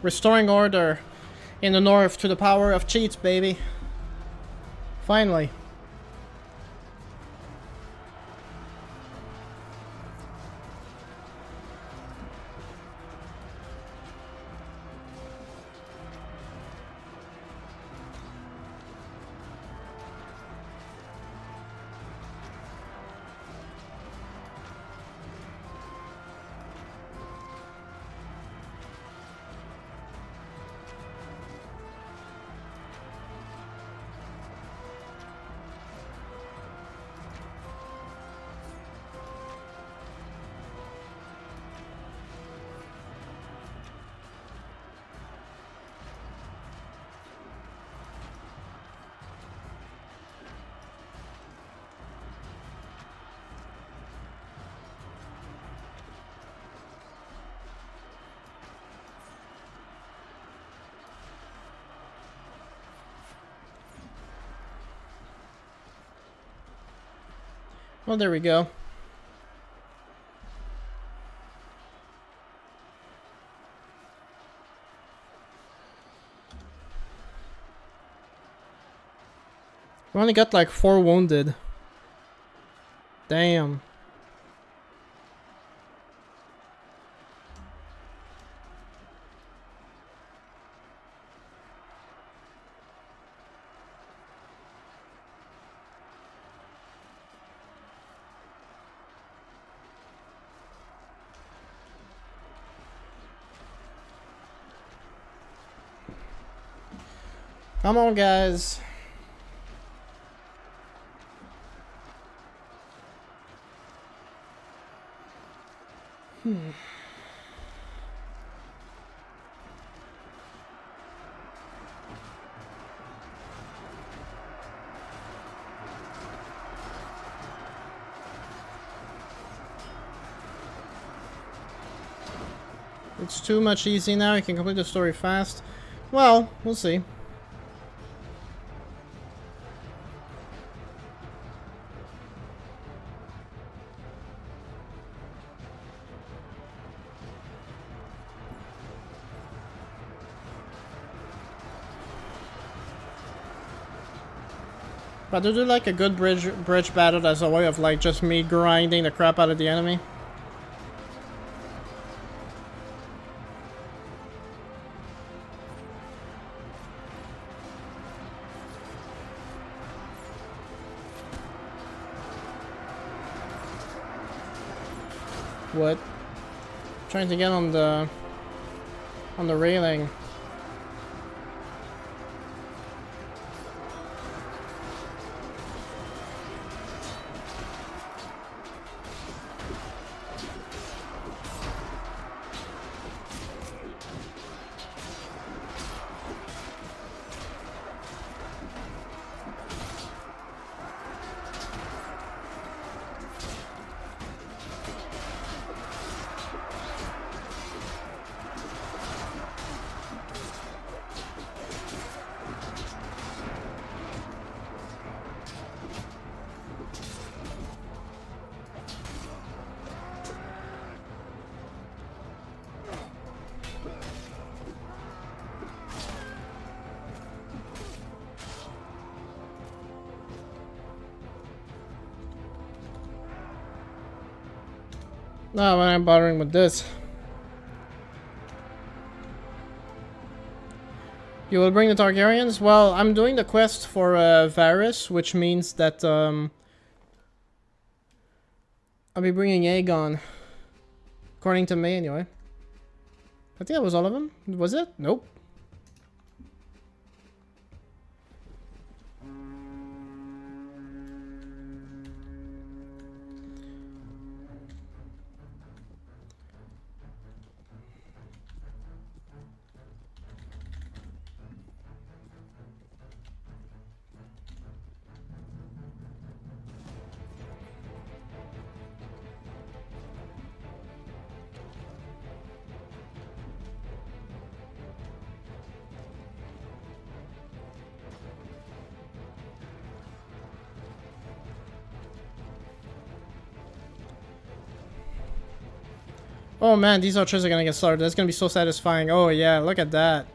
Restoring order in the north to the power of cheats, baby. Finally. Well, there we go. We only got like 4 wounded. Damn. Come on, guys. It's too much easy now. You can complete the story fast. Well, we'll see. But to do like a good bridge battle as a way of like just me grinding the crap out of the enemy. What? Trying to get on the railing. No, when I'm bothering with this. You will bring the Targaryens? Well, I'm doing the quest for Varys, which means that I'll be bringing Aegon. According to me, anyway. I think that was all of them. Was it? Nope. Oh man, these archers are gonna get slaughtered. That's gonna be so satisfying. Oh yeah, look at that.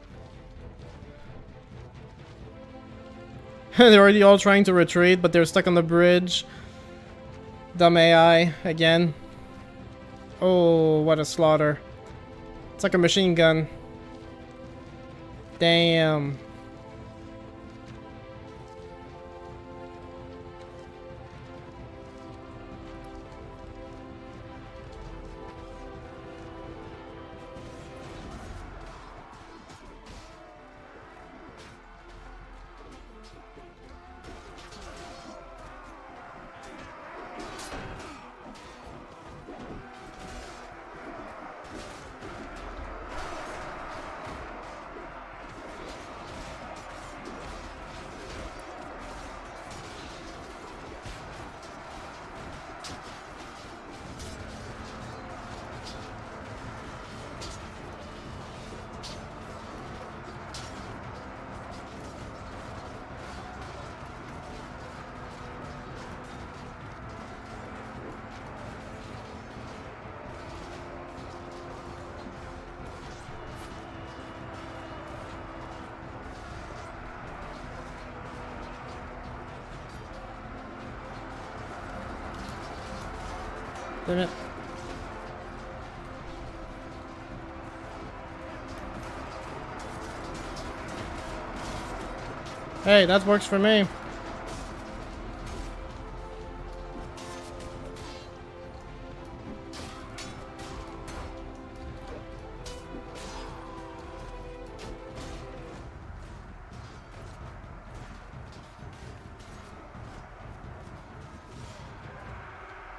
They're already all trying to retreat, but they're stuck on the bridge. Dumb AI, again. Oh, what a slaughter. It's like a machine gun. Damn. Damn it. Hey, that works for me.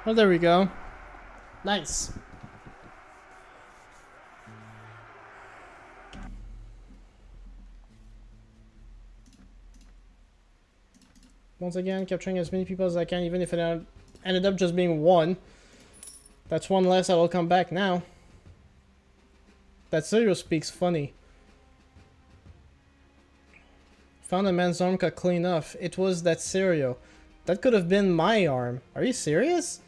Oh, there we go. Nice. Once again, capturing as many people as I can, even if it ended up just being one. That's one less that will come back now. That Sirio speaks funny. Found a man's arm cut clean off. It was that Sirio. That could have been my arm. Are you serious?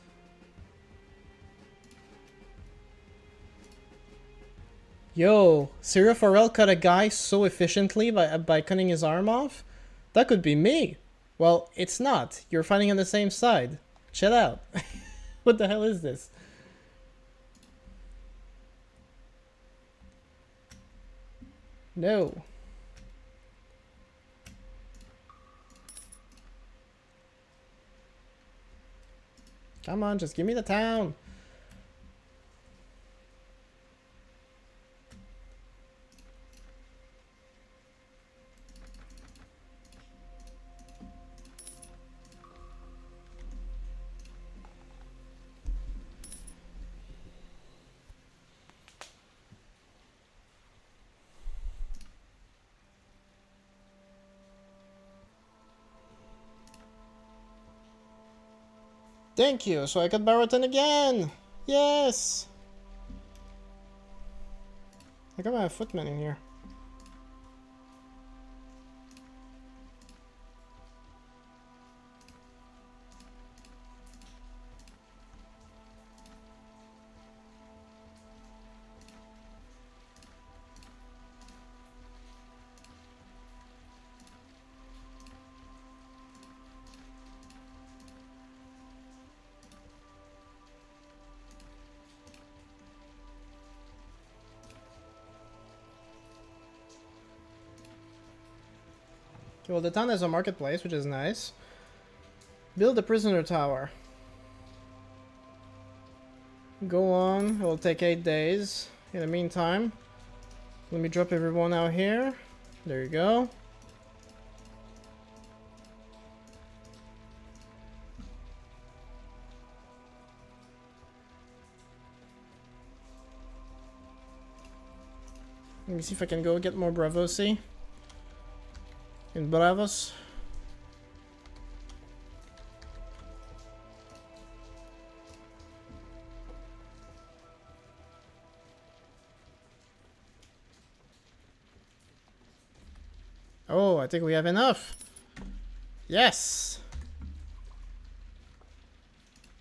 Yo, Sirio Farrell cut a guy so efficiently by cutting his arm off? That could be me. Well, it's not. You're fighting on the same side. Chill out. What the hell is this? No. Come on, just give me the town. Thank you, so I got Baroton again! Yes! I got my footman in here. Well, the town has a marketplace, which is nice. Build a prisoner tower. Go on, it'll take 8 days. In the meantime, let me drop everyone out here. There you go. Let me see if I can go get more Bravosi. In Bravos. Oh, I think we have enough. Yes.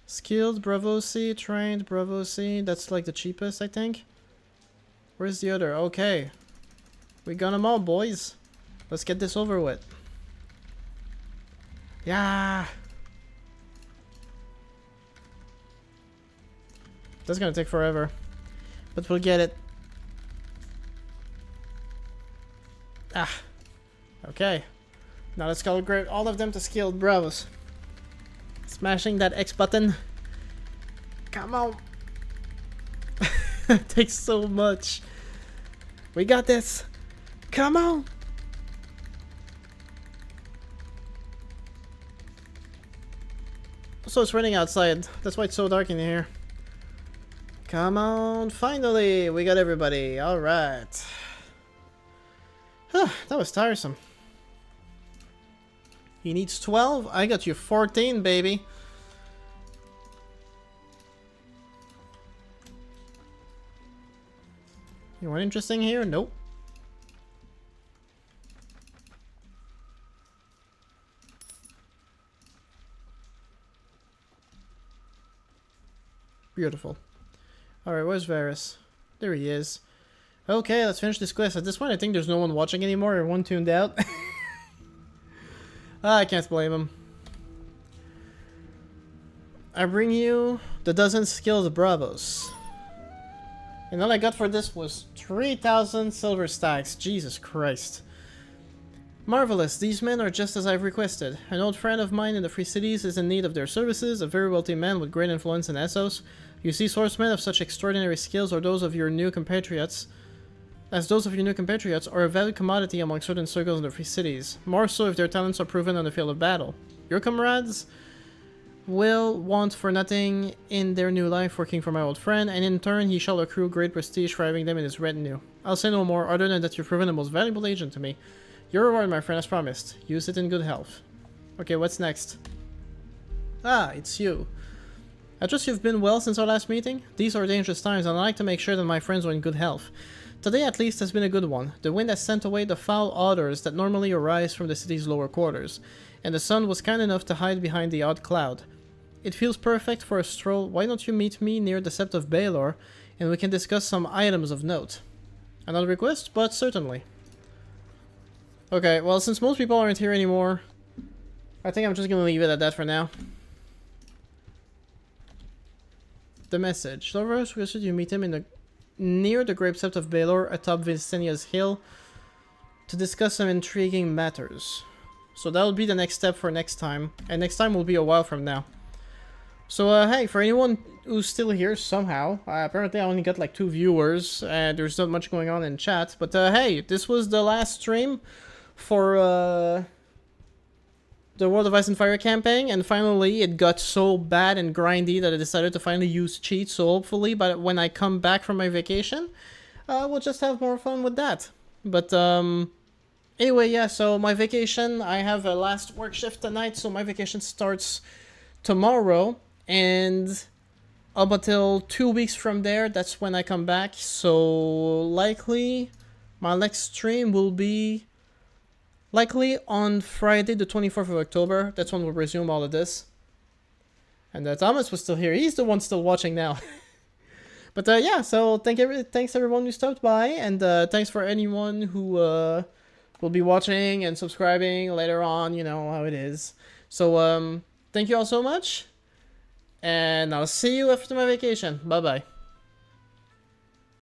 Skilled Bravosi, trained Bravosi. That's like the cheapest, I think. Where's the other? Okay. We got them all, boys. Let's get this over with. Yeah. That's gonna take forever. But we'll get it. Ah. Okay. Now let's upgrade all of them to skilled bravos. Smashing that X button. Come on. It takes so much. We got this. Come on. So it's raining outside. That's why it's so dark in here. Come on. Finally, we got everybody. All right. That was tiresome. He needs 12. I got you 14, baby. You want interesting here? Nope. Beautiful. Alright, where's Varus? There he is. Okay, let's finish this quest. At this point, I think there's no one watching anymore. Everyone tuned out. I can't blame him. I bring you the dozen skilled bravos. And all I got for this was 3,000 silver stacks. Jesus Christ. Marvelous, these men are just as I've requested. An old friend of mine in the Free Cities is in need of their services, a very wealthy man with great influence in Essos. You see, swordsmen of such extraordinary skills are those of your new compatriots, are a valued commodity among certain circles in the Free Cities, more so if their talents are proven on the field of battle. Your comrades will want for nothing in their new life working for my old friend, and in turn he shall accrue great prestige for having them in his retinue. I'll say no more, other than that you've proven the most valuable agent to me. Your reward, my friend, as promised. Use it in good health. Okay, what's next? Ah, it's you. I trust you've been well since our last meeting. These are dangerous times, and I like to make sure that my friends are in good health. Today, at least, has been a good one. The wind has sent away the foul odors that normally arise from the city's lower quarters, and the sun was kind enough to hide behind the odd cloud. It feels perfect for a stroll. Why don't you meet me near the Sept of Baelor, and we can discuss some items of note. Another request, but certainly. Okay, well, since most people aren't here anymore, I think I'm just gonna leave it at that for now. The message. Lover suggested you meet him in the near the Great Sept of Baelor atop Visenia's hill to discuss some intriguing matters. So that'll be the next step for next time, and next time will be a while from now. So hey, for anyone who's still here somehow, apparently I only got like 2 viewers, and there's not much going on in chat, but hey, this was the last stream for the World of Ice and Fire campaign, and finally it got so bad and grindy that I decided to finally use cheats, so hopefully when I come back from my vacation, we'll just have more fun with that. But anyway, yeah, so my vacation, I have a last work shift tonight, so my vacation starts tomorrow, and up until 2 weeks from there, that's when I come back, so likely my next stream will be on Friday the 24th of October. That's when we'll resume all of this. And Thomas was still here. He's the one still watching now. But yeah, so thanks everyone who stopped by, and thanks for anyone who will be watching and subscribing later on, you know how it is. So thank you all so much, and I'll see you after my vacation. Bye bye.